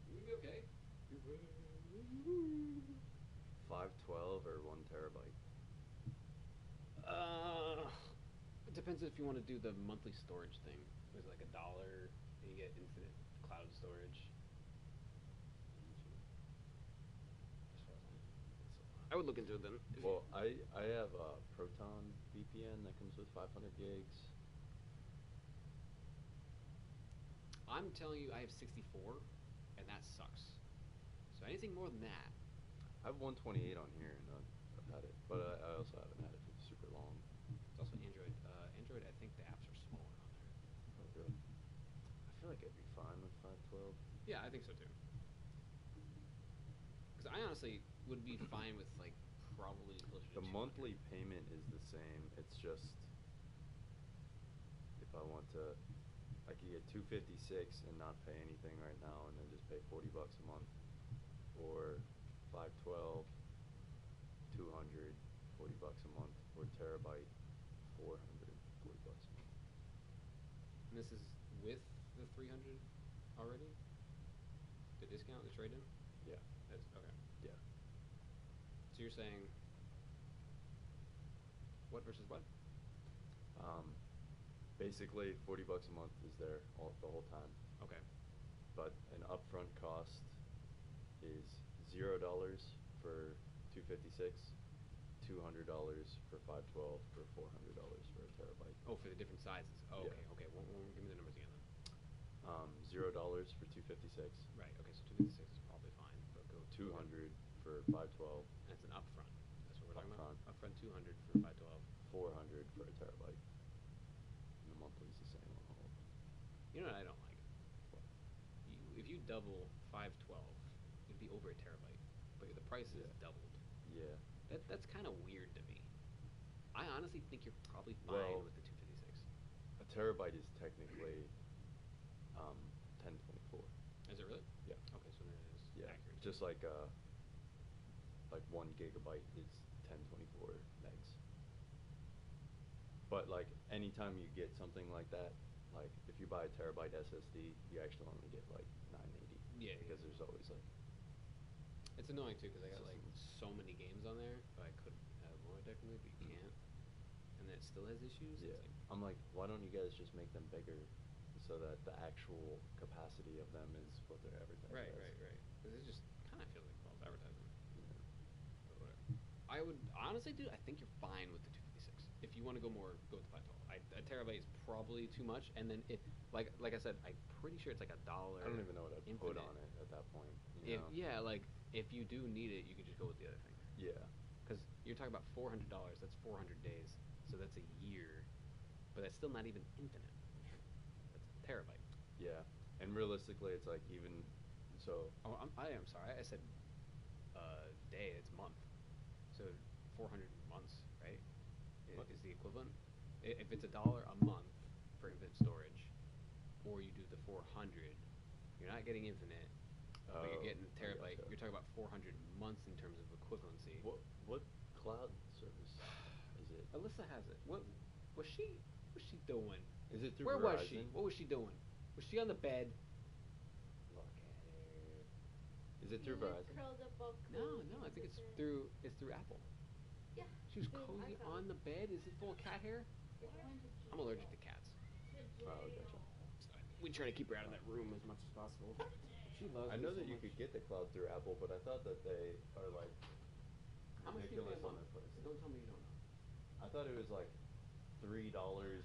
You'll be okay. 512 or 1 terabyte? It depends if you want to do the monthly storage thing. It's like $1 and you get infinite cloud storage. I would look into it then. Well, I have a Proton VPN that comes with 500 gigs. I'm telling you, I have 64, and that sucks. So anything more than that. I have 128 on here, and I've had it, but I also haven't had it for super long. It's also Android. Android, I think the apps are smaller on there. Oh, really? I feel like it'd be fine with 512. Yeah, I think so too. Because I honestly would be fine with like probably closer to The 200. monthly payment is the same. It's just if I want to, I could get 256 and not pay anything right now, and then just pay $40 a month, or 512, 200, $40 a month, or terabyte, 400, $40 a month. And this is with the 300 already? The discount, the trade-in? Yeah. That's okay. Yeah. So you're saying what versus what? Basically, $40 a month is there the whole time. Okay. But an upfront cost is $0 for 256, $200 for 512, or $400 for a terabyte. Oh, for the different sizes. Oh, Yeah. okay. Give me the numbers again then. $0 for 256. Right. Okay. So 256 is probably fine, but go 200 for 512. That's an upfront. That's what we're talking about. Upfront. Upfront 200 for 512. 400 for a terabyte. And the monthly's the same on all of them. You know what I don't like? What? If you double 512, it'd be over a terabyte, but the price is doubled. Yeah. That's kind of weird to me. I honestly think you're probably fine Well, with the 256. A terabyte is technically 1024. Is it really? Yeah. Okay, so then it is Yeah. accurate. Just like 1 gigabyte is 1024 megs. But like anytime you get something like that, like if you buy a terabyte SSD, you actually only get like 980. Yeah. Because there's always like. It's annoying too because I got like so many games on there, but I could have more technically, but you can't. And then it still has issues. Yeah. It's like, I'm like, why don't you guys just make them bigger so that the actual capacity of them is what they're advertising right. as? Because it just kind of feels like false advertising. Yeah. But whatever. I would honestly, dude, I think you're fine with the 256. If you want to go more, go with the 512. A terabyte is probably too much, and then like I said, I'm pretty sure it's like $1. I don't even know what I'd put on it at that point. You know? Like if you do need it, you could just go with the other thing. Yeah. Because you're talking about $400. That's 400 days, so that's a year, but that's still not even infinite. That's a terabyte. Yeah. And realistically, it's like even so. Oh, I am sorry. I said day. It's month. So 400 months, right? Is the equivalent. If it's $1 a month for infinite storage, or you do the 400, you're not getting infinite, but you're getting a terabyte. Gotcha. You're talking about 400 months in terms of equivalency. What cloud service is it? Alyssa has it. What was she doing? Is it through Where Verizon? was she? What was she doing? Was she on the bed? Look at her. Is it through Verizon? Curled up all No, cozy I think with it's her. through Apple. Yeah. She was Boom, cozy I found on the bed. Is it full of cat hair? I'm allergic to cats. Oh, gotcha. We try to keep her out of that room as much as possible. She loves I it know so that you much. could get the cloud through Apple, but I thought that they are like How much do you pay ridiculous a on month? their prices. Don't tell me you don't know. I thought it was like $3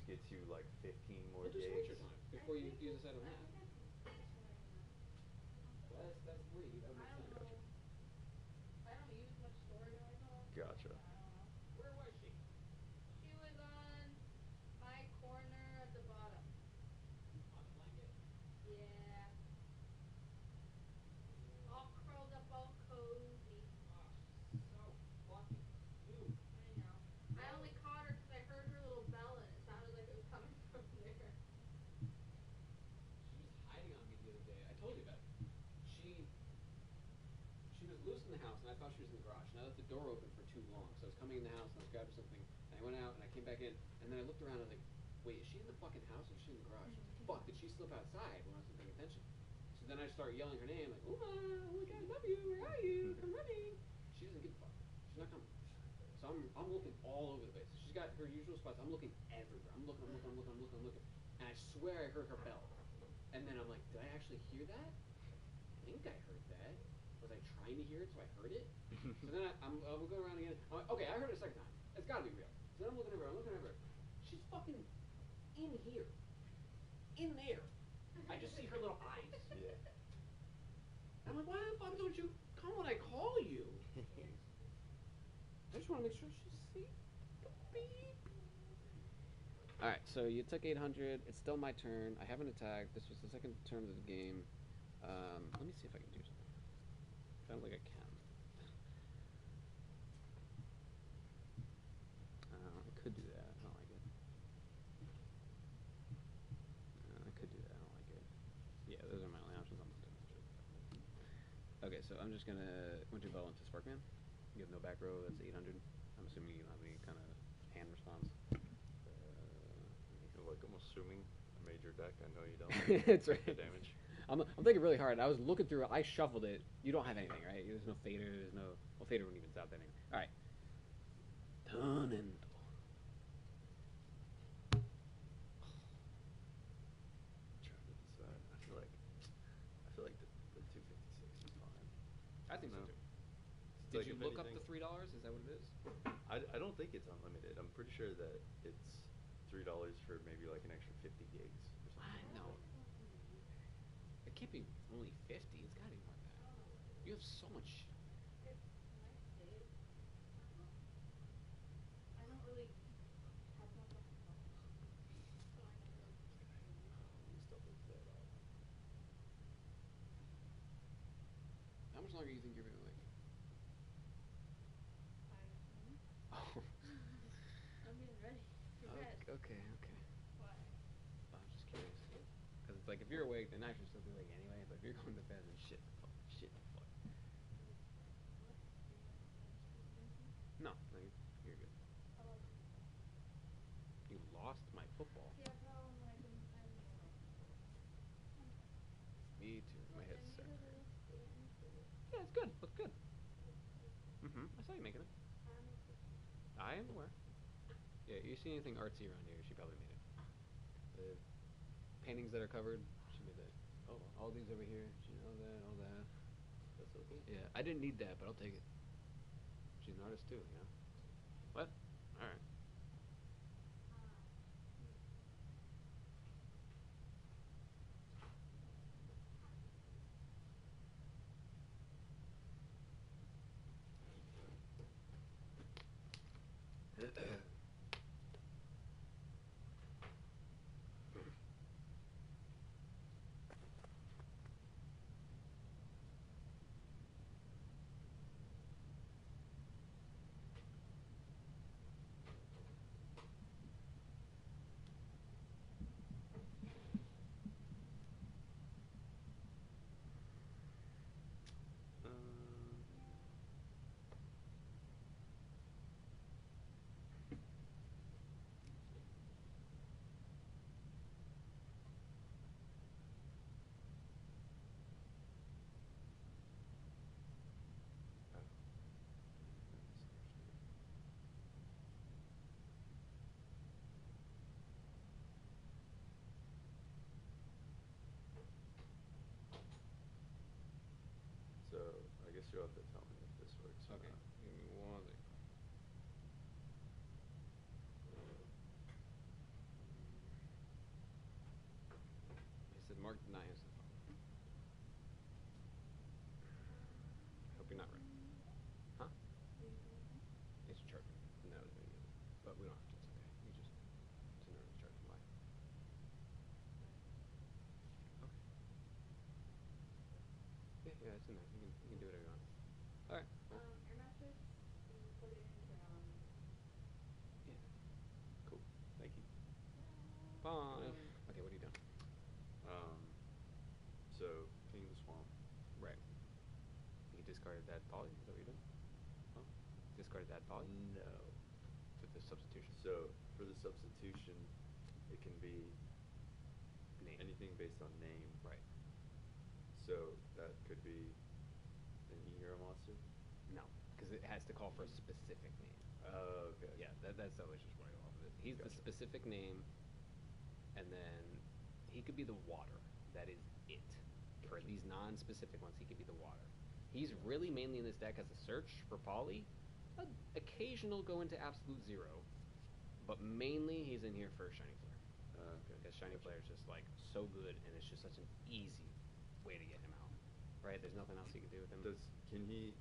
gets you like 15 more Well, just gigs. switch your time before you use this item half. That's weird. That makes sense. I don't use much storage on my phone. Gotcha. Where was she? She was on my corner at the bottom. On the blanket. Yeah. All curled up, all cozy. Oh, she's so fucking cute. I know. I only caught her because I heard her little bell and it sounded like it was coming from there. She's I thought she was in the garage. And I left the door open for too long. So I was coming in the house and I was grabbing something. And I went out and I came back in. And then I looked around and I was like, wait, is she in the fucking house or is she in the garage? Fuck, did she slip outside when I wasn't paying attention? So then I start yelling her name like, Uma, oh my god, I love you. Where are you? Come running. She doesn't give a fuck. She's not coming. So I'm looking all over the place. She's got her usual spots. I'm looking everywhere. I'm looking. And I swear I heard her bell. And then I'm like, did I actually hear that? I think I heard that. Was I trying to hear it so I heard it? So then we'll go around again. I'm like, okay, I heard it a second time. It's gotta be real. So then I'm looking over. She's fucking in here. In there. I just see her little eyes. Yeah. I'm like, why the fuck don't you come when I call you? I just want to make sure she's safe. Alright, so you took 800. It's still my turn. I haven't attacked. This was the second turn of the game. Let me see if I can do something. I don't think I can. I could do that. I don't like it. I could do that. I don't like it. Yeah, those are my only options. I'm not doing that shit. Okay, so I'm just gonna Winter Bell into Sparkman. You have no back row. That's 800. I'm assuming you don't have any kind of hand response. Like I'm assuming a major deck. I know you don't. That's right. The damage. I'm thinking really hard. I was looking through it. I shuffled it. You don't have anything, right? There's no fader. There's no. Well, fader wouldn't even stop that anyway. All right. Tunnel. Trying to decide. I feel like the 256 is fine. I think so No. too. It's Did like you if look up anything- the $3? Is that what it is? I don't think it's unlimited. I'm pretty sure that it's $3 for maybe like an extra 50 gigs or something. I know. It can't be only 50. It's got to be more than that. You have so much shit. I don't really have much of a phone, so I never really How much longer do you think you're gonna like? 5 minutes. Oh. I'm getting ready for bed. Okay. Why? I'm just curious. Because it's like if you're awake, then I should still be awake anyway. But if you're going to bed, then shit. What? No, you're good. I love you. You lost my football. Yeah, no, when I couldn't find it. Me too. My Look, head's I sick. made a little stand for it. Yeah, it's good. Looks good. I saw you making it. I am aware. Yeah, you see anything artsy around here, she probably made it. The paintings that are covered, she made that. Oh, all these over here, she did all that. That's so cool. Yeah, I didn't need that, but I'll take it. She's an artist too, you know? What? Alright. So I guess you'll have to tell me if this works. or Okay, not. give me one second. I said Mark denies the phone. I hope you're not right. Huh? It's charging. No, it's gonna use it. But we don't have to, it's okay. You just send her the charging line. Okay. Yeah, it's in there. You can do whatever you want. Alright. Air mattress, and put it in, turn on. Yeah. Cool. Thank you. Bye. Okay, what are you doing? So King of the Swamp. Right. You discarded that poly. Is that what you're doing? discard it to add poly? No. With the substitution. So for the substitution, it can be Name. anything based on name. Right. So that could be an e-hero monster? No, because it has to call for a specific name. Oh, okay. Yeah, that's always just running off of it. He's the Gotcha. specific name, and then he could be the water. That is it. For Gotcha. these non-specific ones, he could be the water. He's really mainly in this deck as a search for poly. Occasional go into absolute zero, but mainly he's in here for Shining Flare. Okay. Because Shining Gotcha. Flare is just like so good, and it's just such an easy way to get him out. Right? There's nothing else you can do with him. Can he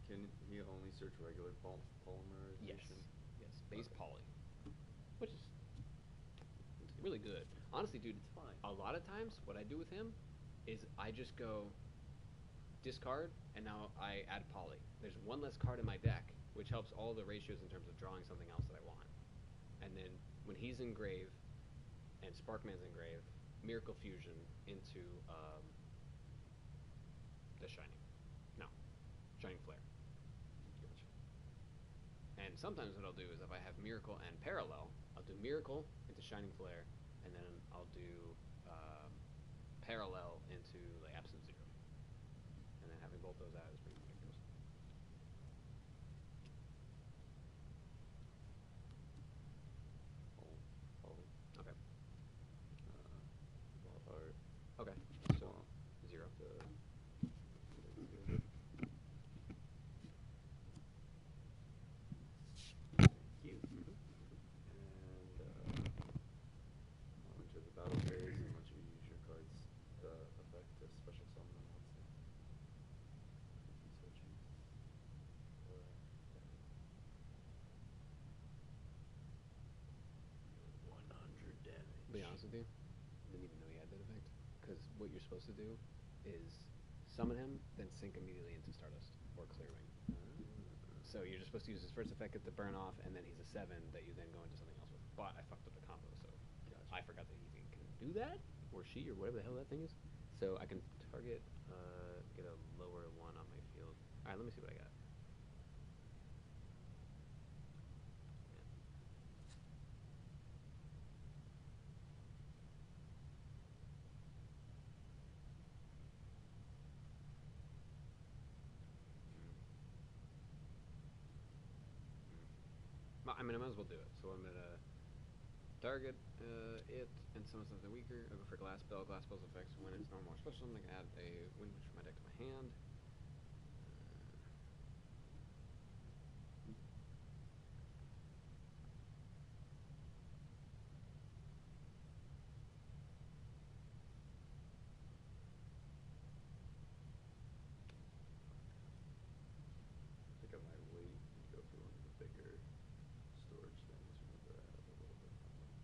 only search regular polymerization? Yes. Base Okay. poly, which is really good. Honestly, dude, It's fine. a lot of times what I do with him is I just go discard, and now I add poly. There's one less card in my deck, which helps all the ratios in terms of drawing something else that I want. And then when he's in grave and Sparkman's in grave, Miracle Fusion into the Shining. No, Shining Flare. Gotcha. And sometimes what I'll do is if I have Miracle and Parallel, I'll do Miracle into Shining Flare, and then I'll do Parallel into like Absolute Zero. And then having both those out is pretty ridiculous. Poly. Okay. Wild Heart. Okay. So Swamp. zero. Cute. And I'll enter the battle phase and let you use your card's effect to special summon a monster. So choose. Or 100 damage. To be honest with you, didn't even know he had that effect. Because what you're supposed to do is summon him, then sink immediately into Stardust or Clearwing. So you're just supposed to use his first effect, get the burn off, and then he's a 7 that you then go into something else with. But I fucked up the combo, so Gotcha. I forgot that he even can do that, or she, or whatever the hell that thing is. So I can target, get a lower one on my field. Alright, let me see what I got. I mean, I might as well do it. So I'm gonna target it and summon something weaker. I'll go for Glass Spell. Glass Spell's effects when it's normal or special. I'm gonna add a Wind Witch from my deck to my hand. I think I might wait and go for one of the bigger storage things. Remember, I have a little bit of money.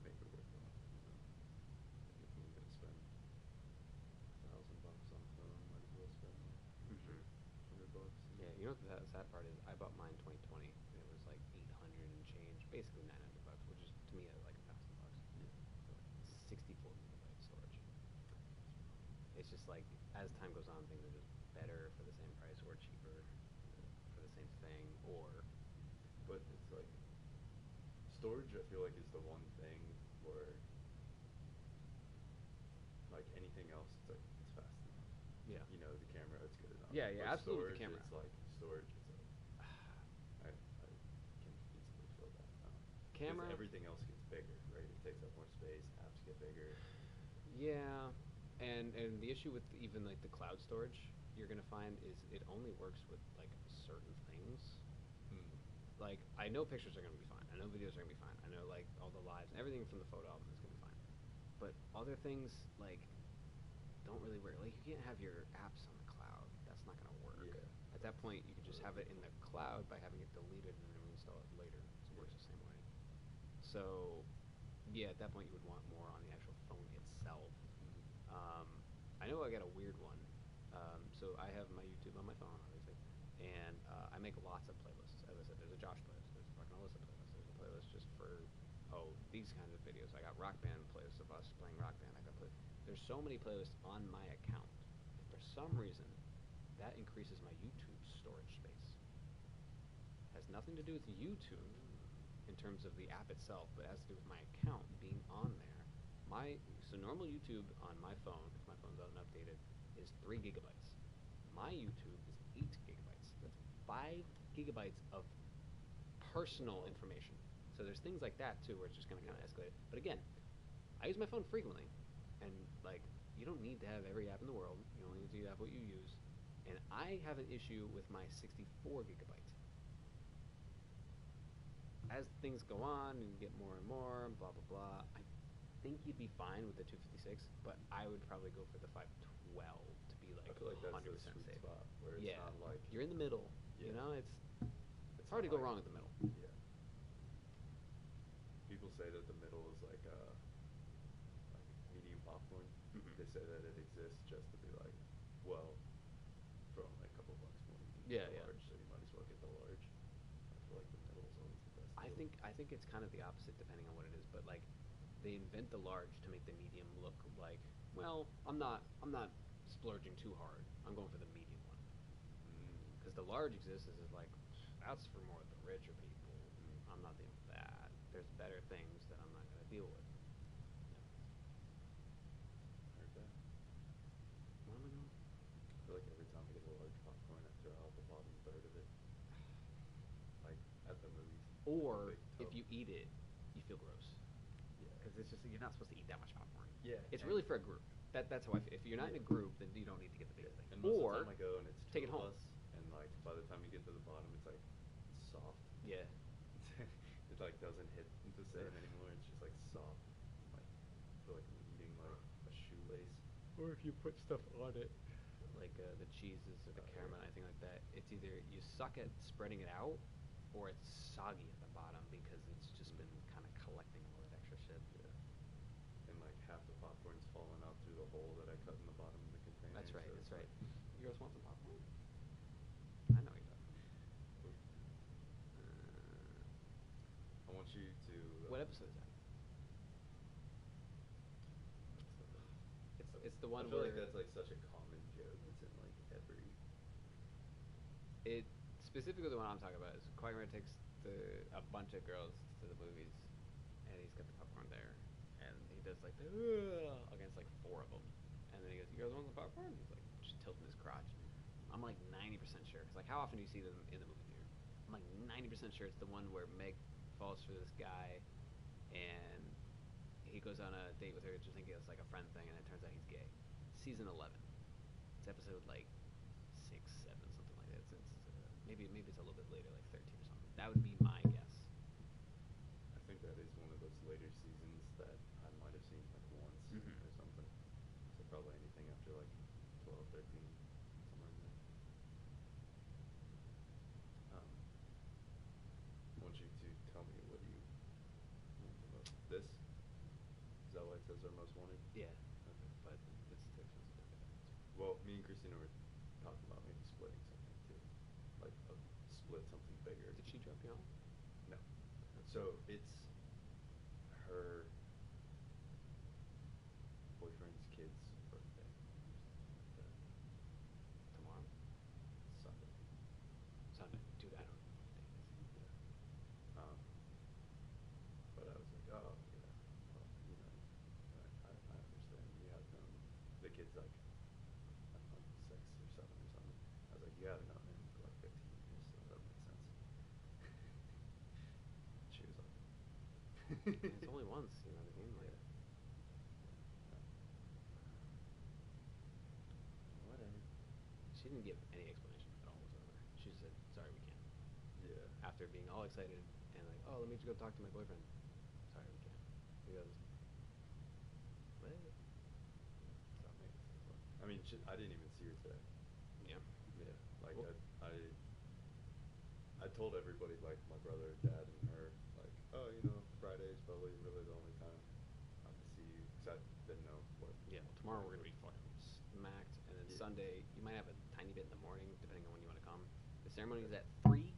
Make it worthwhile. If I'm gonna spend $1,000 on a phone, might as well spend $100. Yeah, you know what the sad part is? I bought mine 2020, and it was like 800 and change, basically $900, which is to me like $1,000. Yeah. So 64 megabyte storage. It's just like as time goes on, things are just better for the same price or cheaper for the same thing, or But it's like storage. I feel like is the one thing where like anything else, it's like it's fast enough. Yeah. You know, the camera, it's good enough. Yeah, But absolutely, the storage, camera. It's like storage. It's like I can easily feel that. 'Cause Camera. everything else gets bigger, right? It takes up more space. Apps get bigger. Yeah, and the issue with even like the cloud storage you're gonna find is it only works with like certain things. Like I know pictures are gonna be fine. I know videos are gonna be fine. I know like all the lives, everything from the photo album is gonna be fine. But other things like don't really work. Like you can't have your apps on the cloud. That's not gonna work. Yeah. At that point, you can just have it in the cloud by having it deleted and then reinstall it later. It works the same way. So, yeah, at that point you would want more on the actual phone itself. I know I got a weird one. So I have my YouTube on my phone, obviously, and I make lots of playlists. As I said, there's a Josh playlist, there's a fucking Alyssa playlist, there's a playlist just for these kinds of videos. I got Rock Band playlists of us playing Rock Band. There's so many playlists on my account. For some reason, that increases nothing to do with YouTube in terms of the app itself, but it has to do with my account being on there. So normal YouTube on my phone, if my phone's out and updated, is 3 gigabytes. My YouTube is 8 gigabytes. That's 5 gigabytes of personal information. So there's things like that too, where it's just going to kind of escalate. But again, I use my phone frequently, and like you don't need to have every app in the world. You only need to have what you use. And I have an issue with my 64 gigabyte. As things go on and you get more and more, blah blah blah, I think you'd be fine with the 256, but I would probably go for the 512 to be like I feel like that's 100% the sweet safe. spot where it's not like you're in the middle. You know, it's hard to go wrong with the middle. Yeah. People say that the middle is like medium popcorn. Mm-hmm. They say that it exists just to be like, well, for only a couple bucks more, you can Yeah, get the yeah. large, so you might as well get the large. I feel like the middle is always the best. I think it's kind of the opposite depending on what it is, but like they invent the large to make the medium look like, well, I'm not splurging too hard. I'm going for the medium one. Because the large exists as like, that's for more of the richer people. I'm not dealing with that. There's better things that I'm not going to deal with. Heard that. Where am I going? I feel like every time I get a large popcorn, I throw out the bottom third of it. Like at the movies. Or Like a big if you eat it, you feel gross. Yeah. Because it's just, you're not supposed to eat that much popcorn. Yeah. It's really for a group. That's how I feel. If you're not in a group, then you don't need to get the biggest thing. And most or of the time I go and it's take two it of home. us, and like by the time you get to the bottom, it's like soft. Yeah. It like doesn't hit the same anymore. It's just like soft. Like I feel like I'm eating like a shoelace. Or if you put stuff on it, like the cheeses or the caramel, anything like that, it's either you suck at spreading it out, or it's soggy at the bottom because it's just been kind of collecting all that extra shit. Yeah. And like half the popcorn's falling out through the hole that I cut in the bottom of the container. That's right. So That's it's right. like- You guys want some popcorn? I know you do. I want you to. What episode is that? It's the one I feel where like that's like such a common joke. It's in like every. it specifically the one I'm talking about is Qui-Gon takes a bunch of girls to the movies, and he's got the popcorn there, and he does like the against like 4 of them, and then he goes, "You guys want the popcorn?" He's like just tilting his crotch. I'm like 90% sure. Cause like how often do you see them in the movie theater? I'm like 90% sure it's the one where Meg falls for this guy, and he goes on a date with her just thinking it's like a friend thing, and it turns out he's gay. Season 11. It's episode like 6, 7, something like that. Maybe it's a little bit later, like 13 or something. That would be my guess. I think that is one of those later seasons that I might have seen like once or something. So probably anything after like 12, 13, somewhere in there. I want you to tell me what you want the most. This? Is that why it says our most wanted? Yeah, Okay. but it's too expensive to do that. Well, me and Christina were talking about maybe splitting something too. Like split something bigger. Did she drop you off? No. So it's her boyfriend's kid's birthday. Or something like Tomorrow? that. Sunday. Sunday. Dude, I don't know what day it is. Yeah. But I was like, oh yeah, well, you know, I understand. You have known the kid's like, I don't know, 6 or 7 or something. I was like, you haven't known him for like 15 years, so that makes sense. She was like, It's only once, you know what I mean? Like, whatever. she didn't give any explanation at all whatsoever. She just said, "Sorry, we can't." Yeah. After being all excited and like, "Oh, let me just go talk to my boyfriend." Sorry, we can't. He goes, "What?" So, I mean, I didn't even see her today. yeah. Yeah. Like Well- I told everybody, like my brother, dad, and her, like, oh, you know, Friday's probably really the only time I can see you, because I didn't know what. Yeah, well, tomorrow we're gonna be fucking smacked, and then Yeah. Sunday you might have a tiny bit in the morning, depending on when you want to come. The ceremony is at 3,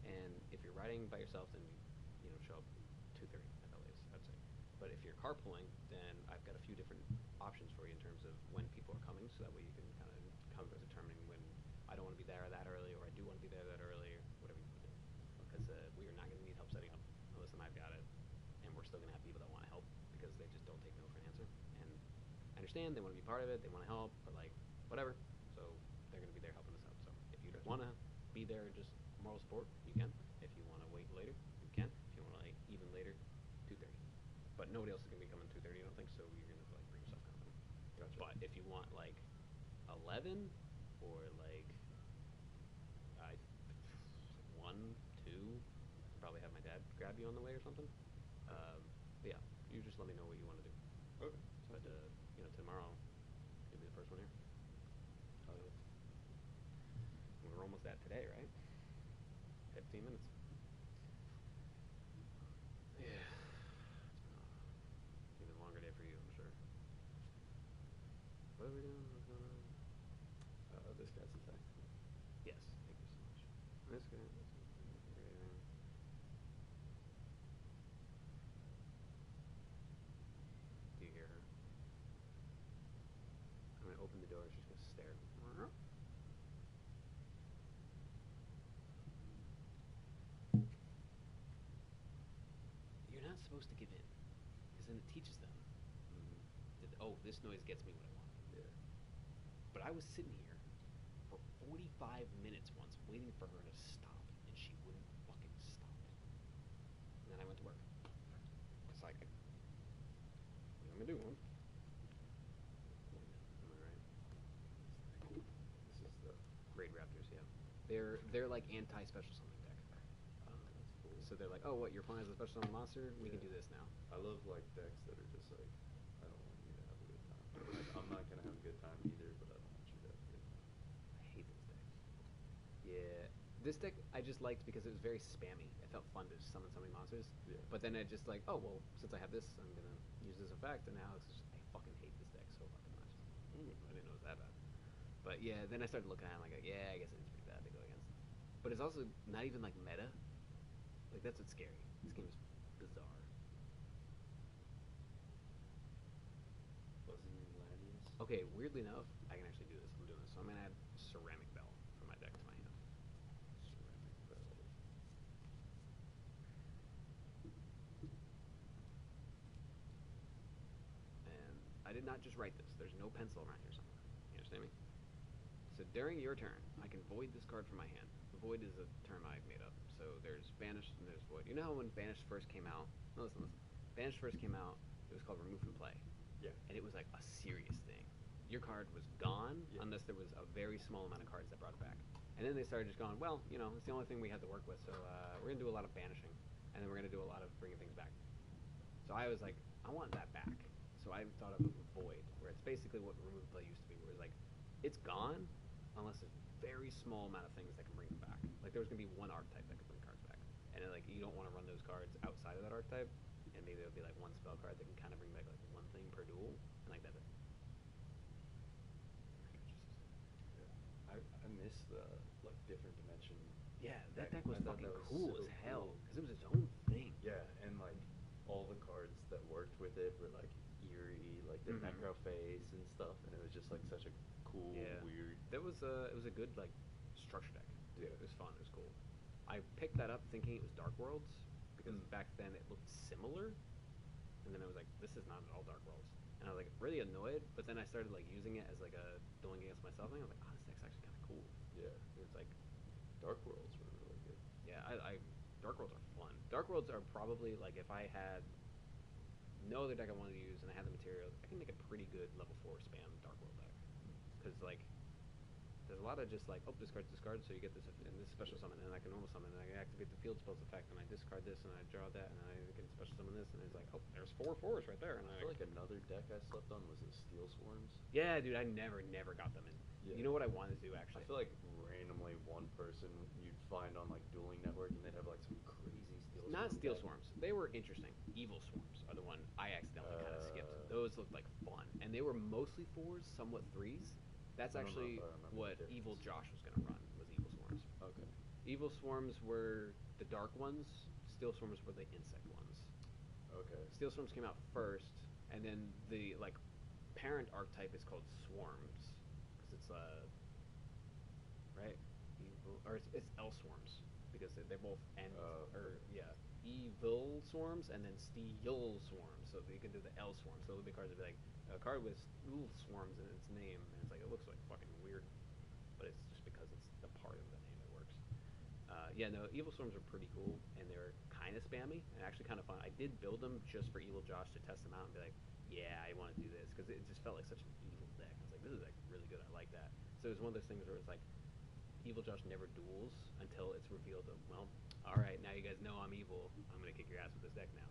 and if you're riding by yourself, then you know show up 2:30 at the latest, I'd say. But if you're carpooling, then I've got a few different options for you in terms of when people are coming, so that way you can kind of come to determining when I don't want to be there that early, or I do want to be there that early, or whatever you want to do. Because and I've got it, and we're still gonna have people that want to help because they just don't take no for an answer. And I understand they want to be part of it, they want to help, but like whatever. So they're gonna be there helping us out. So if you want to be there and just moral support, you can. If you want to wait later, you can. If you want to like even later, 2:30. But nobody else is gonna be coming 2:30, I don't think. So you're gonna like bring yourself company. Gotcha. But if you want like 11 or like 1, 2, I can probably have my dad grab you on the way or something. But yeah, you just let me know what you want to do. Okay. But tomorrow you'll be the first one here. Oh yeah. We're almost at today, right? 15 minutes. Yeah. It's been an even longer day for you, I'm sure. What are we doing? What's going on? This guy's attack. Yes, thank you so much. This guy. Do you hear her? I'm gonna open the door. She's gonna stare. You're not supposed to give in, because then it teaches them. That, oh, this noise gets me what I want. Yeah. But I was sitting here for 45 minutes once waiting for her to stop, and she wouldn't fucking stop. And then I went to work. It's like, what am I gonna do, huh? Am I right? This is the Raid Raptors, yeah. They're like anti-special summoning deck. that's cool. So they're like, oh, what, you're playing as a special summon monster? We can do this now. I love like decks that are just like, I don't want you to have a good time. Like, I'm not gonna have a good time either, but I don't want you to have a good time. I hate those decks. Yeah. This deck I just liked because it was very spammy. It felt fun to summon so many monsters. Yeah. But then it just like, oh, well, since I have this, I'm going to use this effect. And now it's just, I fucking hate this deck so fucking much. I didn't know it was that bad. But yeah, then I started looking at it, I'm like, yeah, I guess it's pretty bad to go against. But it's also not even like meta. Like, that's what's scary. This game is bizarre. Fuzzy Lanius. Okay, weirdly enough, I can actually do this. I'm doing this. So I'm going to add Ceramic Bell from my deck to my hand. Ceramic Bell. And I did not just write this. There's no pencil around here somewhere. You understand me? So during your turn, I can void this card from my hand. Void is a term I've made up. So there's Banished and there's Void. You know how when Banished first came out? No, listen. Banished first came out, it was called Remove from Play. Yeah. And it was like a serious thing. Your card was gone unless there was a very small amount of cards that brought it back. And then they started just going, well, it's the only thing we had to work with, so we're going to do a lot of banishing. And then we're going to do a lot of bringing things back. So I was like, I want that back. So I thought of Void, where it's basically what Remove Play used to be, where it's like, it's gone unless there's a very small amount of things that can bring them back. Like there was going to be one archetype that could bring cards back. And then, like, you don't want to run those cards outside of that archetype. And maybe there'll be like one spell card that can kind of bring back like one thing per duel. And like that's it. I miss the like different dimension. Yeah, that deck was fucking that was cool so as hell cool. because it was its own thing. Yeah, and like all the cards that worked with it were like eerie, like the Necroface and stuff, and it was just like such a cool, weird. That was it was a good like structure deck. Yeah. It was fun. It was cool. I picked that up thinking it was Dark Worlds because back then it looked similar, and then I was like, this is not at all Dark Worlds, and I was like really annoyed. But then I started like using it as like a dueling against myself thing. I was like, oh, this deck's actually kind of cool. Yeah. And it's like Dark Worlds were really good. Yeah, I Dark Worlds are fun. Dark Worlds are probably like if I had no other deck I wanted to use and I had the materials, I can make a pretty good level 4 spam Dark World deck. Because like there's a lot of just like, oh, discard, so you get this and this special summon, and I can normal summon, and I can activate the field spells effect, and I discard this, and I draw that, and I can special summon this, and it's like, oh, there's 4 4s right there. And I feel like another deck I slept on was the Steel Swarms. Yeah, dude, I never got them in. Yeah. You know what I wanted to do actually? I feel like randomly one person you'd find on like Dueling Network, and they'd have like some crazy Steel Swarms. Not Steel Swarms. They were interesting. Evil Swarms are the one I accidentally kind of skipped. Those looked like fun, and they were mostly 4s, somewhat 3s. That's actually what Evil Josh was going to run, was Evil Swarms. Okay. Evil Swarms were the dark ones. Steel Swarms were the insect ones. Okay. Steel Swarms came out first, and then the like parent archetype is called Swarms because it's right, evil, or it's L Swarms. because they're both evil swarms and then steel swarms. So you can do the L swarm. So there'll be cards that be like a card with steel swarms in its name, and it's like it looks like fucking weird, but it's just because it's the part of the name that works. Evil swarms are pretty cool, and they're kind of spammy and actually kind of fun. I did build them just for Evil Josh to test them out and be like, yeah, I want to do this because it just felt like such an evil deck. I was like, this is like really good. I like that. So it was one of those things where it's like, Evil Josh never duels until it's revealed that, well, all right, now you guys know I'm evil. I'm gonna kick your ass with this deck now.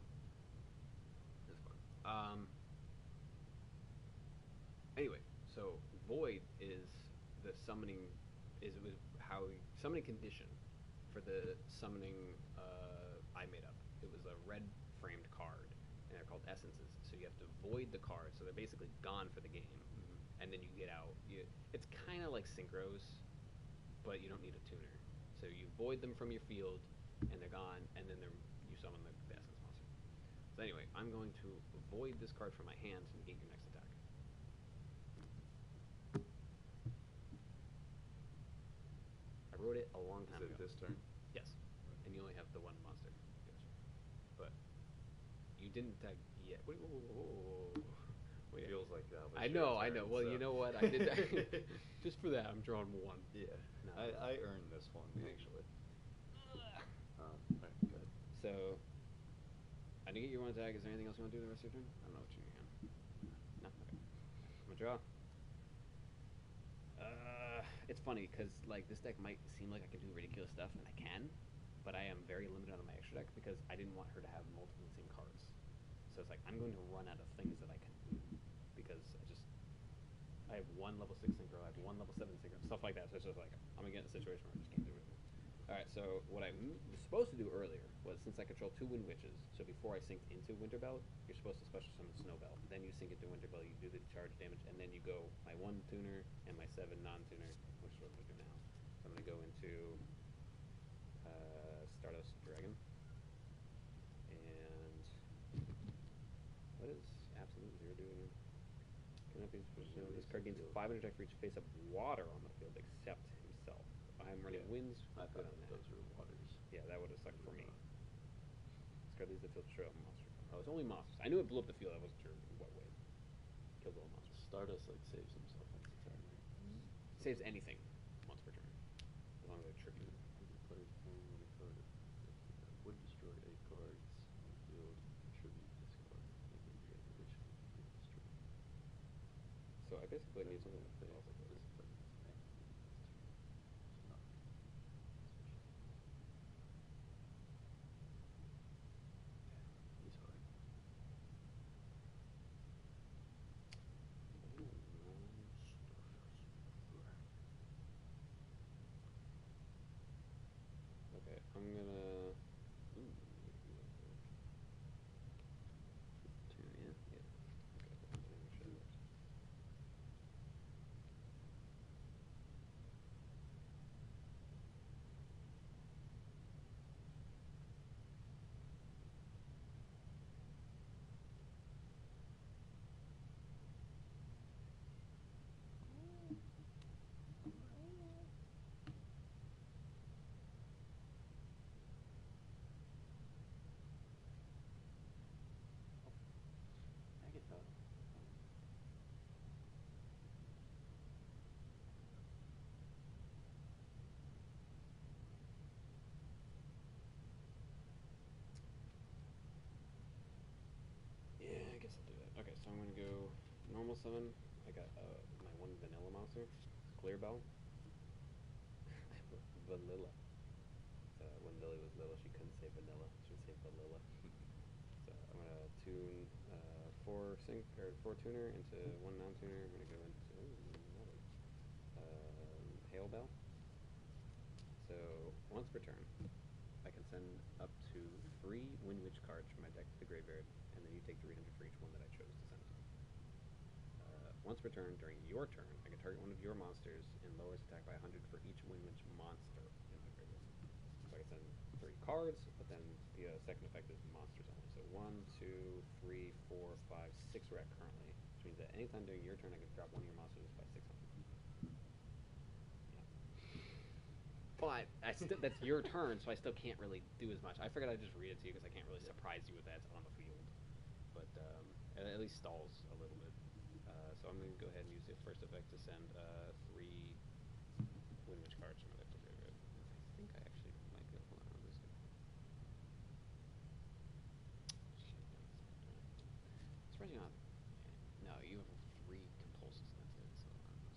It's fun. Anyway, so Void is the summoning summoning condition for the summoning I made up. It was a red framed card, and they're called essences. So you have to void the cards, so they're basically gone for the game, and then you get out. It's kind of like synchros, but you don't need a tuner. So you void them from your field, and they're gone, and then you summon the essence monster. So anyway, I'm going to void this card from my hand to negate your next attack. I wrote it a long time ago. Is it this turn? Yes. And you only have the one monster. Yes. But you didn't attack yet. Wait. Feels like that was I know. Well, you know what? I did that. Just for that, I'm drawing one. Yeah. No. I earned this one, actually. Alright, good. So, I didn't get your one attack. Is there anything else you want to do the rest of your turn? I don't know what's in your hand. No? Okay. I'm going to draw. It's funny, because like this deck might seem like I can do ridiculous stuff, and I can, but I am very limited on my extra deck because I didn't want her to have multiple insane cards. So it's like, I'm going to run out of things that I can do, because I have one level 6 synchro, I have one level 7 synchro, stuff like that. So it's just like, I'm going to get in a situation where I just can't do anything. Alright, so what I was supposed to do earlier was, since I control 2 Wind Witches, so before I synced into Winterbell, you're supposed to special summon Snowbell. Then you sync into Winterbell, you do the charge damage, and then you go my 1 tuner and my 7 non-tuner, which is what I'm going to do now. So I'm going to go into Stardust Dragon. And what is Absolute Zero doing? This card gains 500 attack for each face-up water on the field except himself. I'm running winds. I thought those were waters. Yeah, that would have sucked for me. This card leaves the field to show a monster. Oh, it's only monsters. I knew it blew up the field. I wasn't sure in what way. Kills all monsters. Stardust saves himself once a turn, right? Saves anything once per turn, as long as I tribute. Player's turn when a card would destroy a card's on the field. Tribute this card. Making the regulation destroy. So I basically need something to This face. button is activated this turn. So not he's hard. Okay, I'm gonna. Ooh, Turn, yeah. yeah. Okay, let me make sure that works. Agatha. Yeah, I guess I'll do that. Okay, so I'm gonna go normal summon. I got my 1 vanilla monster, Clear Bell. Vanilla. When Lily was little, she couldn't say vanilla. She would say vanilla. So I'm gonna tune 4 tuner into 1 non-tuner. I'm gonna go into Hail Bell. So once per turn, I can send up to 3 Wind Witch cards from my deck to the graveyard, and then you take 300 for each one that I chose to send to. Once per turn, during your turn, I can target one of your monsters and lower its attack by 100 for each Wind Witch monster in my graveyard. So I can send 3 cards, but then the second effect is monsters only. So 1, 2, 3, 4, 5, 6 we're at currently, which means that anytime during your turn, I can drop one of your monsters by 600. Yeah. but that's your turn, so I still can't really do as much. I figured I'd just read it to you because I can't really surprise you with that on the field. But at least stalls a little bit. So I'm going to go ahead and use the first effect to send 3 Windwitch cards from my deck to graveyard. I think I actually might be able to hold on this guy. Shit, no, that's not doing it. Surprised you're not. No, you have 3 compulses, and that's it. So I'm not surprised.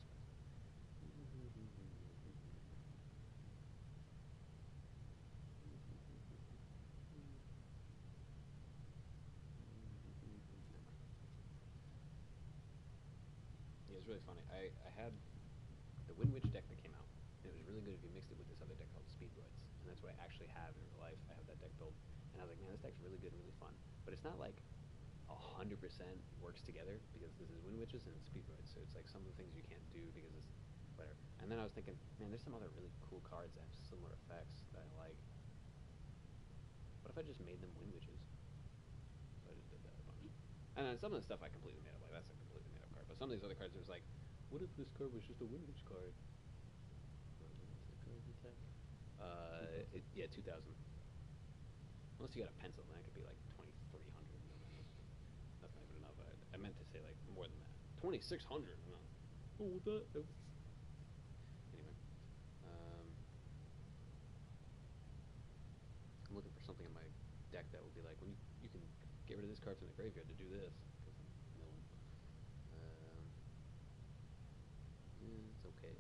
Yeah, it's really funny. I had the Windwitch deck that came out. And it was really good if you mixed it with this other deck called Speedroids. And that's what I actually have in real life. I have that deck built. And I was like, man, this deck's really good and really fun. But it's not like 100% works together because this is Windwitches and Speedroids. So it's like some of the things you can't do because it's whatever. And then I was thinking, man, there's some other really cool cards that have similar effects that I like. What if I just made them Windwitches? So I just did that a bunch. And then some of the stuff I completely made up. Like, that's a completely made up card. But some of these other cards, it was like, what if this card was just a Windwitch card? What's the card attack? Yeah, 2,000. Unless you got a pencil, then it could be like 2,300. That's not even enough. I meant to say like more than that. 2,600. No. Oh, that. Anyway, I'm looking for something in my deck that will be like when you can get rid of this card from the graveyard to do this. No. It's okay.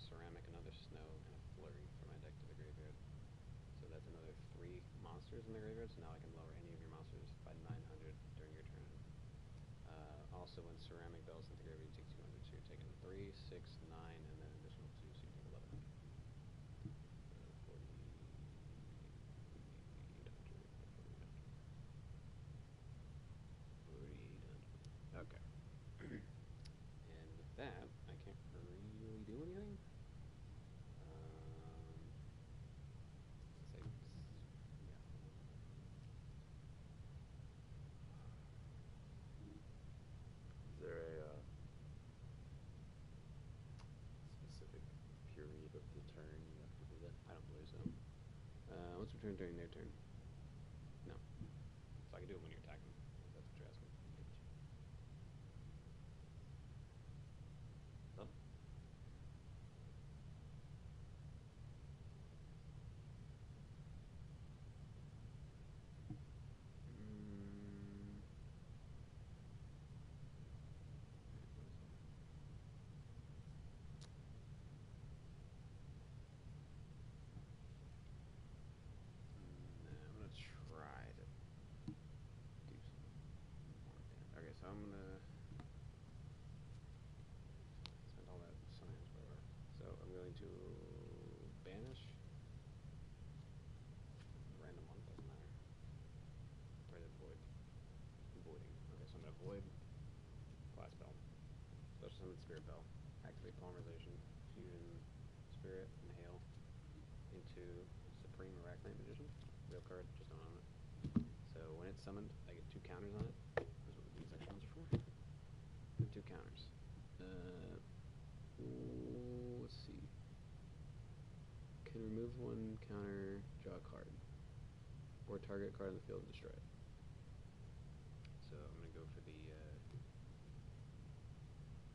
Ceramic, another snow, and a flurry from my deck to the graveyard. So that's another 3 monsters in the graveyard, so now I can lower any of your monsters by 900 during your turn. Also, when ceramic bells into the graveyard, you take 200, so you're taking 3, 6, 9, and then additional 2, so you take 1100. 4,800. Okay. And with that, I can't really do anything. Is there a specific period of the turn you have to do that? I don't believe so. What's return during their turn? No. So I can do it when you're attacking, if that's what you're asking. Spirit Bell. Activate Polymerization. Fusion Spirit and Hail into Supreme Arachnite Magician. Real card, just don't own it. So when it's summoned, I get 2 counters on it. That's what these extra ones are for. And 2 counters. Let's see. Can remove 1 counter, draw a card. Or target card on the field and destroy it. So I'm going to go for the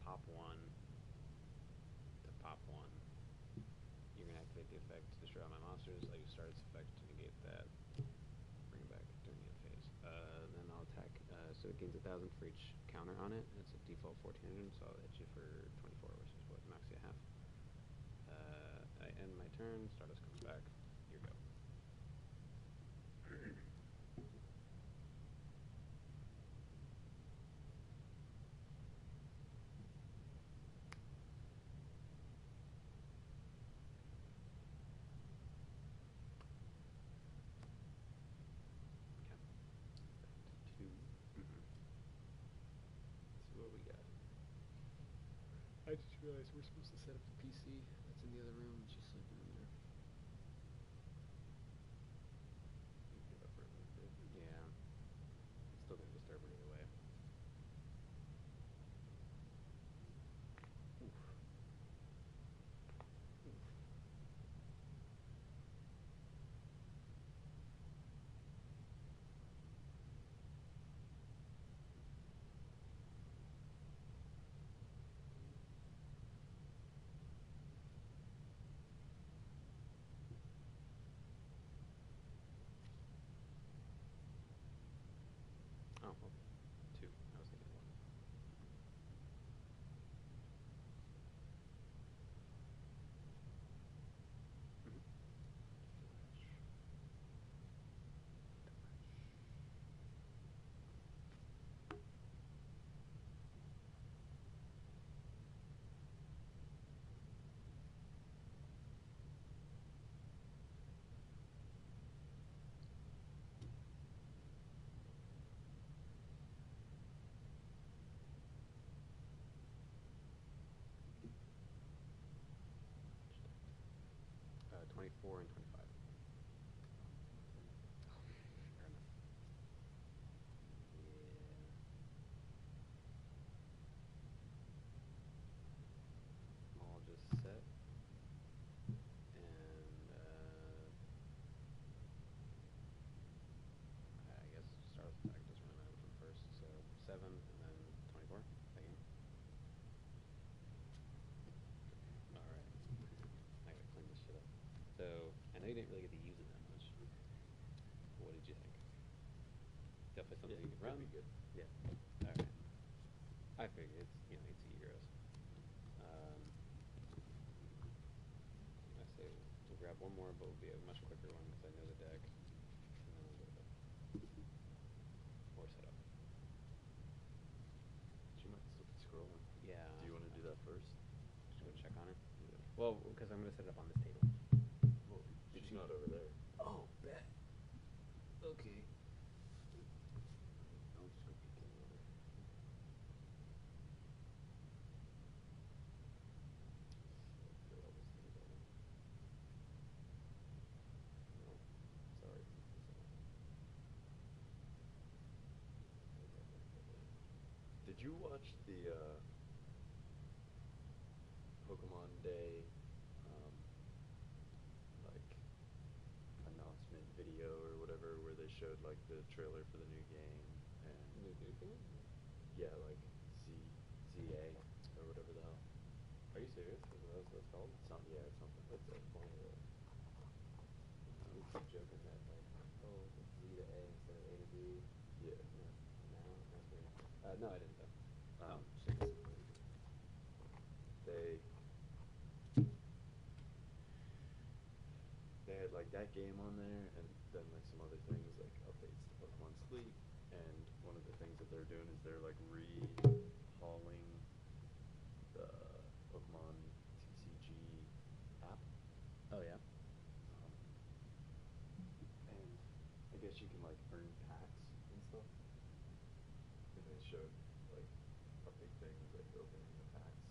pop 1 to pop 1. You're going to activate the effect to destroy all my monsters. I use start its effect to negate that. Bring it back during the end phase. Then I'll attack. So it gains 1,000 for each counter on it. And it's a default 1,400, so I'll hit you for 24, which is what knocks you half. I end my turn. Stardust comes back. Your go. What we got? I just realized we're supposed to set up the PC that's in the other room, and she's sleeping in there. Get up for a little bit. Yeah. It's still gonna disturb her either way. Oof. Oof. Oh, okay. 2. I was thinking 1. Mm-hmm. Flash. 24 and 25. Fair enough. Yeah. I'll just set. And, I guess Stardust attack doesn't really matter which one first. So 7 and then 24. Again. Alright. I gotta clean this shit up. So, I know you didn't really get to use it that much. What did you think? Definitely something you can run? Be good. Yeah. Alright. I figured it's, it's Euros. I say we'll grab one more, but it'll be a much quicker one because I know the deck. And then we'll go to bed. Or set up. She might still be scrolling. Yeah. Do you want to do that first? Just go check on her? Yeah. Well, because I'm going to set it up on this table. Well, she's not over there. Oh, bet. Okay. I'll just go peek in over. Get all this thing going. No. Sorry. Did you watch the Pokemon Day like announcement video or whatever where they showed like the trailer for the new game and New game? yeah, like ZA or whatever the hell. Are you serious? Is that what it's called? Yeah, it's something. It's like funny though. We keep joking that, like, oh, it's Z to A instead of A to B. Yeah. No, that's weird. No, I didn't though. Um, Shit, that's something. they had like that game on there and then like some other things like updates to Pokemon Sleep, and one of the things that they're doing is they're like re-hauling the Pokemon TCG app. Oh, yeah? And I guess you can like earn packs and stuff. And they showed like a big thing was like opening the packs.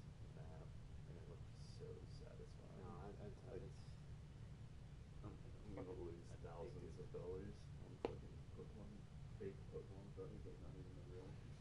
toys on fucking Pokemon, fake Pokemon photos, like not even the real ones.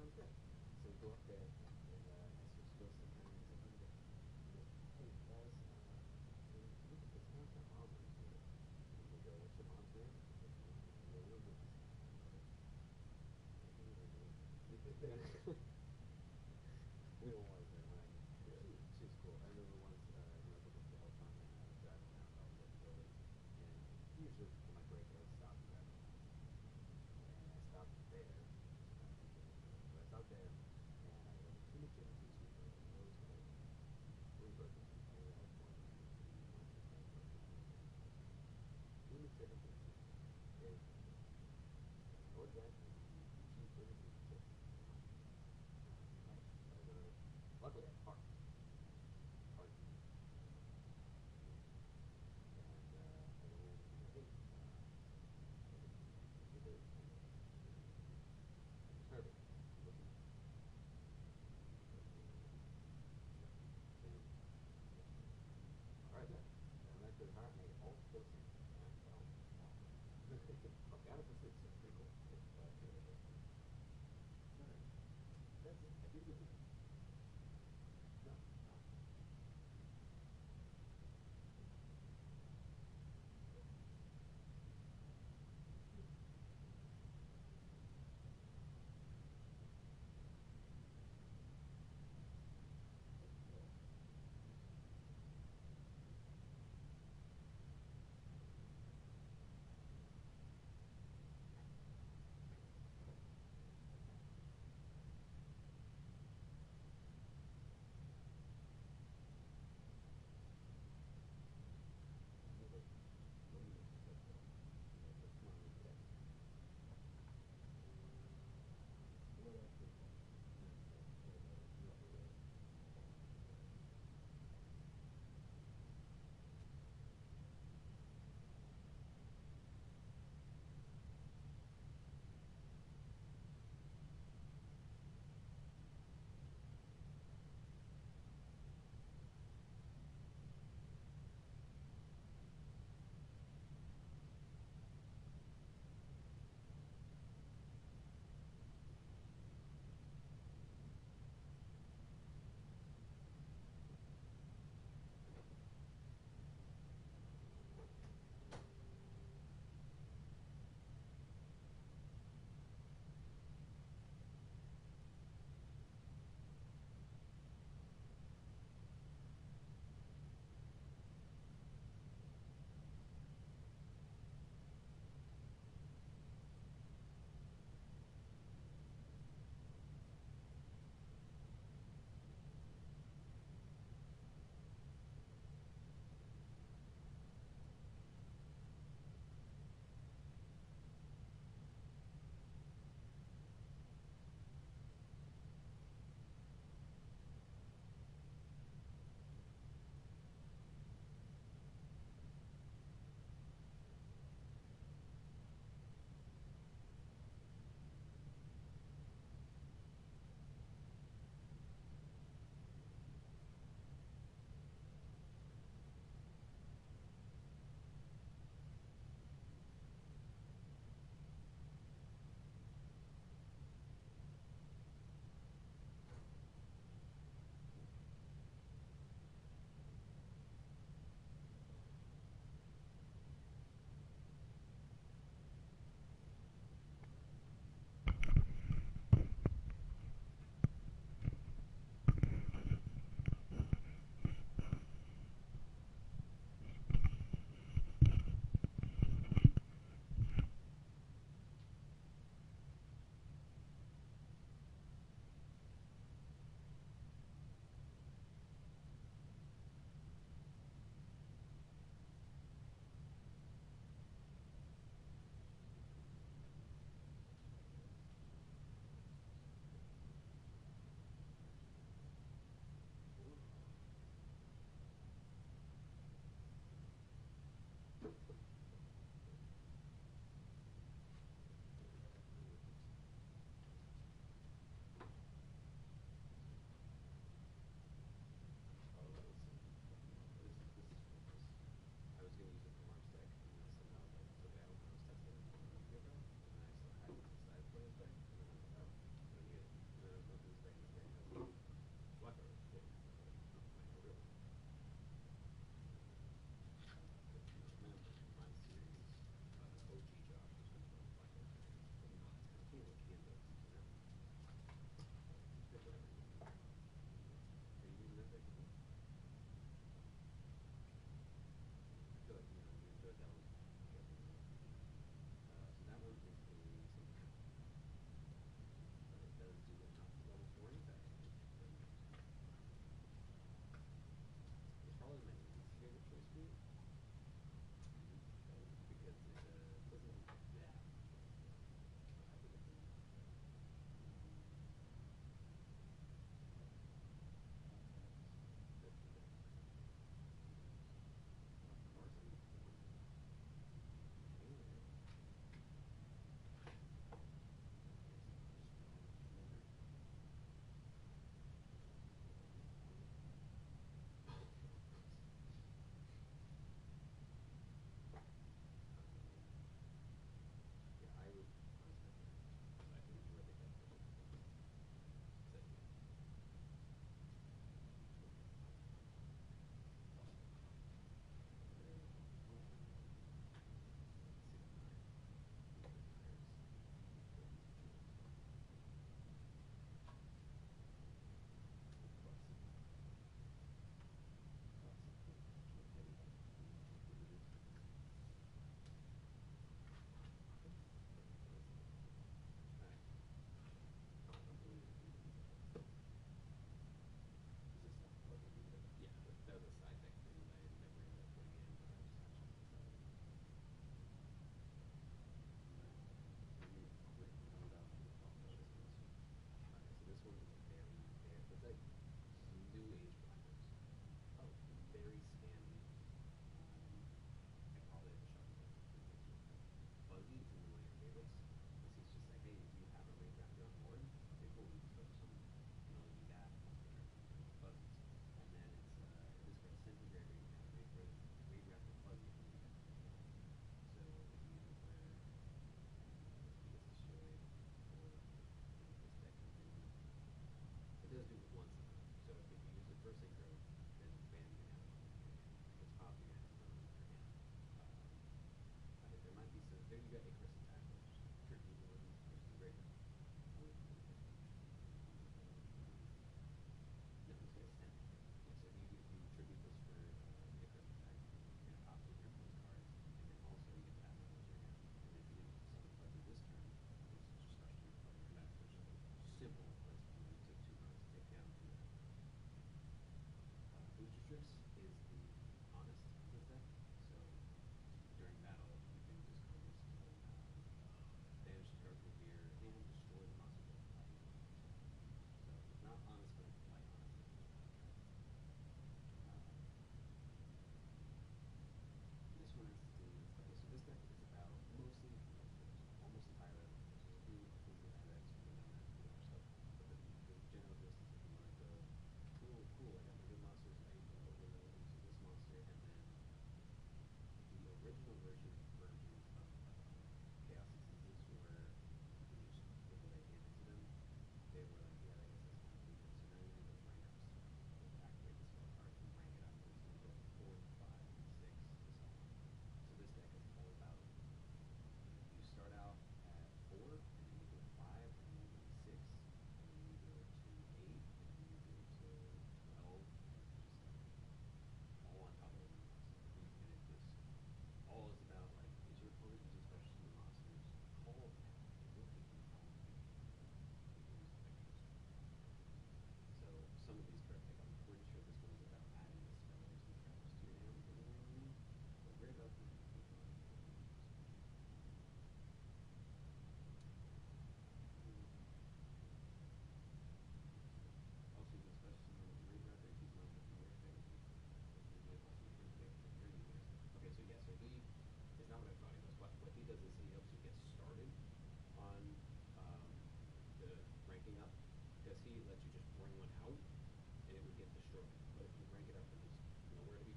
sounds good. So we go up there, and Esther goes to kind of something that, hey guys, so look at this downtown Auburn here. And they go, what's your mom's name? And they go, William. We don't want her when I she was cool. I remember once, going to Peloton and driving around all the different buildings, and usually for my break I would stop and grab a lunch. And I stopped there, but I stopped there, and I ordered 2 McChickens and 2 burgers. I always got 3 burgers. I only had one lunch with my burger. 2 McChickens and 2 very good. I ordered that, and 2 cheeseburgers and chips. Nice. Luckily I parked. Parking. And I go in and I go, hey, Herbert, looking. All right then. And I went to the car and I ate all 4 sandwiches. And I felt awesome. Okay, honestly, it's pretty cool.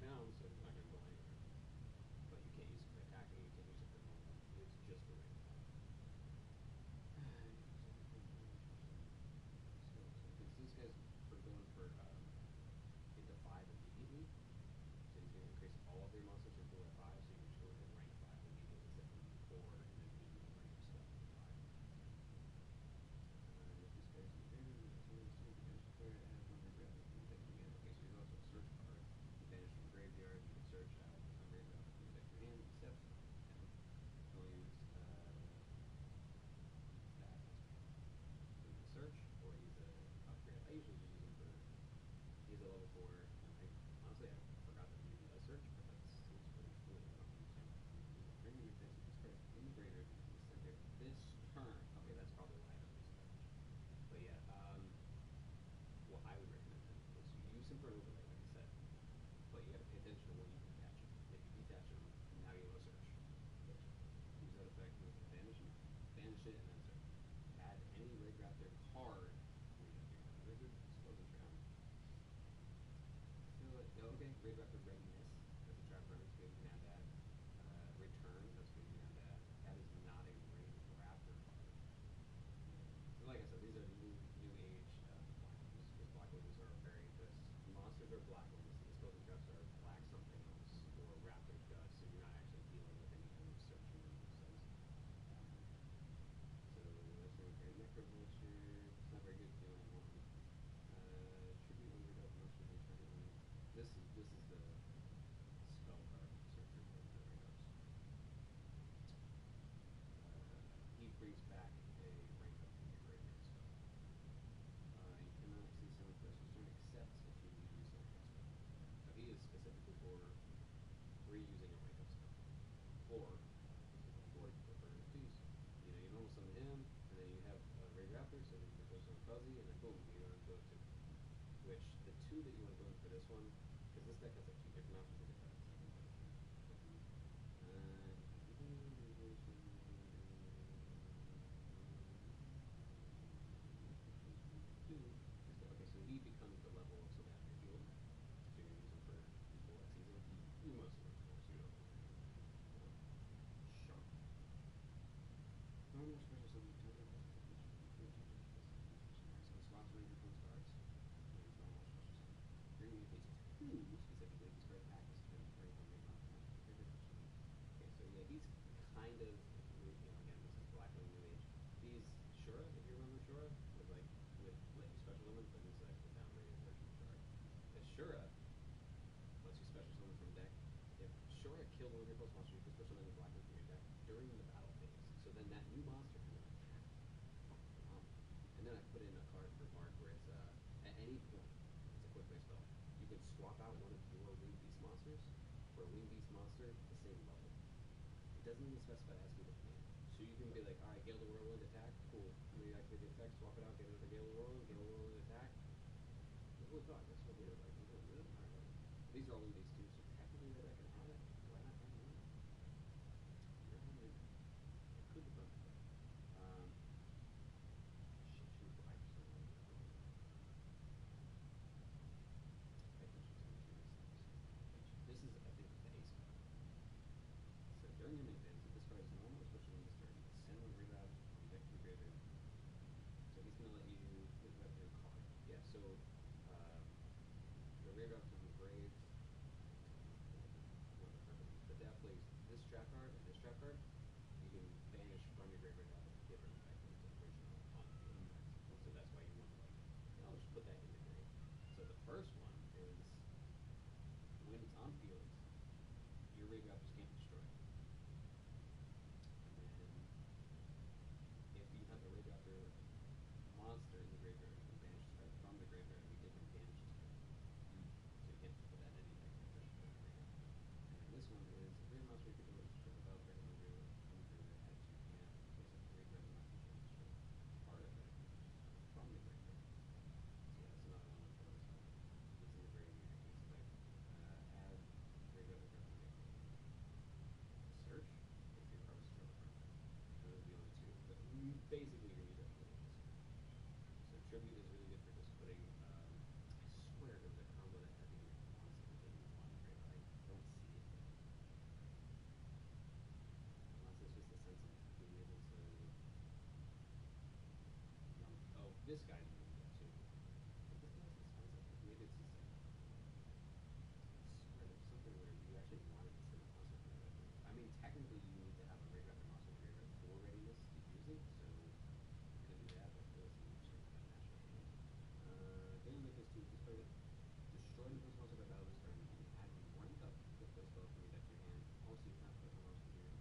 town, so you're not going to go anywhere. But you can't use it for attacking, you can't use it for normal. It's just for range attack. So this guy's for going for into 5 immediately. So he's going to increase all of your monsters from 4 to 5, so you can just go into rank 5 immediately instead of 4 and then medium range stuff at 5. If this guy's in there, you banish the player, add 1 regret from the deck to your hand. Okay, so he's also a search card. You banish from the graveyard, you can search out a graveyard from your deck to your hand, except him. So I'll use that. So he's a search, or he's a upgrade. I usually just use him for, he's a level 4, and honestly I forgot that he even does search, but that seems pretty cool. I don't understand. Bring me your fancy piece card in the graveyard into the center this turn. Okay, that's probably why I don't use that much. But yeah, what I would recommend then is you use him for an overlay, like I said, but you got to pay attention to when you detach him. If you detach him, now you have a search. Use that effect, move to banish him, banish it, and then search. Add any Red Raptor card from your deck to your hand. Wizard, Explosion Trap. Oh, okay, Red Raptor Readiness. That's a trap card, that's good, you can add that. Return, that's good, you can add that. That is not a Red Raptor card. So like I said, these are new age black ones, because black ones are very, because monsters are black ones, and explosive traps are black something else, or raptor dust, so you're not actually dealing with any kind of search in normal sense. So that's very great. Necro Vulture, it's not very good if you only have 1. Tribute when you're up monsters return. This is the spell card searcher for the rank-ups. He brings back a rank up from your graveyard spell. You cannot see someone for this turn except if you use a rank up spell. So he is specifically for reusing a rank up spell. Or, for twos. You know, you normal summon him, and then you have Ray Raptor, so then you can go summon Fuzzy, and then boom, you go into 2. Which, the 2 that you want to go in for this one, because this deck has like 2 different options, like I said, I can put it here. Okay, so he becomes the level of something after healed. So you're gonna use him for equal X season. You mostly run full, so you don't really need him. Sharp. Normal special summon target so swaps one of your opponent's cards. So he's normal special summon. Bring me phase 2 specifically, he's very attack is bring one make monster from the graveyard to summon. Okay, so yeah, he's kind of new, you know, again, this is black and new age. He's Shura, if you remember Shura, with let you special summon, but he's like the downgraded version of Shura. Because Shura lets you special summon from deck. If Shura killed one of your opponent's monsters, you can special summon black one from your deck during the battle phase. So then that new monster can attack. And then I put in a card for Mark where it's at any point, it's a quick play spell. You can swap out one of your winged beast monsters for a winged beast monster the same level. It doesn't even specify it has to be the command. So you can be like, alright, Gale the Whirlwind attack, cool. I'm gonna activate the effect, swap it out, get another Gale the Whirlwind attack. Holy fuck, that's so weird. Like, oh, really? Alright, whatever. These are all winged beasts too, so technically that I can have it. Do I not have it in there? I don't have it in there. I could have done that. Shit, shoot, I just don't know. Pay attention to me through these things. This is, I think, the ace card. So during your main phase, if this card is normal, especially in this turn, you can send one reroute from deck to the graveyard. So he's gonna let you look up your card. Yeah, so the reroute from the grave. The death plays this trap card and this trap card. You can banish from your graveyard to have a different effect than its original on-field effect. So that's why you want to like, I'll just put that in the grave. So the first one is when it's on field, your Ray Raptors can't destroy it. And then if you have a Ray Raptor monster in the graveyard, you can banish this card from the graveyard and be different damage this turn. So you can't put that in any deck, especially for the Ray Raptor. And then this one is a great monster you control is triple battle card from the graveyard, add to your hand. Place a Ray Raptor monster can't destroy artifact from the graveyard. So yeah, that's another one for this one. It's in the graveyard, you can select add Ray Raptor card from the deck. Search if your card is tribute artifact. Those are the only 2. But basically you're gonna use everything in this card. So tribute is really good for just putting I swear there was a combo that had to do with monster that didn't want Ray. This guy you can get too. But this guy's expensive. Maybe it's the same. I swear there's something where you actually wanted to send a monster from there. I mean, technically you need to have a Raid Raptor monster from Raid 4 readiness to use it, so you could do that, but it doesn't seem interesting to match my hand. Daily Lick is 2. This player destroy the first monster by battle this turn. You can add 1 up to the play spell from your deck to your hand. Also, you cannot put a monster here,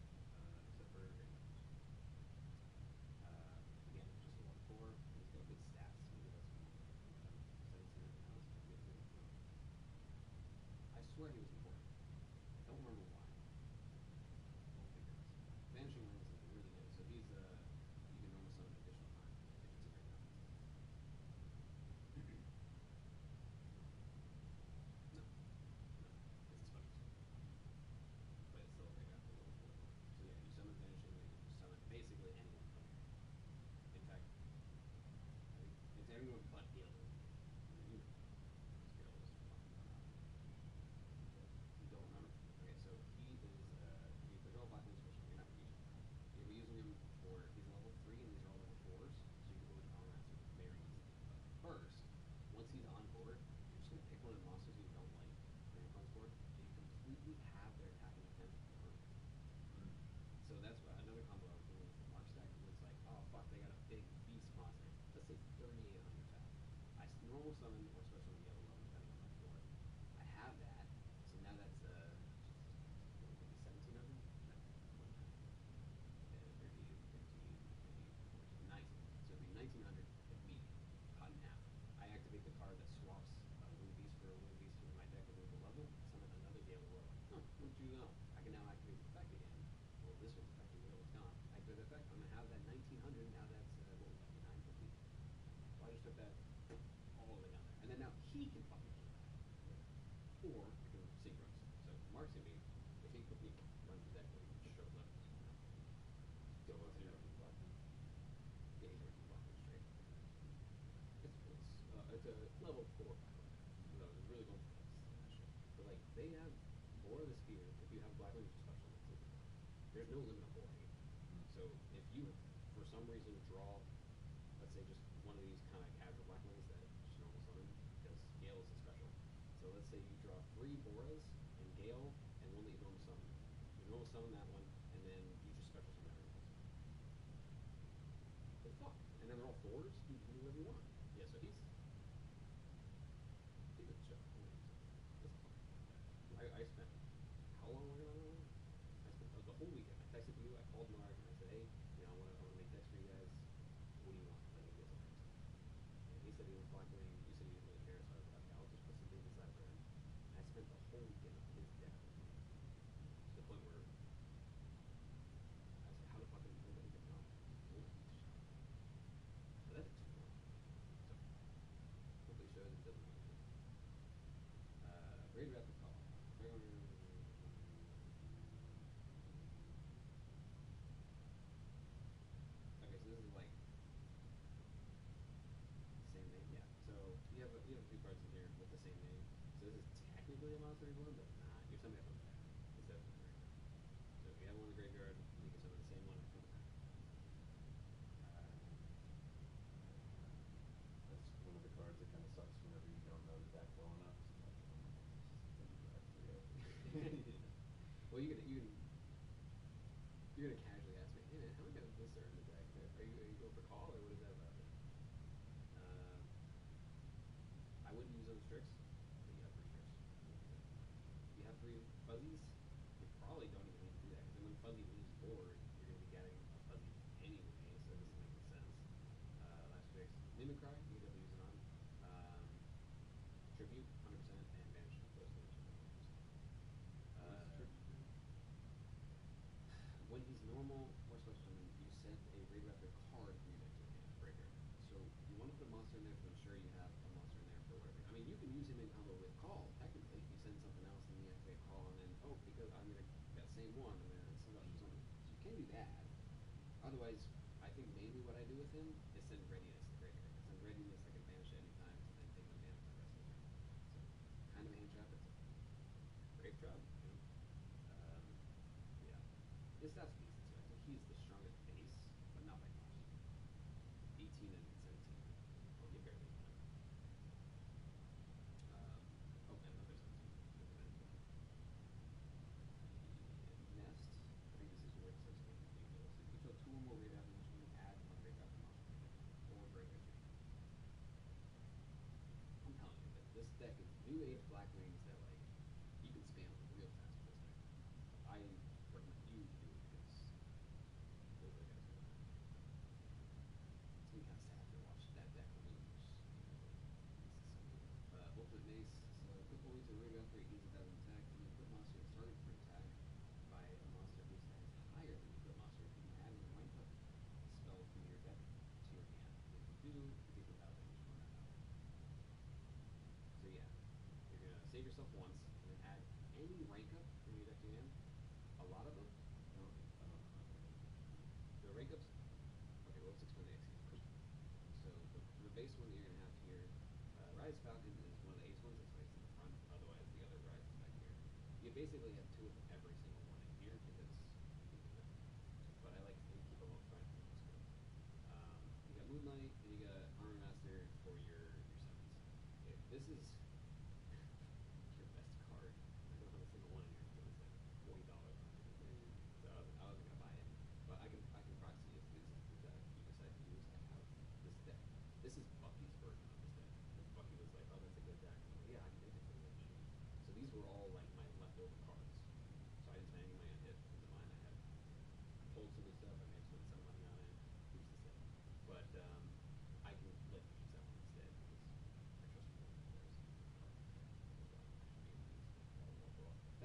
except for Raid Raptors. Again, just a 1/4. He's got good stats. Maybe that's more like 1700 pounds. I swear he was important. I don't remember why. We'll figure out sometime. Vanishing Lens is really good. So he's you can normal summon additional time if it's a great contest. No. It's a special skill. But it's still a great after level 4. So yeah, you summon Vanishing, and you can summon basically anyone from your hand. In fact, I think it's everyone but Gil. And then you know. Because Gil is fucking phenomenal. You don't remember? Okay, so he is you put all black ones first. You're not using him. You'll be using him for he's level 3 and these are all level 4s, so you can go to Power Master very easily. But first, once he's on board, you're just gonna pick one of the monsters you don't like on your opponent's board, so you completely have their attacking defense permanent. So that's what another combo I was doing with the Mark stack was like, oh fuck, they got a big beast monster. Let's say 3800 attack. I normal summon or special summon yellow level depending on my board. I have that, so now that's what would it be 1700? No, more than that. 30, 15, 20, 40, 19. So it'd be 1900 immediately, cut in half. I activate the card that swaps a winged beast for a winged beast in my deck at local level. Summon another Gale Royal. Huh, what'd you know? I can now activate the effect again. Well, this one's effective, the other one's gone. Activate the effect. I'm gonna have that 1900. Now that's what would that be? 950. So I just took that all the way down there, and then now he can fucking kill that. Or I can synchro. So Mark's gonna be if he runs the deck where he shows up. So what's your block? Yeah, he's already blocking straight. It's a level 4 Black Light. So I was really going for that shit. But like they have Bora the Spear. If you have Black Light, you special summon. There's no limit on Bora here. So if you for some reason draw, let's say just one of these kind of casual Black Lights that just normal summon because Gale is a special. So let's say you draw 3 Boras and Gale and one that you normal summon. You normal summon that one and then you just special summon everyone else. Well, fuck. And then they're all 4s. You can do whatever you want. Yeah, so he's a joke. That's fun. I spent how long working on that one? I spent the whole weekend. I texted you. I called Mark and I said, hey, I want to make decks for you guys. What do you want? Like, get some fixed. And he said he was Black Wing. You said you didn't really care, so I was like, okay, I'll just put some things aside for him. And I spent the whole weekend on his deck working on it. To the point where I was like, how the fuck did nobody even know? Holy shit. But that took too long. So hopefully shows it doesn't make sense. Raid Raptor call. Okay, so this is like same name, yeah. So you have 2 cards in here with the same name. So this is technically a monster one, but it's not. You're summoning it from the deck instead of from the graveyard. So if you have one in the graveyard, you can summon the same one from the deck. That's one of the cards that kind of sucks whenever you don't know the deck well enough. Well, you're gonna casually ask me, hey man, how many of this are in the deck? Are you going for call or what is that about? I wouldn't use those tricks, but you have 3 tricks. If you have 3 fuzzies, you probably don't even need to do that because then when fuzzy leaves board, you're gonna be getting a fuzzy anyway, so it doesn't make any sense. Last tricks, Mimicry, you can definitely use it on. Tribute, 100%, and Vanish Close to 100%. When he's normal or special summon, you send a Raid Raptor card from your deck to your hand, graveyard. So you want to put a monster in there to ensure you have a monster in there for whatever. I mean, you can use him in combo with call, technically. You send something else and you activate call, and then because I'm gonna that same one, I'm gonna special summon. So you can do that. Otherwise, I think maybe what I do with him is send readiness to graveyard. Because send readiness, I can banish it anytime, and then take no damage for the rest of the turn. So kind of a hand trap. It's a brave trap, you know. Yeah. His stats are decent, so I think he's the strongest base, but not by much. 18 and 17. up once and then add any rank up from your deck to your hand. A lot of them. The rank ups. Okay, well, let's explain the execute. So the base one that you're gonna have here, Rise Falcon is one of the ace ones. That's why it's in the front. Otherwise, the other Rise is back here. You basically have two of every single one in here because you can do that. But I like to keep them up front. It looks good. You got Moonlight and you got Armor Master for your sevens. Okay, this is your best card. I don't have a single one in here until it's like $40 on it. So I wasn't gonna buy it, but I can proxy if this is the deck you decide to use. I have this deck. This is Bucky's version of this deck. Because Bucky was like, "Oh, that's a good deck." And I'm like, "Yeah, I can make it for you." So these were all like my leftover cards. So I didn't spend any money on hit into mine. I pulled some of the stuff. I may have spent some money on it. Who's to say? But I can let you use that one instead because I trust you more than theirs.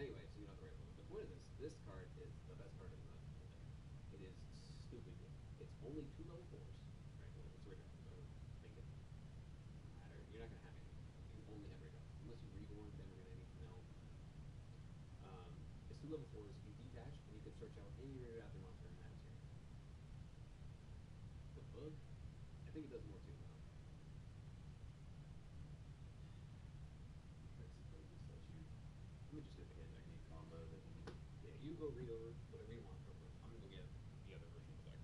Anyway, so you don't have to worry about it. The point of this card is the best card in the deck. It is stupid good. It's only 2 level 4s, right? Well, it's Radar, so make it matter. You're not gonna have anything. You only have Radar. Unless you reborn, then we're gonna need to know. It's 2 level 4s, you detach, and you can search out any radioactive monster and add it to your hand. The bug, I think it does more too, though. Basically just lets you Let me just do it again. any combo that you need. Yeah, you go read over whatever you want real quick. I'm gonna go get the other version of the deck.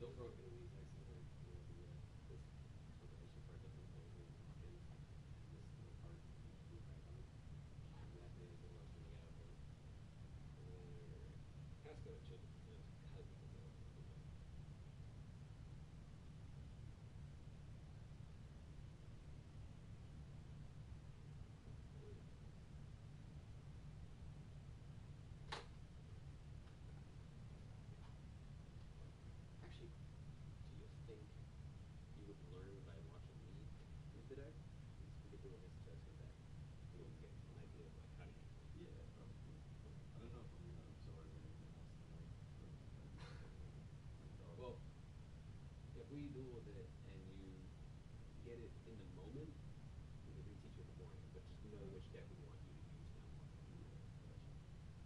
Still broken in these actually, like, this combination card doesn't play when you walk in. This little card, you look right on it. Exactly as it was when you got up there. Casco, it should, it's gotta be because I left it open. Actually, do you think you would learn by watching me use the deck? We could do a list test with that. So you can get an idea of like how to use it. Yeah, probably. I don't know if I'm gonna absorb anything else tonight. Well, if we duel with it and you get it in the moment, we can reteach it beforehand. But just know which deck we want you to use now.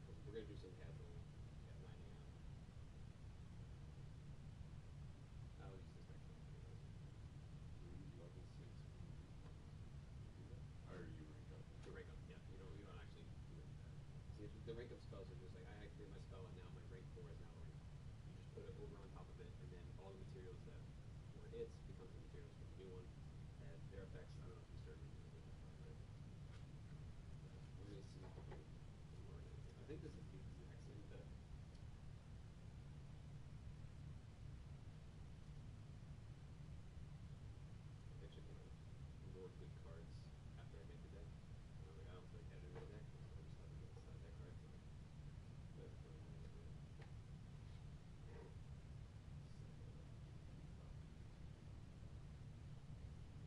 Because we're gonna do some casual lining out. I'll use this next one anyways. 3 level 6 do that? Or you rank up? The rank up, yeah. You don't actually do it. See, the rank up spells are just like I activate my spell and now my rank 4 is now a rank 5. You just put it over on top of it, and then all the materials that were its becomes the materials for the new one. And their effects, I don't know if you started using it before, but let me see if we can learn anything. I think this is the exact same deck. I actually kind of more good cards after I make the deck. And I was like, I don't feel like editing the deck, so I just have them inside that card. So that's kind of how I do it.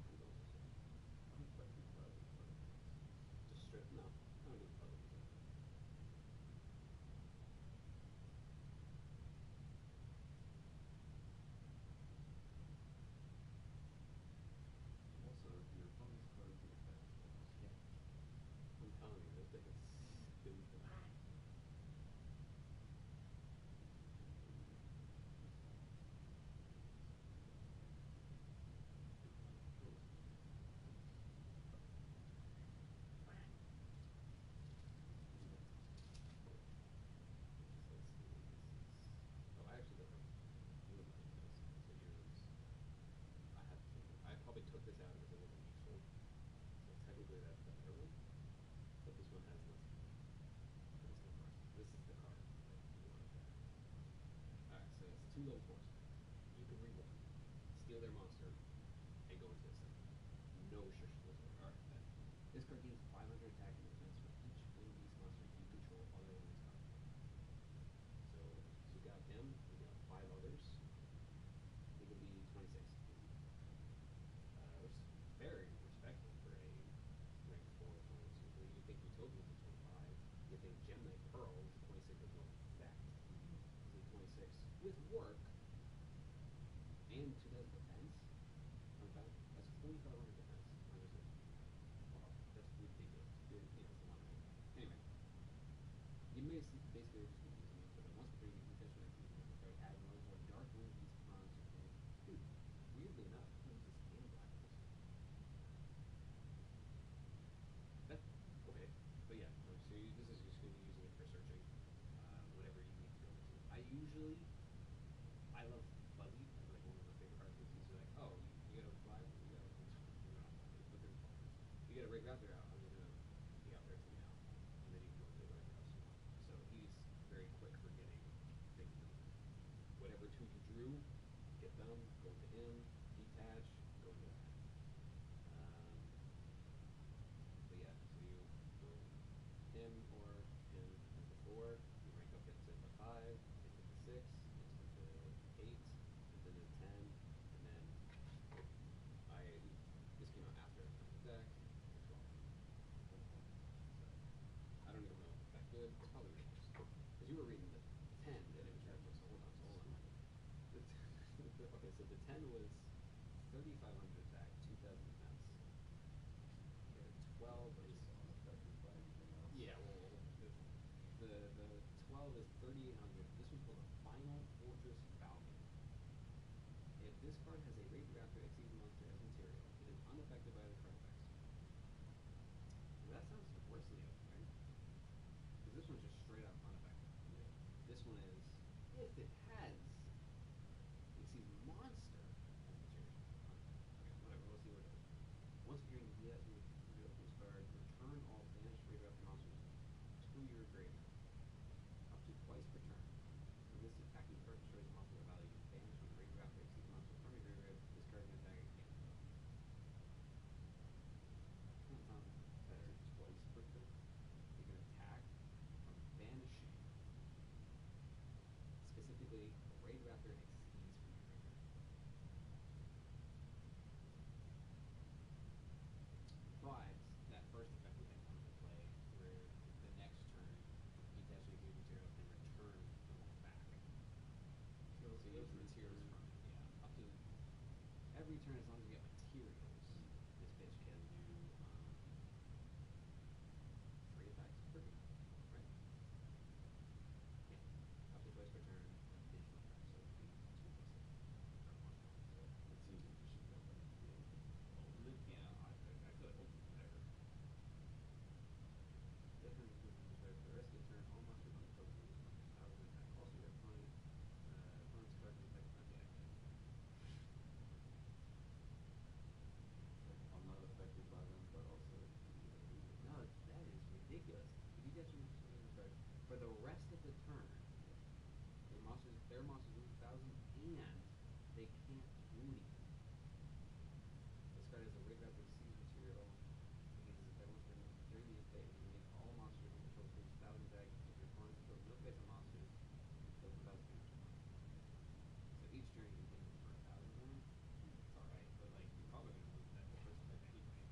Who's also saying? I'm expecting probably. Just strip? No, I don't do puzzles. 2 level 4s. You can reborn, steal their monster, and go into this thing. No restrictions whatsoever. Alright, then. This card gains 500 attack and defense for each winged beast monster you control other than this card. So you got him, you got 5 others. He can be 26. Which is very respectable for a rank 4 22. You think Utopia is a 25. You think Gem Knight Pearl is a 26 as well. Fact. He's a 26 with work and 2000 defense on the back. That's 4,500 defense. Wow, that's ridiculous. It's a lot of money. Anyway, you basically are just going to use me for the once per turn you can catch an activity with the card, add another 4 dark winged beast monster. Dude, weirdly enough, he uses hand black for this. That, okay, but yeah, so this is just going to be using it for searching whatever you need to go into. I love Fuzzy as like one of the favorite cards because he's like, oh, you got a fly, you got a, you're not flyers, but they're flyers. You got a Ray Raptor out, I'm gonna take out 13 now, and then you can go into whatever else you want. So he's very quick for getting things done. Whatever 2 you drew, get them, go into him, detach, go into that. But yeah, so you go him or him as the 4, you rank up gets it by 5, gets it to 6, gets it to 8, and then to 10, and then this came out after I found the deck, to 12. So I don't even know if that good. It's probably ridiculous. Because you were reading the 10 and it was ridiculous. So hold on. Okay, so the 10 was 3,500 attack, 2,000 defense. Okay, the 12 is unaffected by anything else. yeah, well, the 12 is 3,800. This one's called a Final Fortress Falcon. If this card has a Raid Raptor Exceed monster as material, it is unaffected by the card effects. Well, that sounds worse than the other, right? Because this one's just straight up unaffected. Yeah. This one is, if it has Exceed monster as material. Okay, whatever, we'll see what it does. Once again, you open this card, return all banished Raid Raptor monsters to your graveyard. Up to twice per turn. When this attacking card destroys a monster of value, banish when Raid Raptor Exceed monster from your graveyard, this card can attack again. That sounds better. Twice per turn? You can attack from banishing. Specifically, a Raid Raptor exceeds from your graveyard. But that first effect would then come into play where the next turn detach the exceed material and return the one back. So you use materials from it, yeah. Up to every turn as long as you get materials, this bitch can do 3 attacks per turn. Right? Yeah. Up to twice per turn, additional attacks. So it would be 2 plus 6. Or 1 plus 6. So It seems like you should go back to the ultimate, yeah, I could, whatever. Different for the rest of the turn, all monsters on the field lose 1,000 attack. Also, your opponent's card can attack from the active. I'm not affected by them, but also No, that is ridiculous. If you get your card for the rest of the turn, their monsters lose 1,000 and they can't do anything. This card has a Raid Raptor Exceeds material. It uses attack once during the update. You can make all monsters on control lose 1,000 attack. If your opponent controls no face on monsters, it does 1,000 damage to them. So each turn you can hit them for 1,000 damage. It's alright, but like you're probably gonna lose that first effect anyway.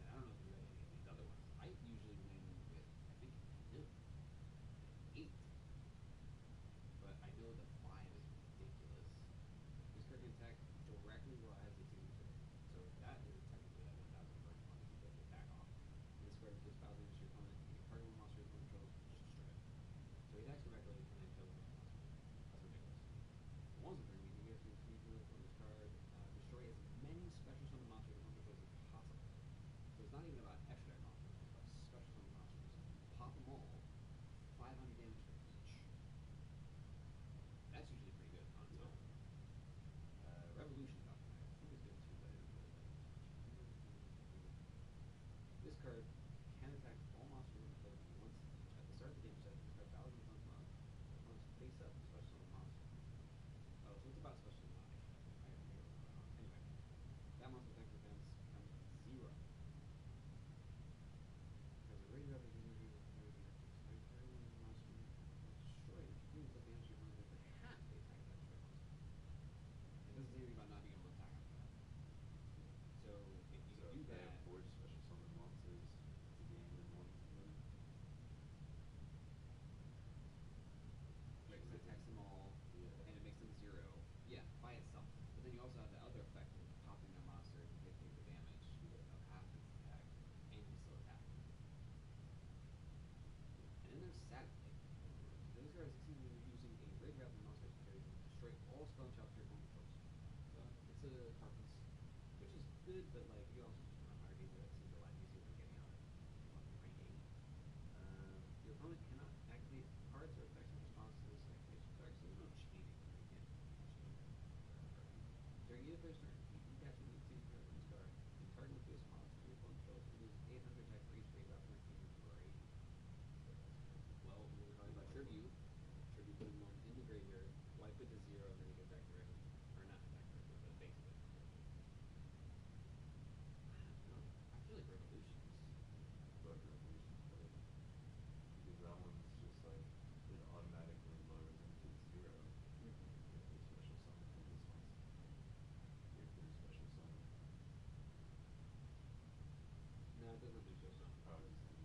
And I don't know if you read any of these other ones. I usually win with, I think, 10 and 8. But I know the 5 is ridiculous. This card can attack directly while it has its material. So that is technically like 1,000 for as long as you get the attack off. And this card deals 1,000 damage to your opponent. You can target one monster your opponent controls, just destroy it. So he attacks directly and then kills one monster. That's ridiculous. Once a turn, you can get to feature from this card, destroy as many special summon monsters your opponent controls as possible. So it's not even about extra deck monsters, it's about special summon monsters. Pop them all, 500 damage for each. That's usually pretty good on its own. Revolution Falcon, I think is good too, but I didn't really like it that much. This card can attack all monsters on the field once each. At the start of the game, set this card 1,000 points on opponent's face up special summon monster.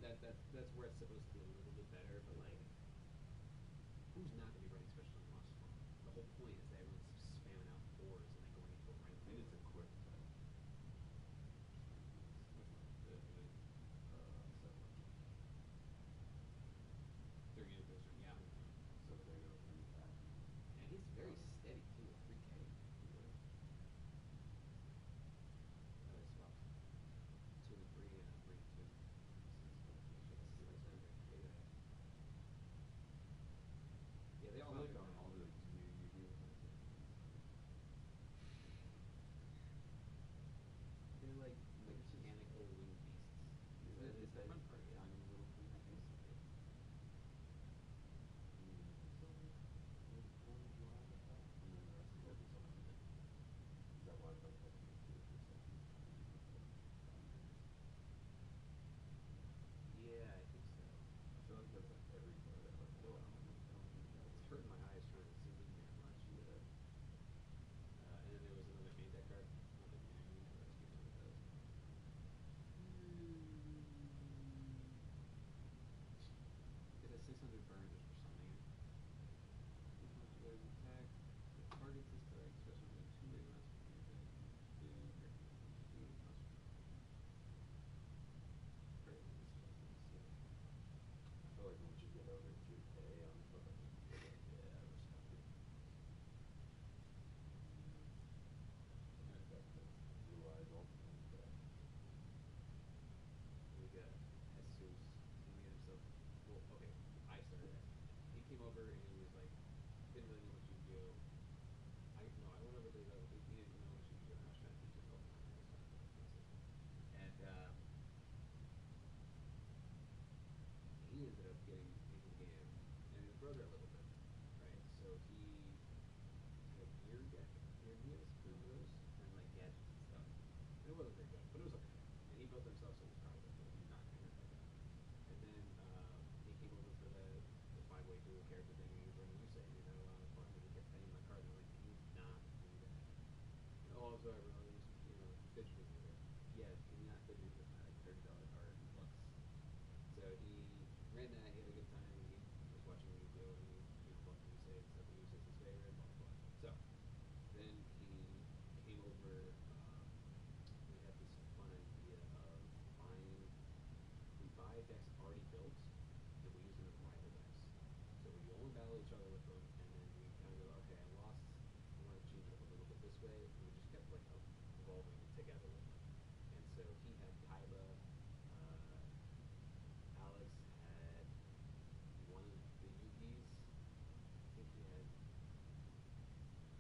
that's where it's supposed to be a little bit better, but like, who's not gonna be running special unlocks tomorrow? The whole point is that everyone's spamming out fours and then going into a rank. And it's a quick time. The 30 of those are, yeah. So they're gonna bring it back. And he's very steady too, at 3K. Swaps. 2 and 3 and 3 and 2. Yeah, they I all feel have like their on own. all the two you do. They're like mechanical winged beasts. It's the fun part, yeah. Tiny little thing, I guess. And then the rest of it is automated. Is that why like I think it's 2%? Yeah, I think so. I feel like that's like every card I look at. I don't think that It's was hurting my eyes trying to zoom in here much. Yeah. And then there was another main deck card. Not that main deck cards keep doing what it does. It has 600 burn just for summoning it. This much you guys attack. It targets this card, special within 2 big amounts from your deck. 2 cost. Great, this is just insane. I feel like once you get over 2K on cards, you're like, yeah, I respect it. And I've got the Blue Eyes Ultimate deck. We got Jesus. He made himself. Well, okay, I started it. He came over and he was like, didn't really know what Yu-Gi-Oh. I went over to the. He didn't know what Yu-Gi-Oh. And I was trying to teach him Pokemon. And he ended up getting into the game, and his brother a little bit, right? So he had a gear deck, gear gears, remember those? And like gadgets and stuff. And it wasn't very good, but it was okay. And he built himself some cards, but he's not good like that. And then he came over for the 5-way dual character thing, and he was running Yusei, and he had a lot of fun, and he kept playing my cards, and I'm like, can you not do that? And, oh, I'm sorry, bro, I was just, fidgeting with it. Yeah, can you not fidget with my like $30 card Lux? So he ran that, he had a good time, and he was watching Yu-Gi-Oh! And he loved Yusei and stuff, and Yusei's his favorite, blah, blah, blah. So, then he came over, we had this fun idea of we buy decks already built, and we use them as rival decks. So we only battle each other with them, and then we kind of go, okay, I lost, I want to change it up a little bit this way, and we just kept like evolving together with them. And so he had Kaiba, Alex had one of the Yugis. I think he had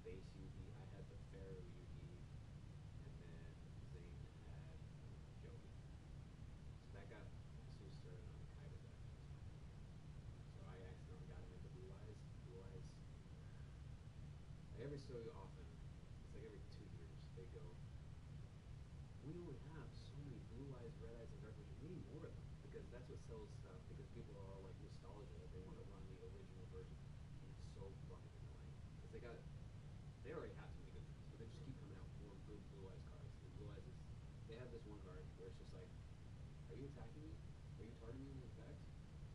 base Yugi. I had the Pharaoh Yugi, and then Zane had Joey. So that got Jesus started on the Kaiba deck. So I accidentally got him into Blue Eyes. Blue Eyes. Like every so often, it's like every 2 years, they go, we only have so many Blue Eyes, Red Eyes, and Dark Vision. We need more of them because that's what sells stuff. Because people are all like nostalgia. They want to run the original version, and it's so fucking annoying because they already have so many good things, but they just keep coming out with more Blue Eyes cards. And Blue Eyes is, they have this one card where it's just like, are you attacking me? Are you targeting me with attacks?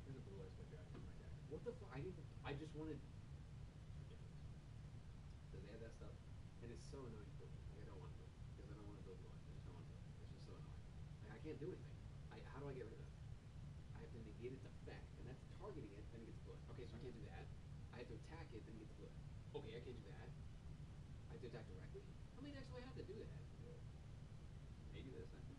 Here's a Blue Eyes by drafting my deck. What the fuck? I just wanted. It's ridiculous. So they have that stuff, and it's so annoying for me. Like I don't want to build because I don't want to build Blue Eyes. I just don't want to build. It's just so annoying. Like I can't do anything. How do I get rid of it? I have to negate its effect, and that's targeting it, then it gets Blue Eyes. Okay, so I can't do that. I have to attack it, then it gets Blue Eyes. Okay, I can't do that. I have to attack directly? How many decks do I have to do that? Maybe this, I think.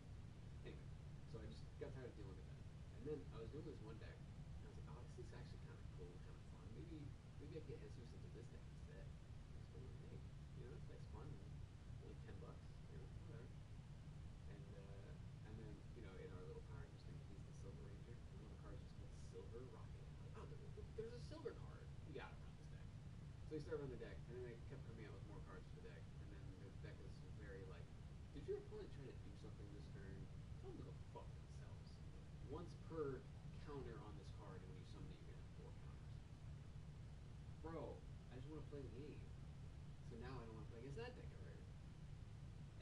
Anyway, so I just got tired of dealing with that. And then I was doing this one deck, and I was like, oh, this is actually kind of cool, kind of fun. Maybe I can get Jesus into this deck instead. So I'm like, hey, this deck's fun. Only $10, whatever. And then, in our little Power Rangers thing, he's the Silver Ranger, and one of the cards is called Silver Rocket. I'm like, oh, there's a silver card. We gotta run this deck. So he started running the deck, and then they kept coming out with more cards for the deck, and then the deck was very like, did your opponent try to do something this turn? Tell them to go fuck themselves. Once per counter on this card, and when you summon it, you're gonna have 4 counters. Bro, I just want to play the game. So now I don't want to play against that deck ever.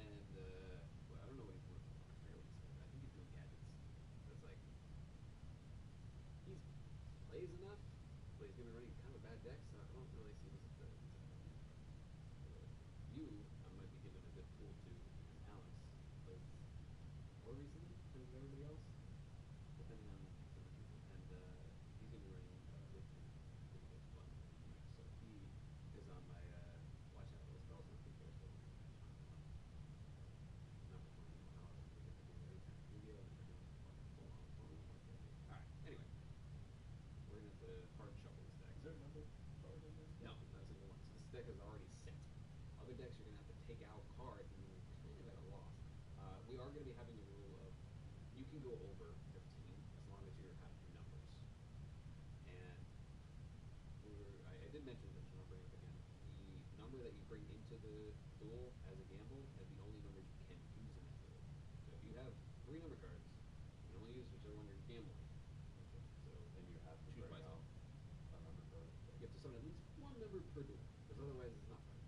And well, I don't know what he's doing. I forget what he said. I think he's doing gadgets. So it's like, gonna be running kind of a bad deck, so I don't really see this as you. I might be given a good pool to, because Alex plays more recently than everybody else, depending on some of the people, and he's gonna be running with me pretty good fun next. So he is on my watch out list. Also, I think there's still not performing well because we get to do every kind of studio and we're doing fucking full on phone. Alright, anyway. We're gonna have to hard shuffle this deck. Is there a number card in there? No, not a single one. So this deck is already set. Other decks you're gonna have to take out cards and then you're kind of at a loss. We are gonna be having a rule of you can go over 15 as long as you have numbers. And I did mention this and I'll bring it up again. The number that you bring into the duel as a gamble is the only numbers you can use in that duel. So if you have 3 number cards, you can only use whichever one you're gambling. Okay. So And you have to choose bring wisely. out a number card. You have to summon at least 1 number per duel, because otherwise it's not fun.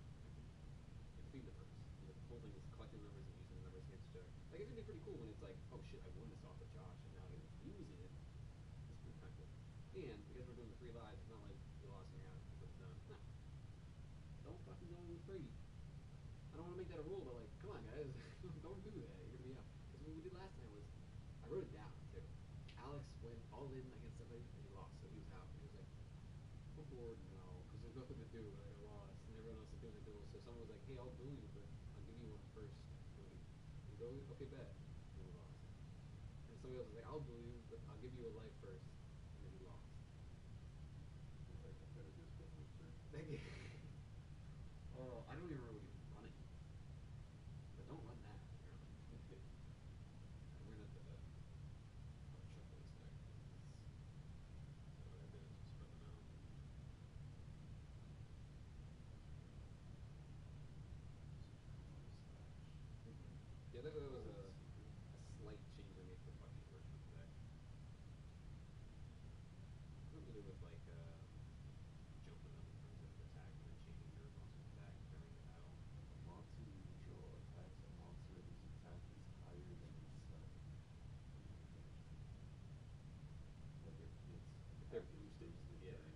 It defeats the purpose. The whole thing is collecting numbers and using the numbers against each other. Like, it's gonna be pretty cool when it's like, oh shit, I won this off of Josh, and now I get to use it. It's pretty kind of cool. And because we're doing the 3 lives, it's not like you lost and you're out because it's done. No. Don't fucking go in free. I don't want to make that a rule, but like, come on guys, don't do that. You're gonna be out. Because what we did last time was, I wrote it down too. Alex went all in against somebody and he lost, so he was out. And he was like, I'm bored now because there's nothing to do. Like, I lost, and everyone else is doing a duel. So someone was like, hey, I'll duel you, but I'll give you one first. And you go, okay, bet. And we lost. And somebody else was like, I'll duel you, but I'll give you a life first. And then he lost. Like, I could have just been with her. Oh, I don't even remember what he was running. But don't run that, apparently. We're gonna have to hard shuffle this deck. So what I did is just spread them out. Yeah, that was a slight change I made for Bucky's version of the deck. Not really with like jumping up in terms of attack and then changing your monster's attack during the battle. A monster neutral attacks a monster whose attack is higher than its stat. Like if If they're boosted, yeah. during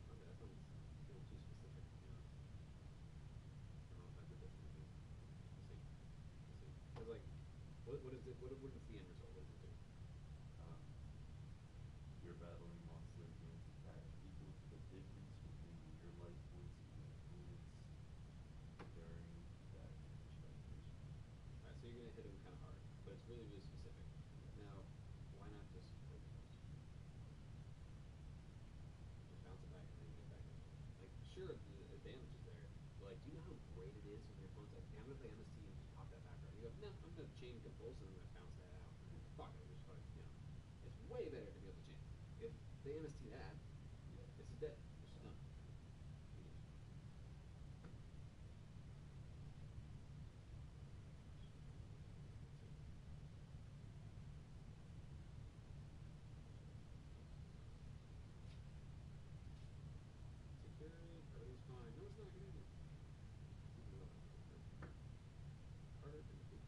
Okay, that sounds a little too specific, to be honest. I don't know if I did this in the game. We'll see. We'll see. Cause like, what is it? What is the end result? What does it do? um, your battling monster gains attack equal to the difference between your life points and your opponent's during that each activation. Alright, so you're gonna hit him kind of hard, but it's really, really specific. Now, why not just focus? Just bounce it back and then you get back into it. Like, sure, the advantage is there, but like, do you know how great it is when your opponent's like, hey, I'm gonna play MST and just pop that back card. You go, no, I'm gonna chain Compulse and I'm gonna bounce that out. Fuck it, just fucking, you know. It's way better to be able to chain. If they MST that, it's just dead. It's just done. Security, everything's fine. No, it's not gonna happen. Harder than it is.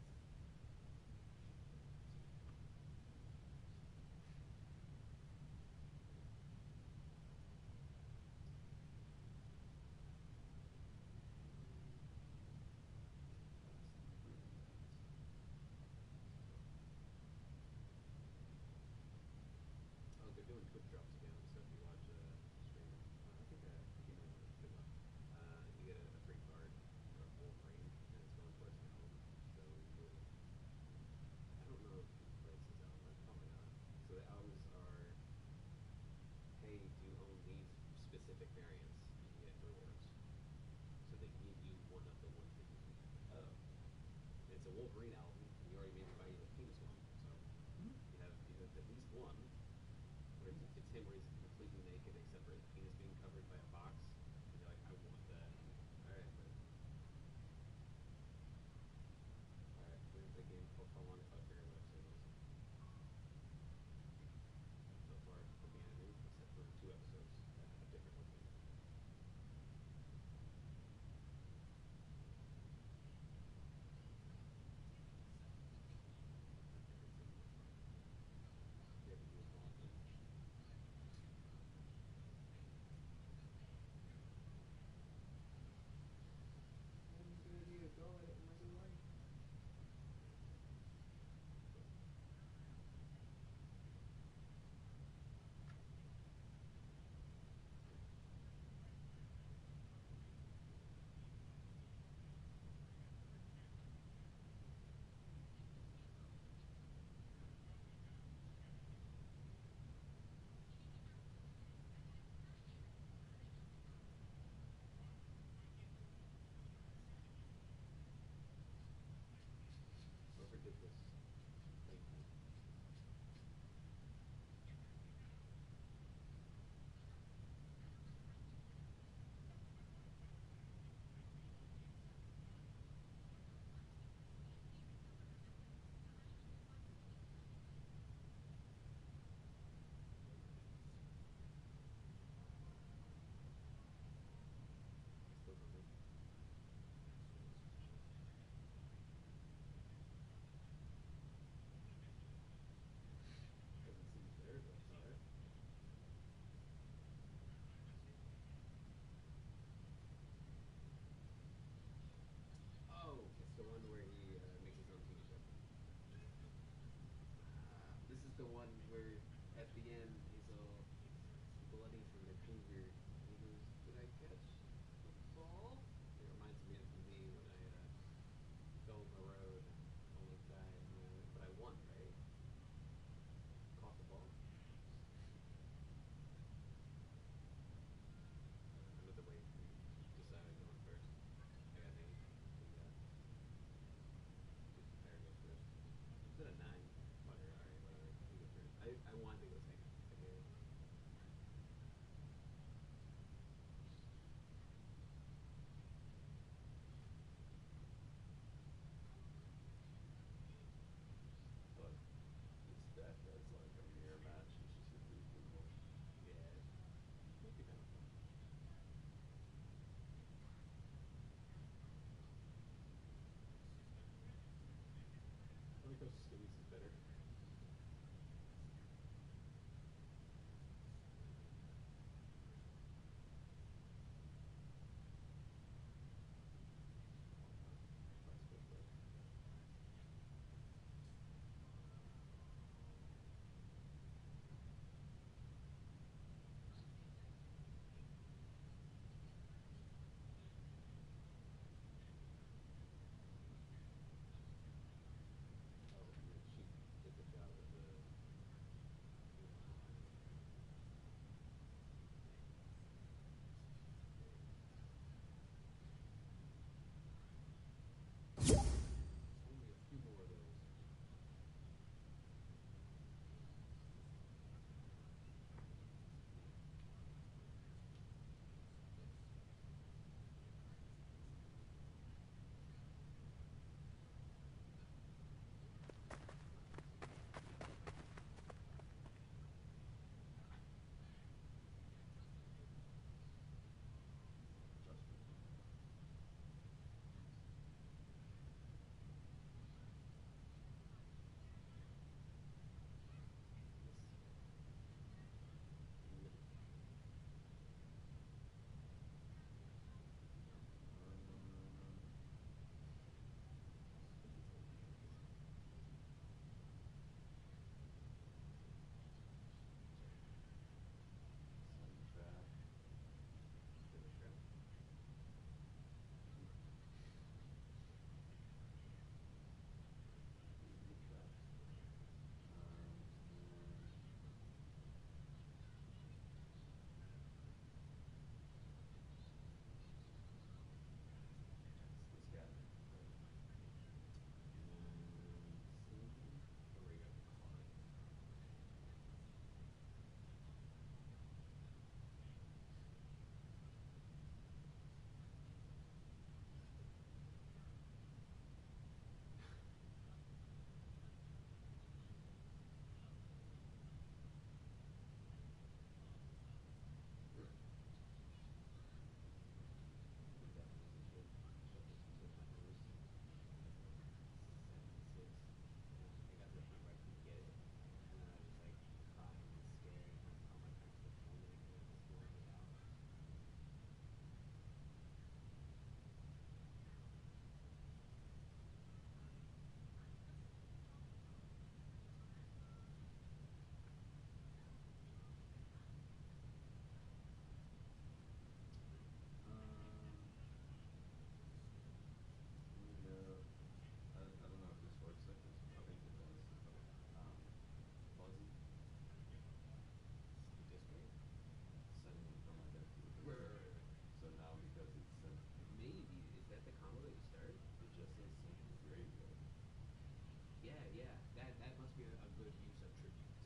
Oh, they're doing Twitch drops again, so if you watch a stream, I think you know what, good luck. You get a free card for Wolverine, and it's going towards an album. So you I don't know if he plays his album, probably not. So the albums are, hey, do you own these specific variants? You get rewards. So they give you one of the ones that you need. Oh. It's a Wolverine album, and you already made buy a penis one, so you have at least one where it's him where he's completely naked except for his penis being covered by a box. And you're like, I want that. Alright, but alright, we're gonna play a game called How Long Until I Figure Out What Episode It Was. So far looking at it, except for 2 episodes that have different openings. Yeah, but you just want them.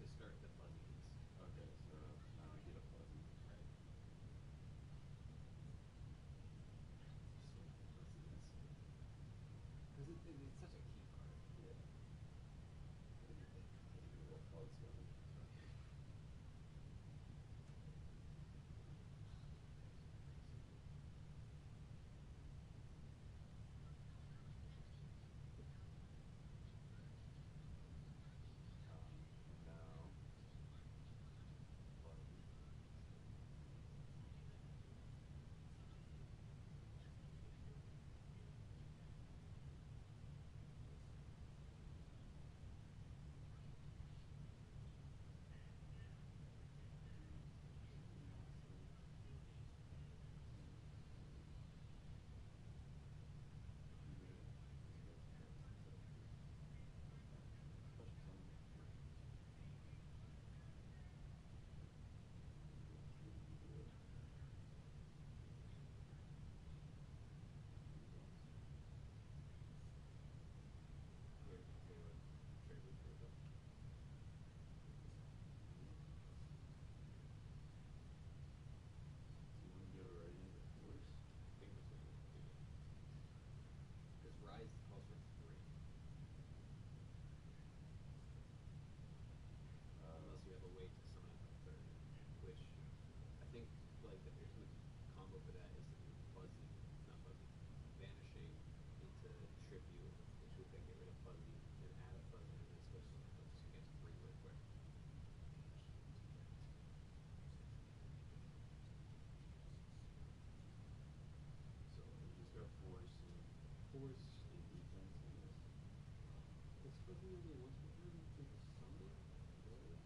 to start the fuzziness. Okay, so now I get a fuzzy. Right. So fuzziness. Because it's such a key part. Yeah. I get a little fuzz going. Now, fuzzy. Here, here, tribute for the. So you want to go right into force? I think that's what you want to do. Because Rise calls for 3. Unless you have a way to summon up a third. Which, I think, like, the ultimate combo for that is to do Fuzzy, not Fuzzy, Vanishing into Tribute, which would then get rid of Fuzzy, then add a Fuzzy, and then switch to puts you against 3 really quick. So we just got force and defense, I guess. Does Fuzzy only once per turn make a summon? Really?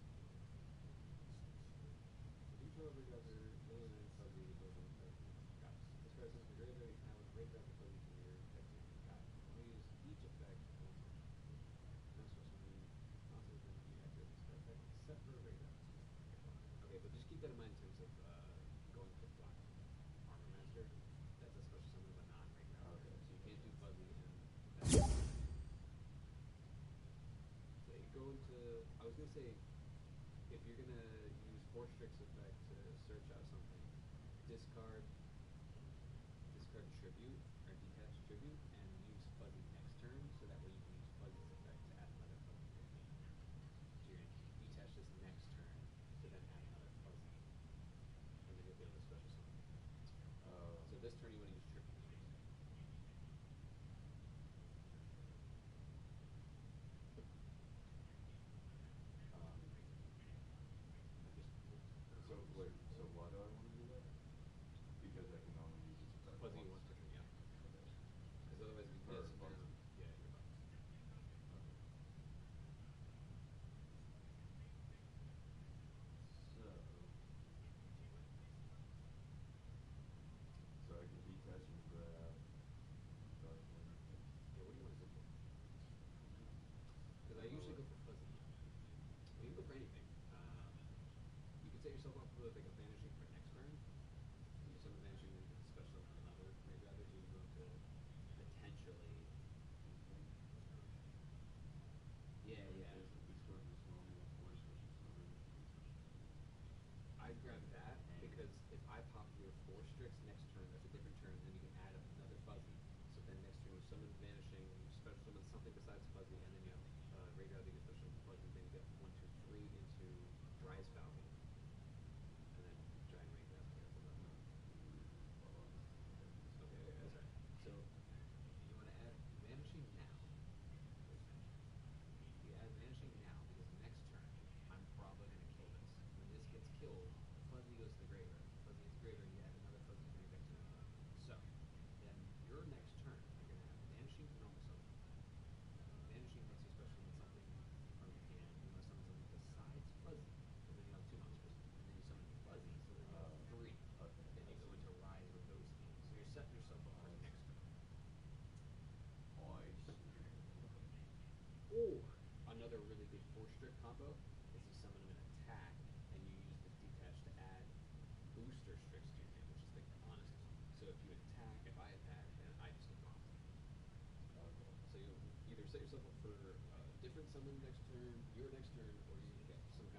If you draw a Great Raptor, roll an Fuzzy, roll one card from your got it. This card comes to the graveyard, you can have a Great Raptor Fuzzy from your deck to your got it. I'll use each effect once per turn. Next question, monsters then deactivate this card effect, except for a Great Raptor. Okay, but just keep that in mind in terms of going for fly. Armor Master, that's a special summon of a non-Great Raptor. Okay. So you can't do Fuzzy and they go into, I was gonna say, if you're gonna use Force Strix effect to search out something, discard Tribute or detach Tribute and use Fuzzy next turn, so that way you can use Fuzzy's effect to add another Fuzzy to your hand. So you're gonna detach this next turn to then add another Fuzzy, and then you'll be able to special summon. So this turn you want to use Tribute. So wait, so why do I want to do that? Because I can only use this effect Fuzzy once. once per turn, yeah. Okay. Because otherwise if you For miss, Fuzzy. yeah, you're fucked. Okay. So I can detach and grab Dark Link. Yeah, what do you want to go for? Because I usually go for Fuzzy. You can go for anything. You could set yourself up with like a Vanishing for next turn. You do summon Vanishing, then you can special summon another Great Raptor, so you go to potentially. Yeah, yeah. This card was normally a force special summon. I'd grab that because if I pop your Force Strix next turn, that's a different turn, then you can add another Fuzzy. So then next turn you summon Vanishing, you special summon something besides Fuzzy, and then you have Great Raptor, you can special summon Fuzzy, then you get 1, 2, 3 into Rise Falcon. And then Giant Ring Grasp, I guess. Okay, that's right. So you want to add Vanishing now. Where's Vanishing? You add Vanishing now because next turn I'm probably going to kill this. When this gets killed, Fuzzy goes to the graveyard. Fuzzy hits the graveyard, you add another Fuzzy from your deck to your hand. So then your next turn, you're going to have Vanishing to normal summon. Vanishing lets you special summon something from your hand. You want to summon something besides Fuzzy, because then you have 2 monsters. And then you summon Fuzzy, so then you have 3. Okay. Then you go into Rise with those things. So you're setting yourself up for next turn. Oh, I see. Or another really good Force Strip combo is you summon them in attack and you use this detach to add booster Strix to your hand, which is the honest one. So if you attack, if I attack, then I just get bombed. Okay. So you either set yourself up for a different summon next turn, your next turn, or you get some kind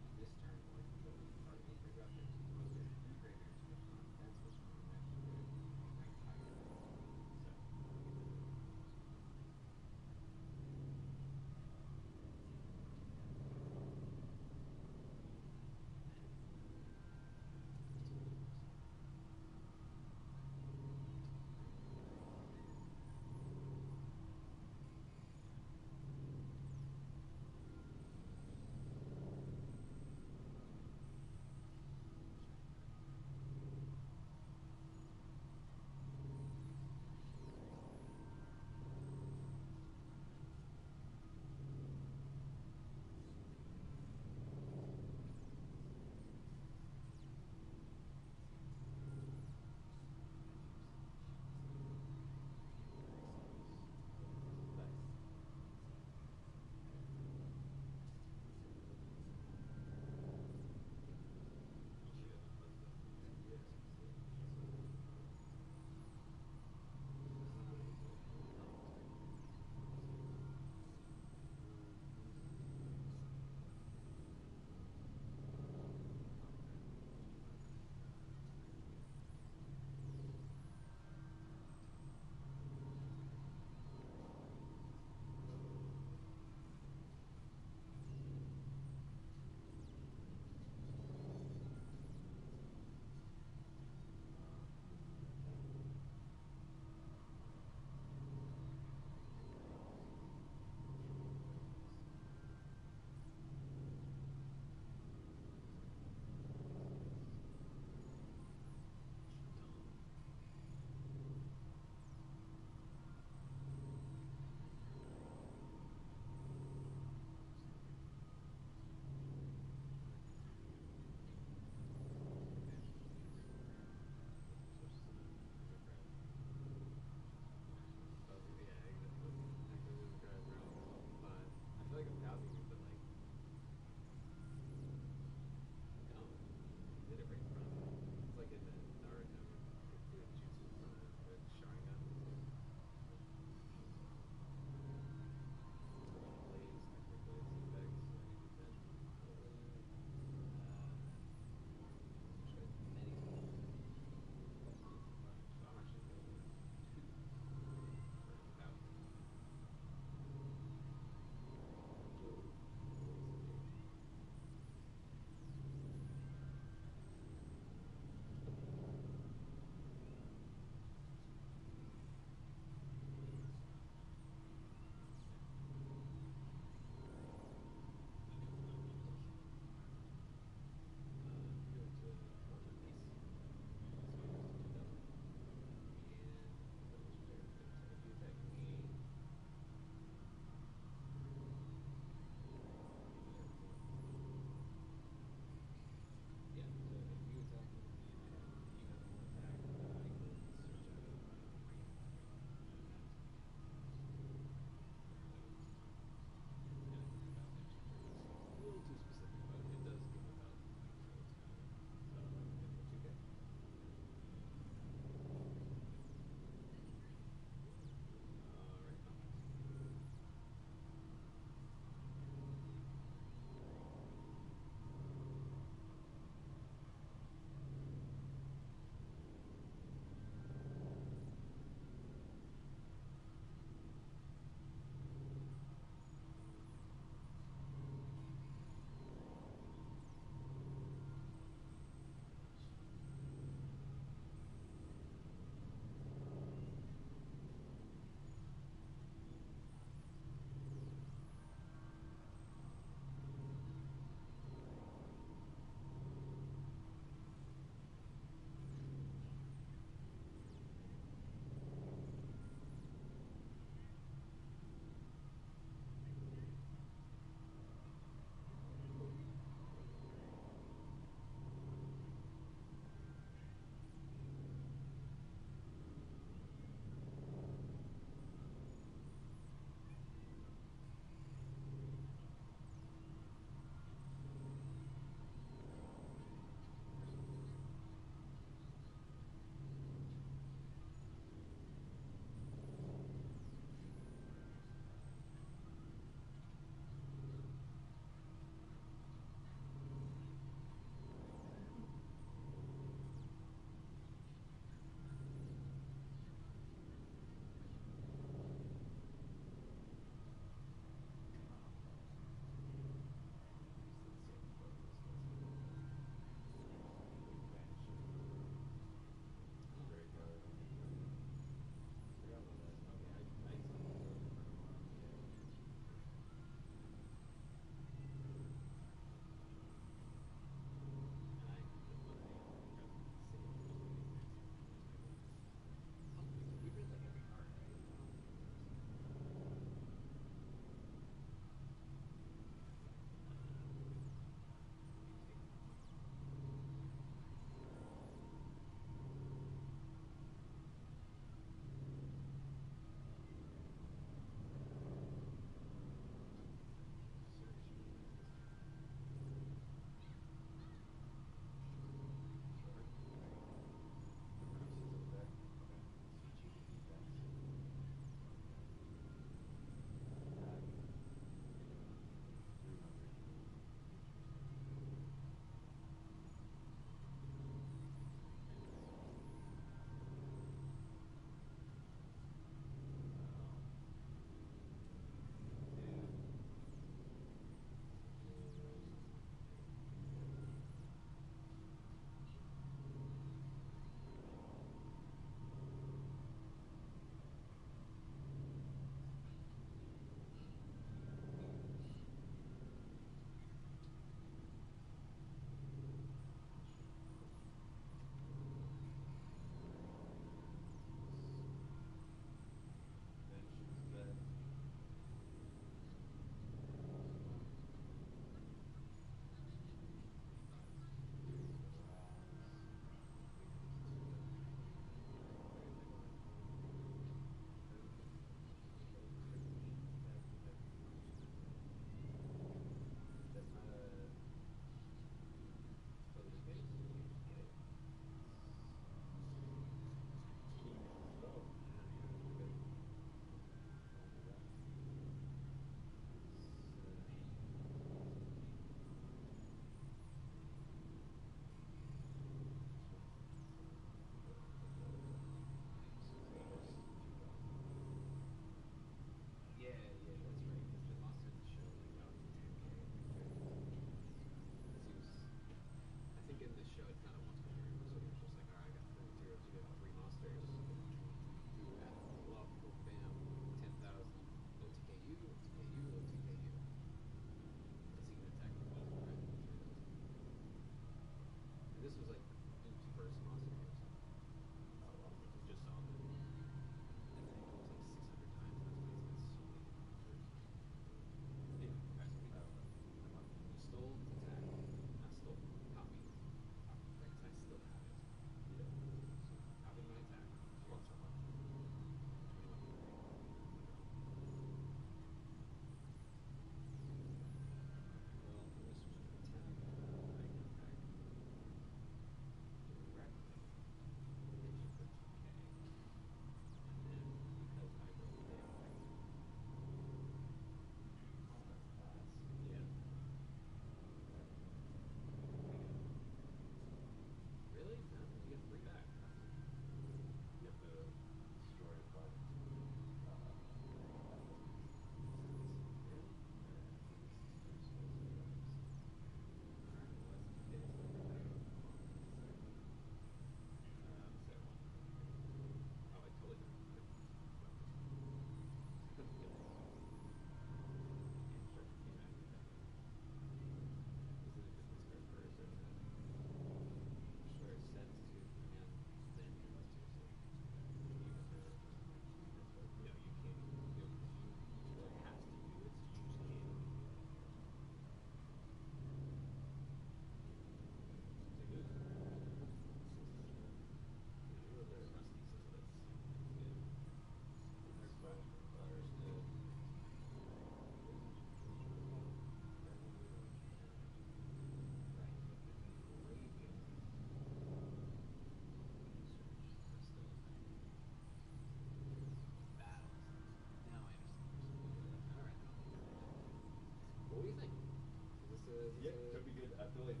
is. Yeah, it could be good. I feel like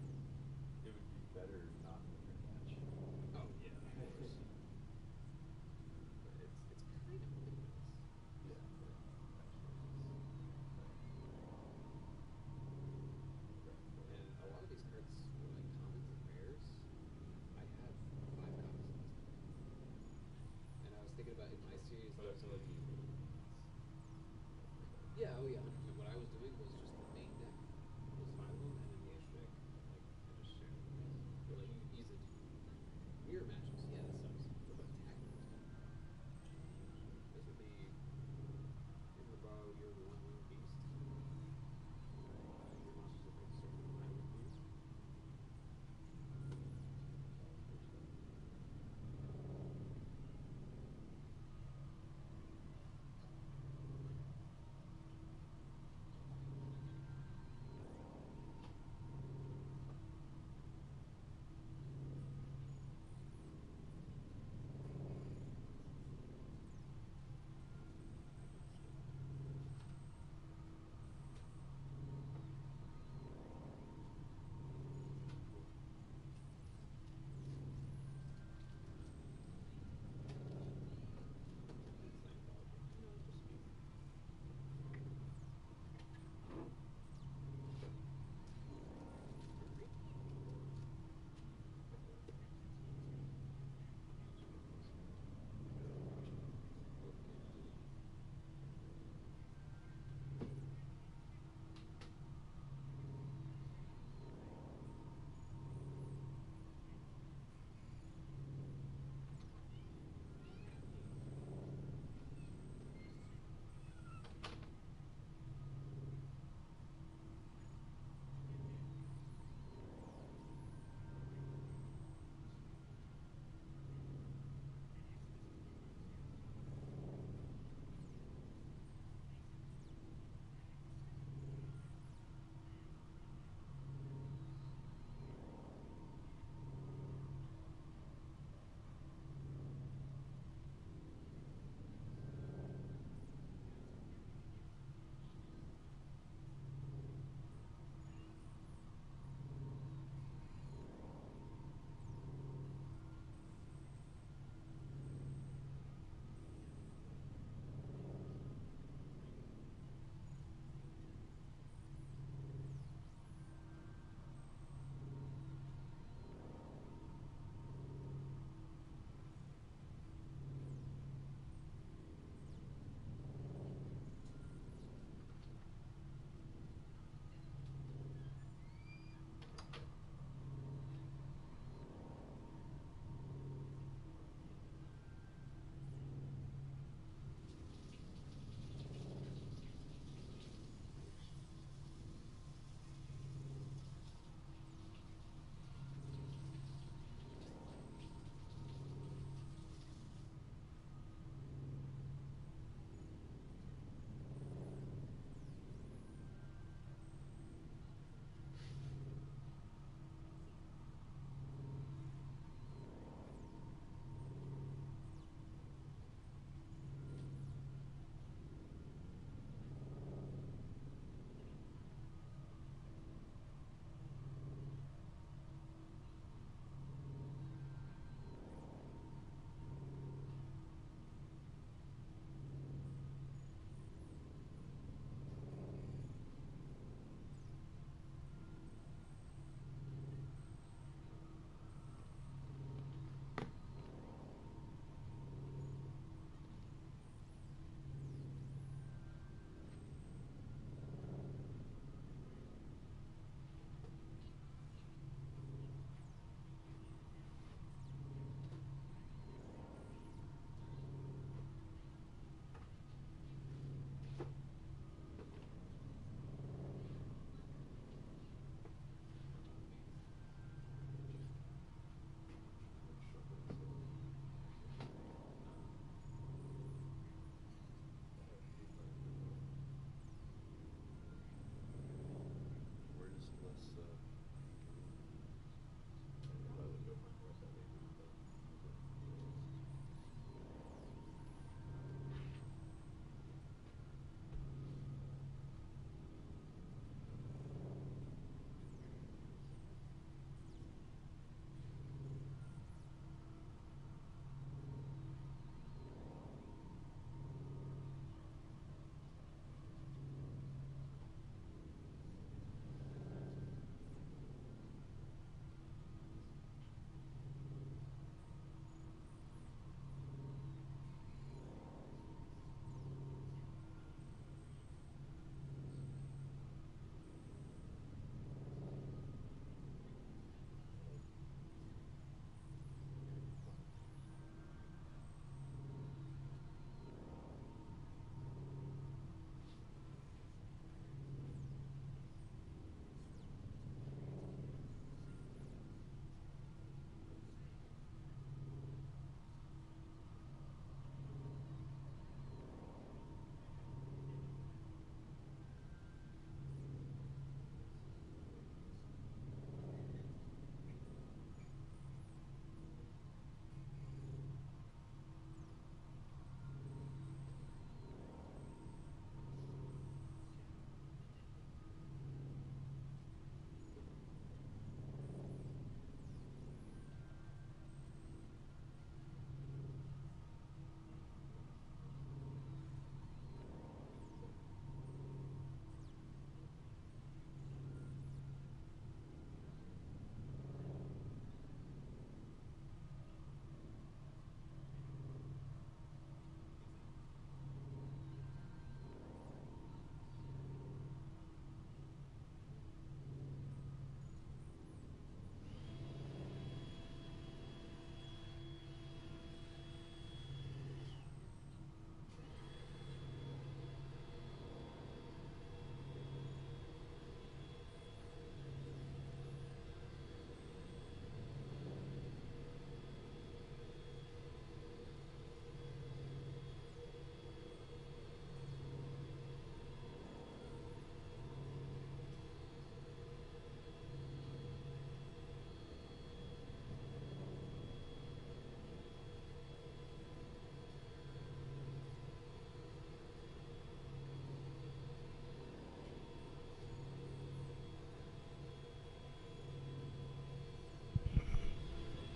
it would be better not in a grid match. Oh yeah, of course. But it's kind of pointless. Yeah. And a lot of these cards were like commons and rares. I have 5 copies of this deck. And I was thinking about in my series. But I feel like you really need Yeah, oh yeah, 100%. What I was doing was just the main deck was 5 of them, and then the extra deck, like, I just shared it with you guys. But like,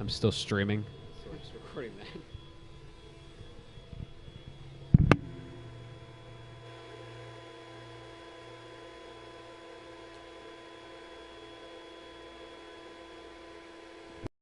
I'm still streaming. So we're just recording that.